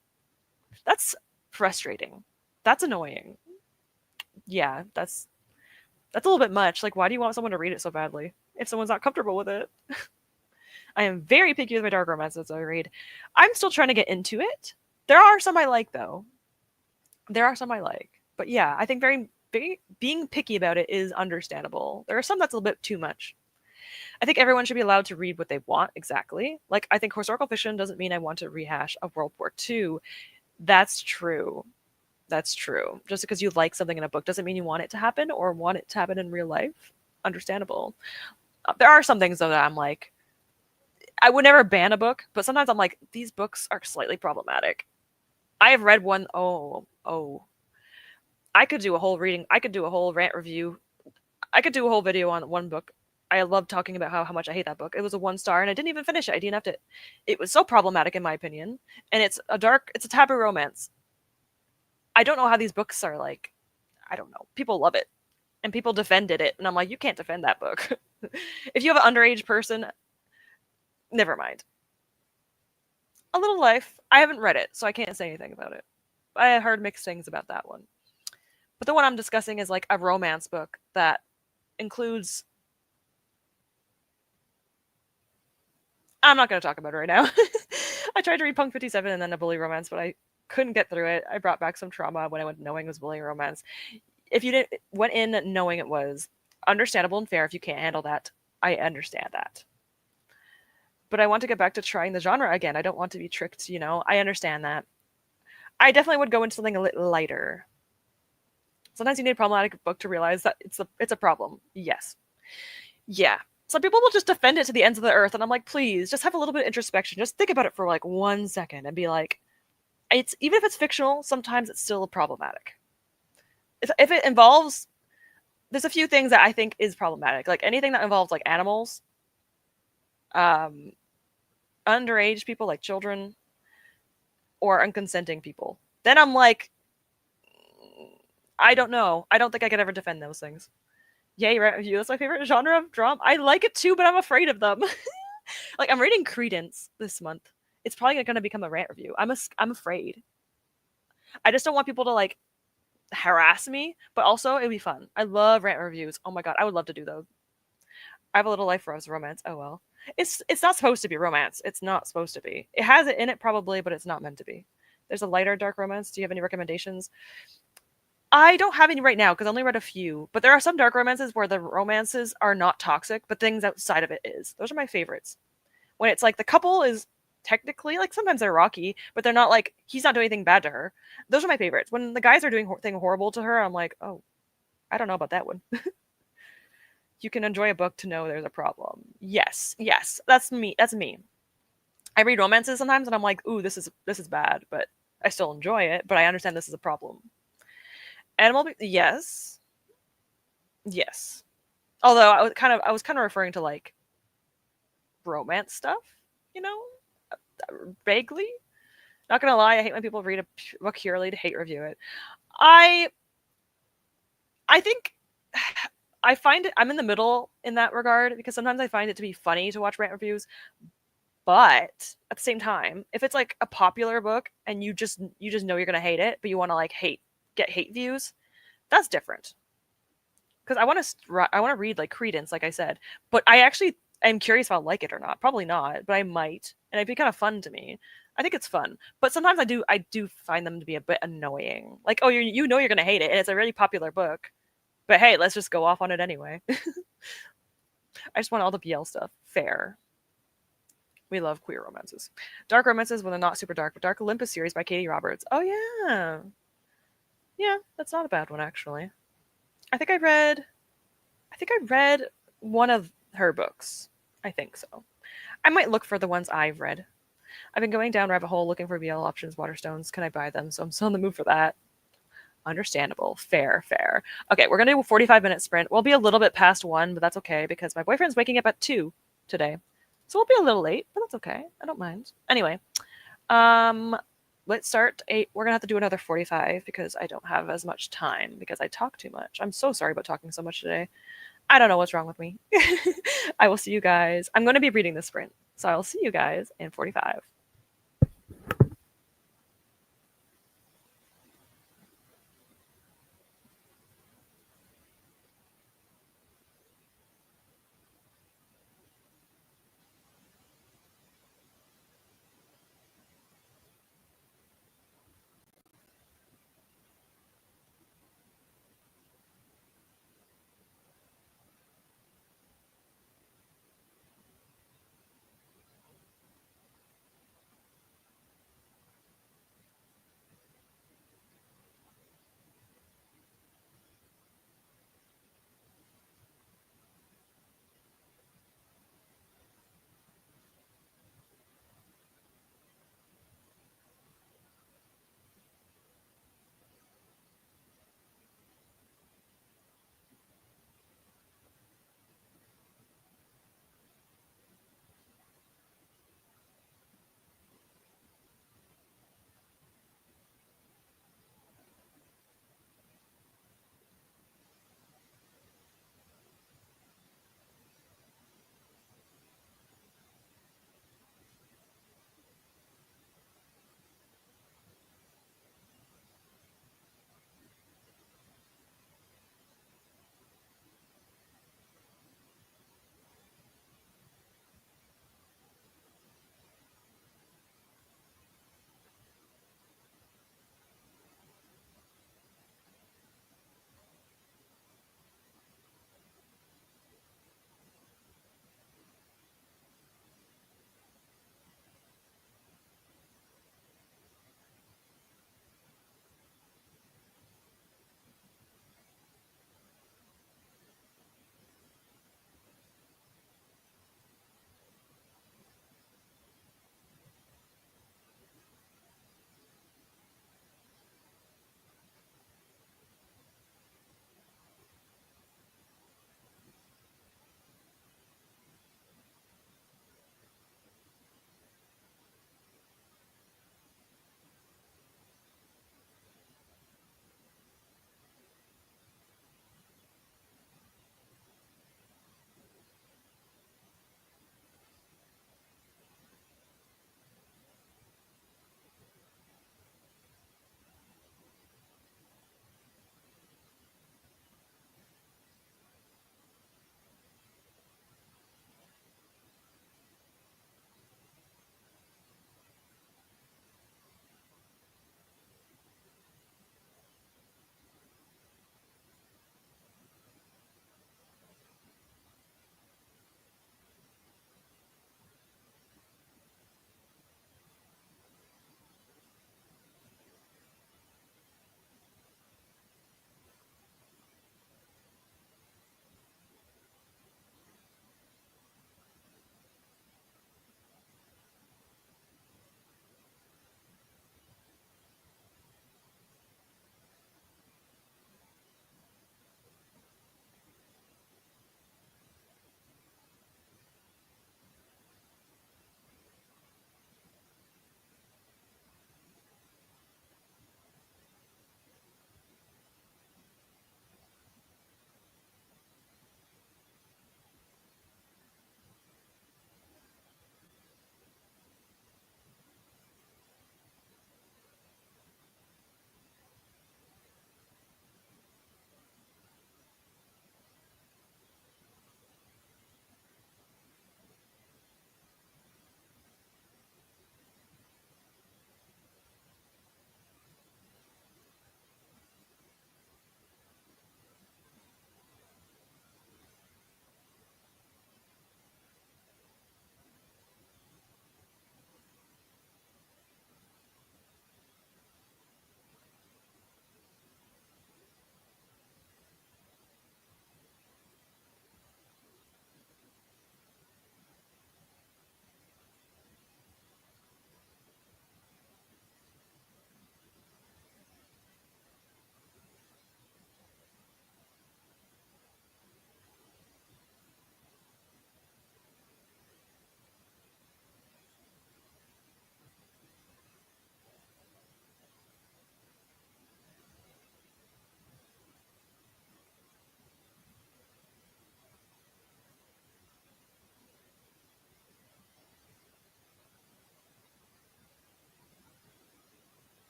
That's frustrating. That's annoying. Yeah, that's a little bit much. Like, why do you want someone to read it so badly if someone's not comfortable with it? I am very picky with my dark romances I read. I'm still trying to get into it. There are some I like, though. There are some I like. But yeah, I think being picky about it is understandable. There are some that's a little bit too much. I think everyone should be allowed to read what they want, exactly. Like, I think historical fiction doesn't mean I want to rehash of World War II. That's true. That's true. Just because you like something in a book doesn't mean you want it to happen or want it to happen in real life. Understandable. There are some things, though, that I'm like, I would never ban a book, but sometimes I'm like, these books are slightly problematic. I have read one, I could do a whole rant review. I could do a whole video on one book. I love talking about how much I hate that book. It was a 1 star and I didn't even finish it. I DNF'd it. It was so problematic in my opinion. And it's a taboo romance. I don't know how these books are like, I don't know. People love it. and people defended it, and I'm like, you can't defend that book. If you have an underage person, never mind. A Little Life, I haven't read it, so I can't say anything about it. I heard mixed things about that one. But the one I'm discussing is like a romance book that includes. I'm not going to talk about it right now. I tried to read Punk 57 and then a bully romance, but I couldn't get through it. I brought back some trauma when I went knowing it was bullying romance. If you didn't went in knowing it was understandable and fair, if you can't handle that, I understand that. But I want to get back to trying the genre again. I don't want to be tricked, you know. I understand that. I definitely would go into something a little lighter. Sometimes you need a problematic book to realize that it's a problem. Yes. Yeah. Some people will just defend it to the ends of the earth, and I'm like, please, just have a little bit of introspection. Just think about it for like 1 second and be like, it's even if it's fictional, sometimes it's still problematic. If it involves, there's a few things that I think is problematic, like anything that involves like animals, um, underage people like children, or unconsenting people. Then I'm like, I don't know. I don't think I could ever defend those things. Yay, review. That's my favorite genre of drama. I like it too, but I'm afraid of them. Like I'm reading Credence this month. It's probably going to become a rant review. I'm afraid. I just don't want people to like harass me, but also it'd be fun. I love rant reviews. Oh my god, I would love to do those. I Have a Little Life Rose romance. Oh well. It's not supposed to be romance. It's not supposed to be. It has it in it probably, but it's not meant to be. There's a lighter dark romance. Do you have any recommendations? I don't have any right now because I only read a few, but there are some dark romances where the romances are not toxic, but things outside of it is. Those are my favorites. When it's like the couple is technically like sometimes they're rocky, but they're not like he's not doing anything bad to her. Those are my favorites. When the guys are doing thing horrible to her, I'm like, oh, I don't know about that one. You can enjoy a book to know there's a problem. Yes, yes, that's me. That's me. I read romances sometimes and I'm like, ooh, this is bad, but I still enjoy it. But I understand this is a problem. Animal, yes, yes. Although I was kind of referring to like romance stuff, you know, vaguely. Not gonna lie, I hate when people read a book purely to hate review it. I I think I find it. I'm in the middle in that regard because sometimes I find it to be funny to watch rant reviews, but at the same time, if it's like a popular book and you just know you're gonna hate it, but you want to like get hate views, that's different. Because I want to read like Credence, like I said, but I actually am curious if I'll like it or not. Probably not, but I might, and it'd be kind of fun to me. I think it's fun, but sometimes I do find them to be a bit annoying. Like, oh, you know you're gonna hate it, and it's a really popular book, but hey, let's just go off on it anyway. I just want all the BL stuff. Fair. We love queer romances. Dark romances when they're not super dark, but Dark Olympus series by Katie Roberts. Oh yeah. Yeah, that's not a bad one actually. I think I read I think I read one of her books. I think so. I might look for the ones I've read. I've been going down rabbit hole looking for BL options, Waterstones. Can I buy them? So I'm still in the mood for that. Understandable. Fair, fair. Okay, we're gonna do a 45-minute sprint. We'll be a little bit past 1, but that's okay because my boyfriend's waking up at 2 today. So we'll be a little late, but that's okay. I don't mind. Anyway, um, let's start. We're gonna have to do another 45 because I don't have as much time because I talk too much. I'm so sorry about talking so much today. I don't know what's wrong with me. I will see you guys. I'm going to be reading the sprint, so I'll see you guys in 45.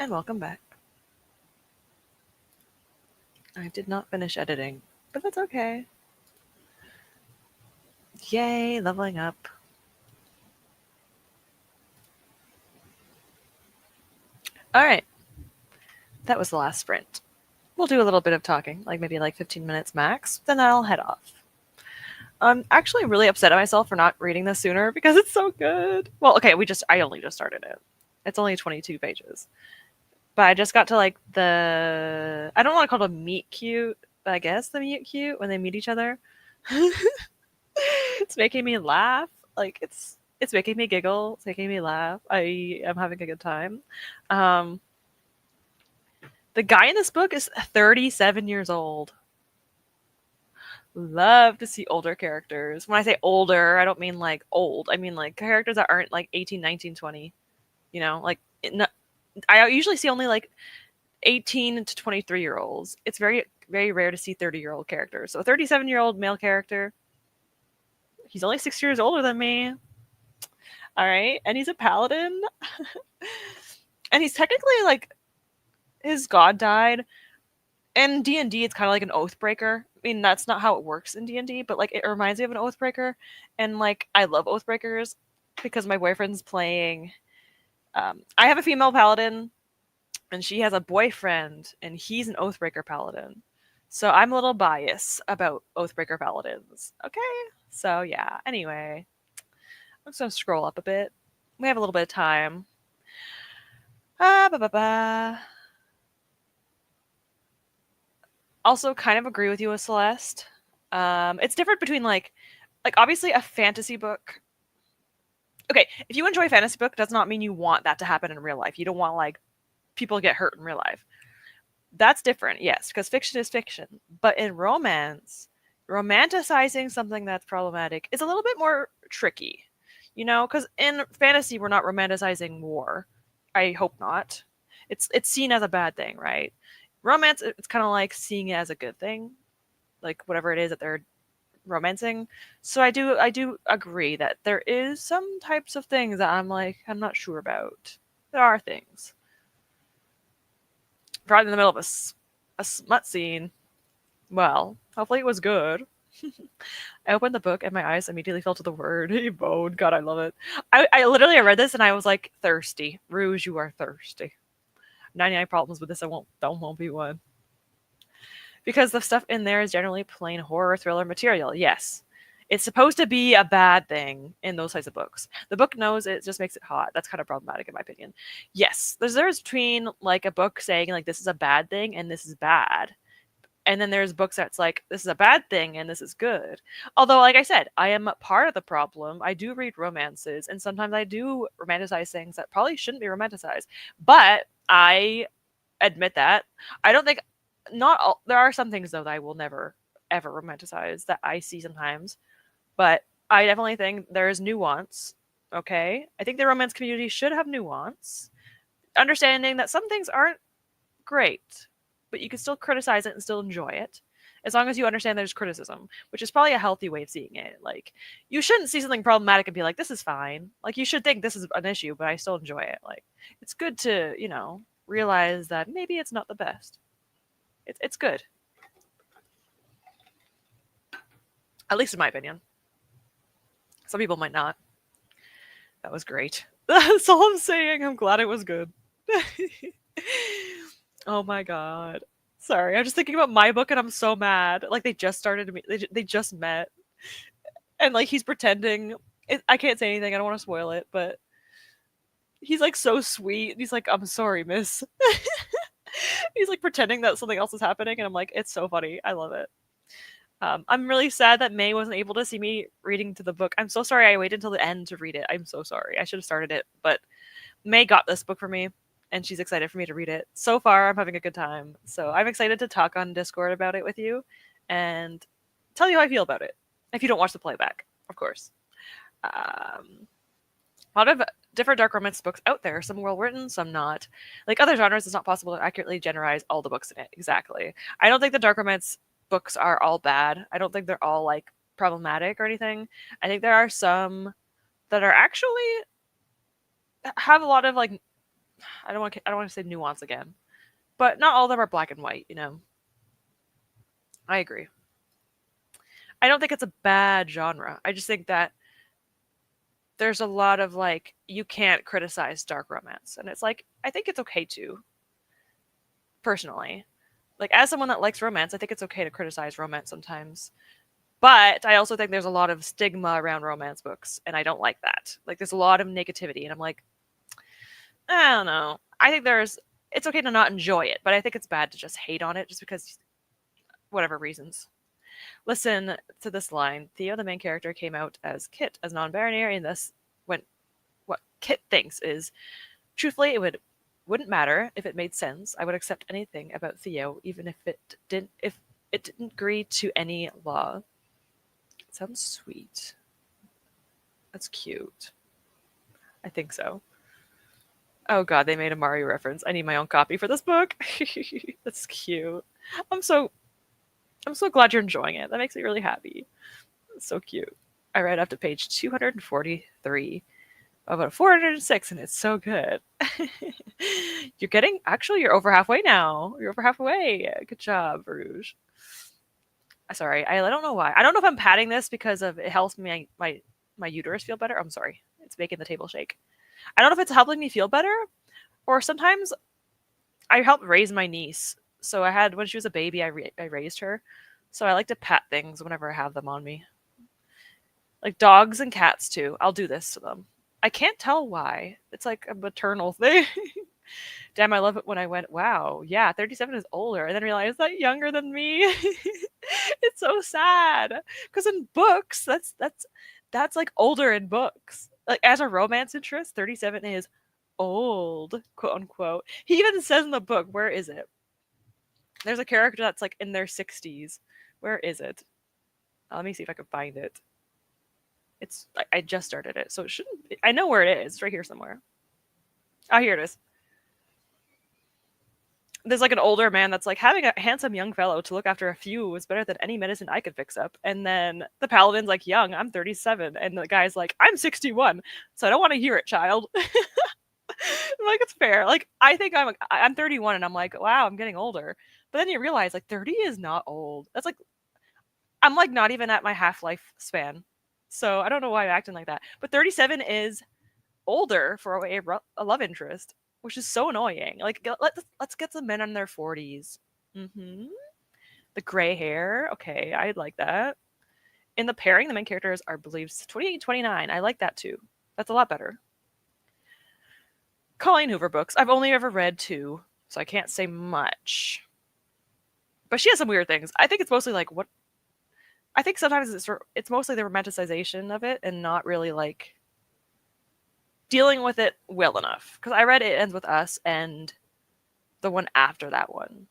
And welcome back. I did not finish editing, but that's okay. Yay, leveling up. All right. That was the last sprint. We'll do a little bit of talking, like maybe like 15 minutes max, then I'll head off. I'm actually really upset at myself for not reading this sooner because it's so good. Well, okay, I only just started it. It's only 22 pages. But I just got to like I don't want to call it a meet cute, but I guess the meet cute when they meet each other. It's making me laugh. Like it's making me giggle. It's making me laugh. I am having a good time. Um, the guy in this book is 37 years old. Love to see older characters. When I say older, I don't mean like old. I mean like characters that aren't like 18, 19, 20. You know, like I usually see only like 18 to 23-year-olds. It's very, very rare to see 30-year-old characters. So a 37-year-old male character, he's only 6 years older than me. All right. And he's a paladin. And he's technically like, his god died. In D&D, it's kind of like an oath breaker. I mean, that's not how it works in D&D, but like it reminds me of an oath breaker. And like, I love oath breakers because my boyfriend's playing. I have a female paladin, and she has a boyfriend, and he's an Oathbreaker paladin. So I'm a little biased about Oathbreaker paladins. Okay? So yeah, anyway. I'm just going to scroll up a bit. We have a little bit of time. Also, kind of agree with you with Celeste. It's different between like obviously a fantasy book. Okay, if you enjoy a fantasy book, does not mean you want that to happen in real life. You don't want like people get hurt in real life. That's different, yes, because fiction is fiction. But in romance, romanticizing something that's problematic is a little bit more tricky. You know, because in fantasy, we're not romanticizing war. I hope not. It's seen as a bad thing, right? Romance, it's kind of like seeing it as a good thing, like whatever it is that they're romancing. So I do agree that there is some types of things that I'm not sure about. There are things. Probably in the middle of a smut scene. Well, hopefully it was good. I opened the book and my eyes immediately fell to the word bone. God, I love it. I literally read this and I was like, thirsty. Rouge, you are thirsty. 99 problems with this, won't be one. Because the stuff in there is generally plain horror thriller material. Yes. It's supposed to be a bad thing in those types of books. The book knows it just makes it hot. That's kind of problematic in my opinion. Yes, there's between like a book saying like this is a bad thing and this is bad. And then there's books that's like this is a bad thing and this is good. Although like I said, I am part of the problem. I do read romances and sometimes I do romanticize things that probably shouldn't be romanticized. But I admit that. I don't think not all there are some things though that I will never ever romanticize that I see sometimes. But I definitely think there's nuance. Okay. I think the romance community should have nuance. Understanding that some things aren't great, but you can still criticize it and still enjoy it. As long as you understand there's criticism, which is probably a healthy way of seeing it. Like, you shouldn't see something problematic and be like, this is fine. Like, you should think this is an issue, but I still enjoy it. Like, it's good to, realize that maybe it's not the best. It's good. At least in my opinion. Some people might not. That was great. That's all I'm saying. I'm glad it was good. Oh my god. Sorry, I'm just thinking about my book and I'm so mad. Like they just started to meet. They just met, and like he's pretending. I can't say anything. I don't want to spoil it, but he's like so sweet. He's like, "I'm sorry, miss." He's like pretending that something else is happening, and I'm like, it's so funny. I love it. I'm really sad that May wasn't able to see me reading to the book. I'm so sorry I waited until the end to read it. I'm so sorry. I should have started it, but May got this book for me, and she's excited for me to read it. So far, I'm having a good time. So I'm excited to talk on Discord about it with you and tell you how I feel about it. If you don't watch the playback, of course. A lot of different dark romance books out there. Some well written, some not. Like other genres, it's not possible to accurately generalize all the books in it. Exactly. I don't think the dark romance books are all bad. I don't think they're all like problematic or anything. I think there are some that are actually have a lot of like I don't want to say nuance again, but not all of them are black and white. I agree. I don't think it's a bad genre. I just think that there's a lot of like you can't criticize dark romance, and it's like I think it's okay to personally. Like as someone that likes romance, I think it's okay to criticize romance sometimes. But I also think there's a lot of stigma around romance books, and I don't like that. Like there's a lot of negativity, and I'm like, I don't know. I think it's okay to not enjoy it, but I think it's bad to just hate on it just because whatever reasons. Listen to this line. Theo, the main character, came out as Kit, as non-binary, and thus went what Kit thinks is truthfully wouldn't matter if it made sense. I would accept anything about Theo, even if it didn't agree to any law. It sounds sweet. That's cute. I think so. Oh god, they made a Mario reference. I need my own copy for this book. That's cute. I'm so glad you're enjoying it. That makes me really happy. It's so cute. I read up to page 243 about 406 and it's so good. You're over halfway now. You're over halfway. Good job, Rouge. Sorry, I don't know why. I don't know if I'm padding this because of it helps me my uterus feel better. I'm sorry. It's making the table shake. I don't know if it's helping me feel better or sometimes I help raise my niece. So when she was a baby, I raised her. So I like to pat things whenever I have them on me. Like dogs and cats too. I'll do this to them. I can't tell why. It's like a maternal thing. Damn, I love it when I went, wow, yeah, 37 is older, and then realized that younger than me. It's so sad. Because in books, that's like older in books. Like as a romance interest, 37 is old, quote unquote. He even says in the book, where is it? There's a character that's like in their 60s. Where is it? Let me see if I can find it. I just started it, so it shouldn't be. I know where it is. It's right here somewhere. Oh, here it is. There's like an older man that's like having a handsome young fellow to look after a few was better than any medicine I could fix up. And then the paladin's like, young, I'm 37. And the guy's like, I'm 61. So I don't want to hear it, child. I'm like, it's fair. Like, I think I'm 31 and I'm like, wow, I'm getting older. But then you realize like 30 is not old. That's like, I'm like not even at my half-life span. So I don't know why I'm acting like that. But 37 is older for a love interest, which is so annoying. Like, let's get some men in their 40s. Mm-hmm. The gray hair. Okay, I like that. In the pairing, the main characters are believed 28, 29. I like that too. That's a lot better. Colleen Hoover books. I've only ever read 2, so I can't say much. But she has some weird things. I think it's mostly like what. I think sometimes it's mostly the romanticization of it and not really like dealing with it well enough. Because I read It Ends With Us and the one after that one.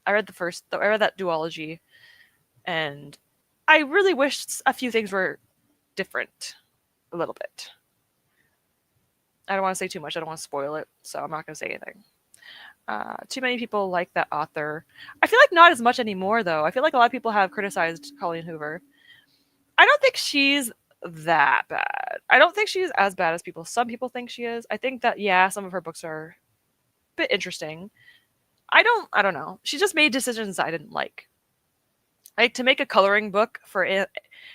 I read that duology, and I really wished a few things were different a little bit. I don't want to say too much. I don't want to spoil it, so I'm not going to say anything. Too many people like that author. I feel like not as much anymore, though. I feel like a lot of people have criticized Colleen Hoover. I don't think she's that bad. I don't think she's as bad as some people think she is. I think that, yeah, some of her books are a bit interesting. I don't know. She just made decisions I didn't like. Like to make a coloring book for it.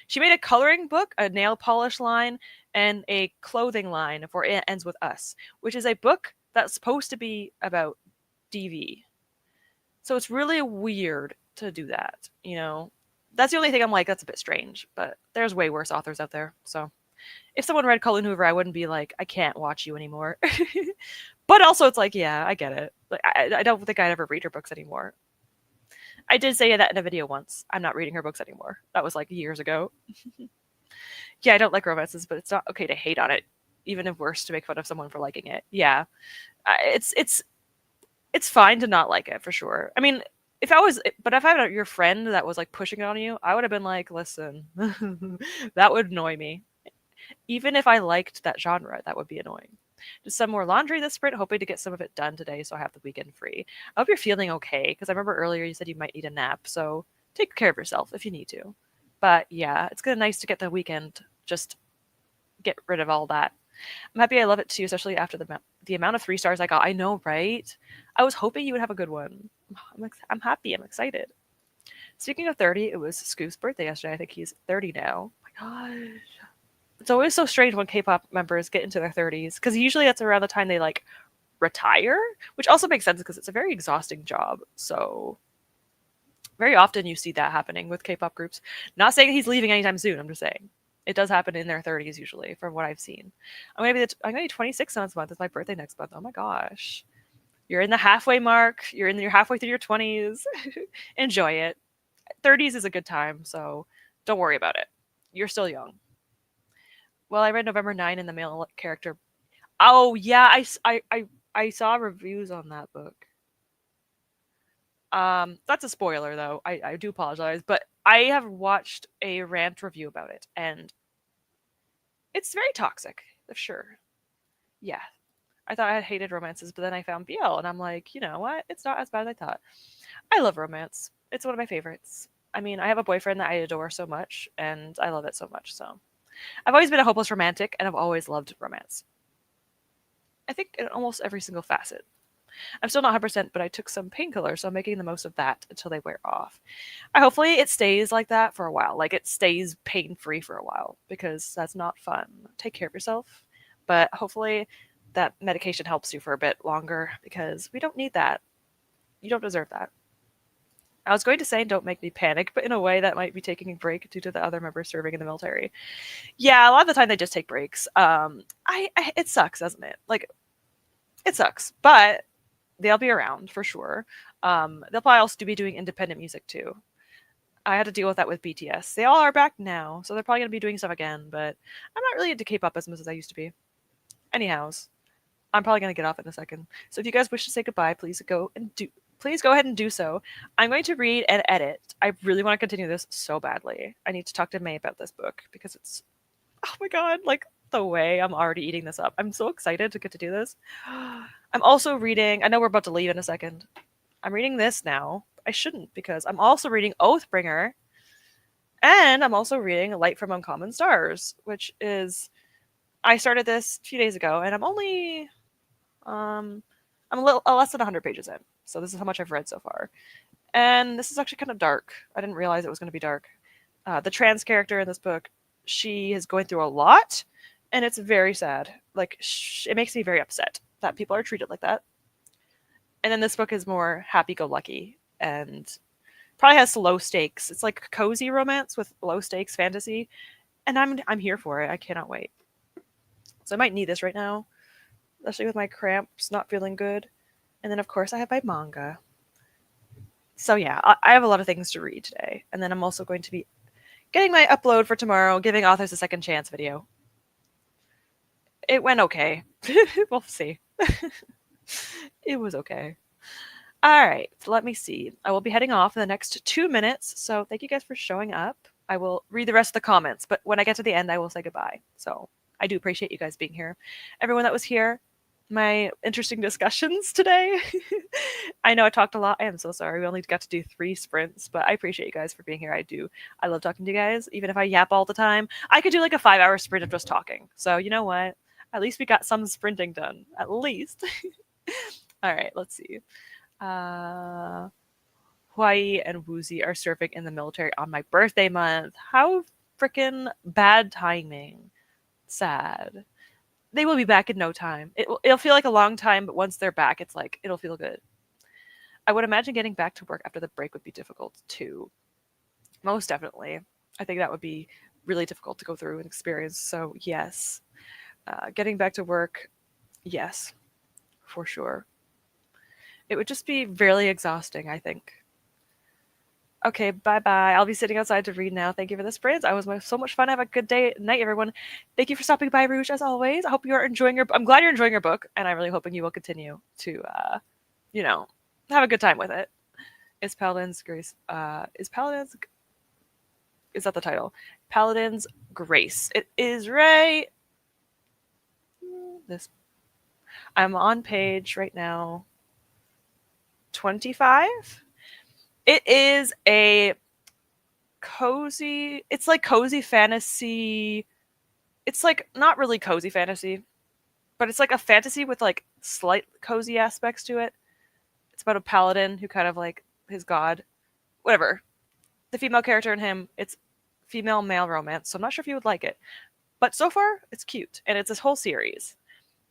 She made a coloring book, a nail polish line, and a clothing line for It Ends With Us, which is a book that's supposed to be about DV. So it's really weird to do that, you know? That's the only thing I'm like, that's a bit strange, but there's way worse authors out there. So if someone read Colleen Hoover, I wouldn't be like, I can't watch you anymore. But also it's like, yeah, I get it. Like, I don't think I'd ever read her books anymore. I did say that in a video once. I'm not reading her books anymore. That was like years ago. Yeah, I don't like romances, but it's not okay to hate on it, even if worse to make fun of someone for liking it. Yeah, it's fine to not like it for sure. I mean, if I had your friend that was like pushing it on you, I would have been like, listen, that would annoy me. Even if I liked that genre, that would be annoying. Just some more laundry this sprint, hoping to get some of it done today so I have the weekend free. I hope you're feeling okay, because I remember earlier you said you might need a nap, so take care of yourself if you need to. But yeah, it's nice to get the weekend, just get rid of all that I'm happy I love it too, especially after the amount of 3 stars I got. I know, right? I was hoping you would have a good one. I'm happy. I'm excited. Speaking of 30, it was Scoop's birthday yesterday. I think he's 30 now. Oh my gosh. It's always so strange when K-pop members get into their 30s because usually that's around the time they like retire, which also makes sense because it's a very exhausting job. So very often you see that happening with K-pop groups. Not saying he's leaving anytime soon. I'm just saying it does happen in their 30s usually, from what I've seen. I'm gonna be 26 next month. It's my birthday next month. Oh my gosh, you're in the halfway mark. You're halfway through your 20s. Enjoy it. 30s is a good time, so don't worry about it. You're still young. Well, I read November 9 in the male character. Oh yeah, I saw reviews on that book. That's a spoiler though. I do apologize, but I have watched a rant review about it, and it's very toxic, for sure. Yeah. I thought I had hated romances, but then I found BL, and I'm like, you know what? It's not as bad as I thought. I love romance. It's one of my favorites. I mean, I have a boyfriend that I adore so much, and I love it so much. So I've always been a hopeless romantic, and I've always loved romance. I think in almost every single facet. I'm still not 100%, but I took some painkillers, so I'm making the most of that until they wear off. Hopefully it stays like that for a while. Like it stays pain-free for a while, because that's not fun. Take care of yourself. But hopefully that medication helps you for a bit longer, because we don't need that. You don't deserve that. I was going to say don't make me panic, but in a way that might be taking a break due to the other members serving in the military. Yeah, a lot of the time they just take breaks. It sucks, doesn't it? Like, it sucks, but they'll be around for sure. They'll probably also be doing independent music too. I had to deal with that with BTS. They all are back now, so they're probably going to be doing stuff again, but I'm not really into K-pop as much as I used to be. Anyhows, I'm probably going to get off in a second. So if you guys wish to say goodbye, please go ahead and do so. I'm going to read and edit. I really want to continue this so badly. I need to talk to May about this book because it's, oh my god, like the way I'm already eating this up. I'm so excited to get to do this. I'm also reading, I know we're about to leave in a second. I'm reading this now. I shouldn't, because I'm also reading Oathbringer, and I'm also reading Light from Uncommon Stars, which is, I started this a few days ago, and I'm only I'm a little less than 100 pages in. So this is how much I've read so far. And this is actually kind of dark. I didn't realize it was going to be dark. The trans character in this book, she is going through a lot, and it's very sad. Like, it makes me very upset that people are treated like that. And then this book is more happy-go-lucky and probably has low stakes. It's like cozy romance with low stakes fantasy, and I'm here for it. I cannot wait. So I might need this right now, especially with my cramps not feeling good. And then of course I have my manga. So yeah, I have a lot of things to read today. And then I'm also going to be getting my upload for tomorrow, giving authors a second chance video. It went okay. We'll see. It was okay. All right, let me see. I will be heading off in the next 2 minutes. So thank you guys for showing up. I will read the rest of the comments, but when I get to the end, I will say goodbye. So I do appreciate you guys being here. Everyone that was here, my interesting discussions today. I know I talked a lot. I am so sorry. We only got to do 3 sprints, but I appreciate you guys for being here. I do. I love talking to you guys, even if I yap all the time. I could do like a 5-hour sprint of just talking. So you know what? At least we got some sprinting done. At least. All right, let's see. Hawaii and Woozy are serving in the military on my birthday month. How freaking bad timing. Sad. They will be back in no time. It'll feel like a long time, but once they're back, it's like, it'll feel good. I would imagine getting back to work after the break would be difficult too. Most definitely. I think that would be really difficult to go through and experience. So yes, getting back to work, yes, for sure. It would just be really exhausting, I think. Okay, bye-bye. I'll be sitting outside to read now. Thank you for the sprints. I was so much fun. Have a good night, everyone. Thank you for stopping by, Rouge, as always. I hope you are enjoying I'm glad you're enjoying your book, and I'm really hoping you will continue to, have a good time with it. Is Paladin's Grace, is that the title? Paladin's Grace. It is right. I'm on page right now 25. It is a cozy, it's like cozy fantasy It's like not really cozy fantasy, but it's like a fantasy with like slight cozy aspects to it. It's about a paladin who kind of like his god, whatever. The female character in him, it's female male romance, so I'm not sure if you would like it. But so far, it's cute, and it's this whole series.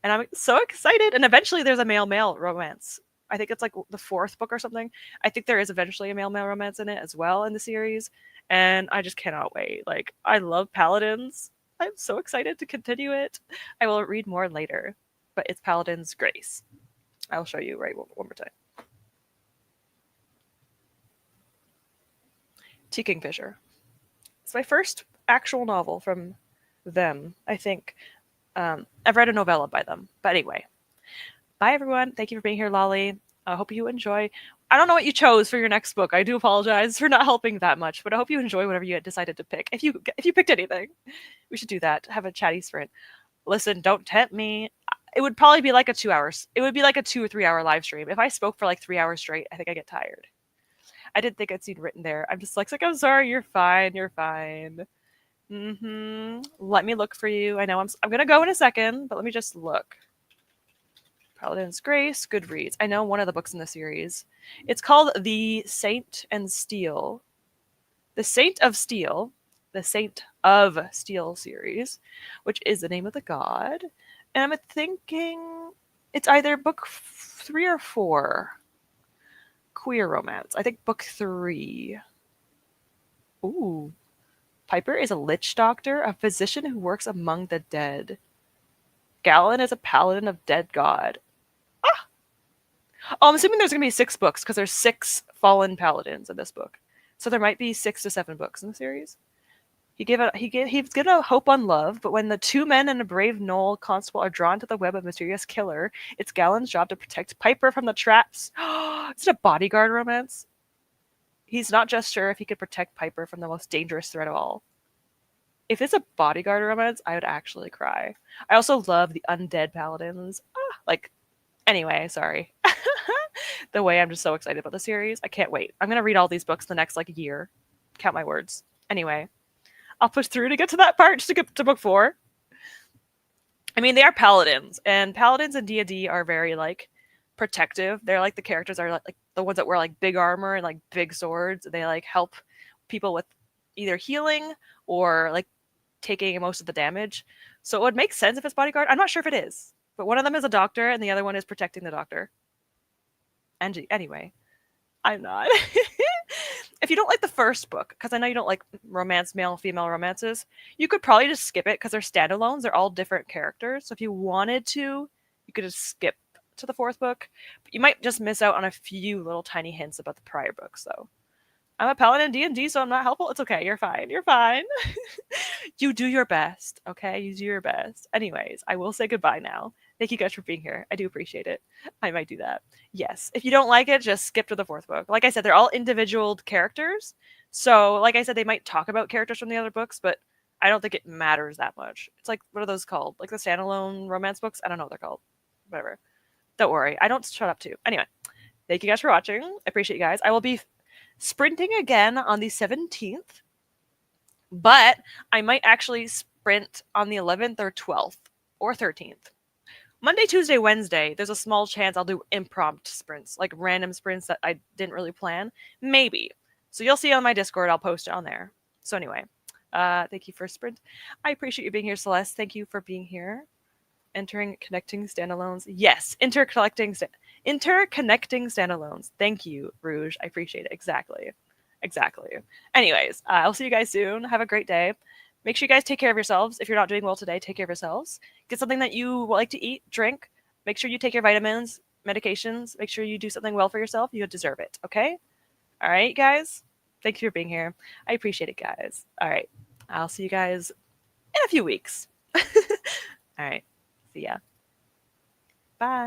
And I'm so excited. And eventually, there's a male male romance. I think it's like the fourth book or something. I think there is eventually a male male romance in it as well in the series. And I just cannot wait. Like, I love Paladins. I'm so excited to continue it. I will read more later, but it's Paladin's Grace. I'll show you right one more time. T. Kingfisher. It's my first actual novel from them, I think. I've read a novella by them. But anyway, bye everyone. Thank you for being here, Lolly. I hope you enjoy. I don't know what you chose for your next book. I do apologize for not helping that much, but I hope you enjoy whatever you decided to pick. If you picked anything, we should do that. Have a chatty sprint. Listen, don't tempt me. It would probably be like a 2 hours. It would be like a 2 or 3 hour live stream. If I spoke for like 3 hours straight, I think I get tired. I didn't think I'd seen written there. I'm dyslexic. I'm sorry. You're fine. You're fine. Let me look for you. I know I'm gonna go in a second, but let me just look. Paladin's Grace, Goodreads. I know one of the books in the series. It's called The Saint and Steel. The Saint of Steel. The Saint of Steel series, which is the name of the god. And I'm thinking it's either book 3 or 4. Queer romance. I think book 3. Ooh. Piper is a lich doctor, a physician who works among the dead. Galen is a paladin of dead god. Ah! Oh, I'm assuming there's going to be 6 books because there's 6 fallen paladins in this book. So there might be 6 to 7 books in the series. He's given a hope on love, but when the 2 men and a brave gnoll constable are drawn to the web of a mysterious killer, it's Galen's job to protect Piper from the traps. Is it a bodyguard romance? He's not just sure if he could protect Piper from the most dangerous threat of all. If it's a bodyguard romance, I would actually cry. I also love the undead paladins. Anyway, sorry. The way I'm just so excited about the series. I can't wait. I'm going to read all these books the next year. Count my words. Anyway, I'll push through to get to that part, just to get to book 4. I mean, they are paladins, and paladins in D&D are very protective. They're the characters are like the ones that wear big armor and big swords. They help people with either healing or taking most of the damage. So it would make sense if it's bodyguard. I'm not sure if it is, but one of them is a doctor and the other one is protecting the doctor. And anyway, I'm not. If you don't like the first book, because I know you don't like romance, male, female romances, you could probably just skip it because they're standalones. They're all different characters. So if you wanted to, you could just skip to the 4th book. But you might just miss out on a few little tiny hints about the prior books, though. I'm a paladin in D&D, so I'm not helpful. It's okay. You're fine. You're fine. You do your best, okay? You do your best. Anyways, I will say goodbye now. Thank you guys for being here. I do appreciate it. I might do that. Yes. If you don't like it, just skip to the 4th book. Like I said, they're all individual characters. So, like I said, they might talk about characters from the other books, but I don't think it matters that much. It's what are those called? The standalone romance books? I don't know what they're called. Whatever. Don't worry. I don't shut up too. Anyway, thank you guys for watching. I appreciate you guys. I will be sprinting again on the 17th, but I might actually sprint on the 11th or 12th or 13th. Monday, Tuesday, Wednesday, there's a small chance I'll do impromptu sprints, random sprints that I didn't really plan. Maybe. So you'll see on my Discord, I'll post it on there. So anyway, thank you for sprint. I appreciate you being here, Celeste. Thank you for being here. Connecting standalones. Yes, interconnecting standalones. Thank you, Rouge. I appreciate it. Exactly. Anyways, I'll see you guys soon. Have a great day. Make sure you guys take care of yourselves. If you're not doing well today, take care of yourselves. Get something that you like to eat, drink. Make sure you take your vitamins, medications. Make sure you do something well for yourself. You deserve it, okay? All right, guys? Thank you for being here. I appreciate it, guys. All right. I'll see you guys in a few weeks. All right. See ya. Bye.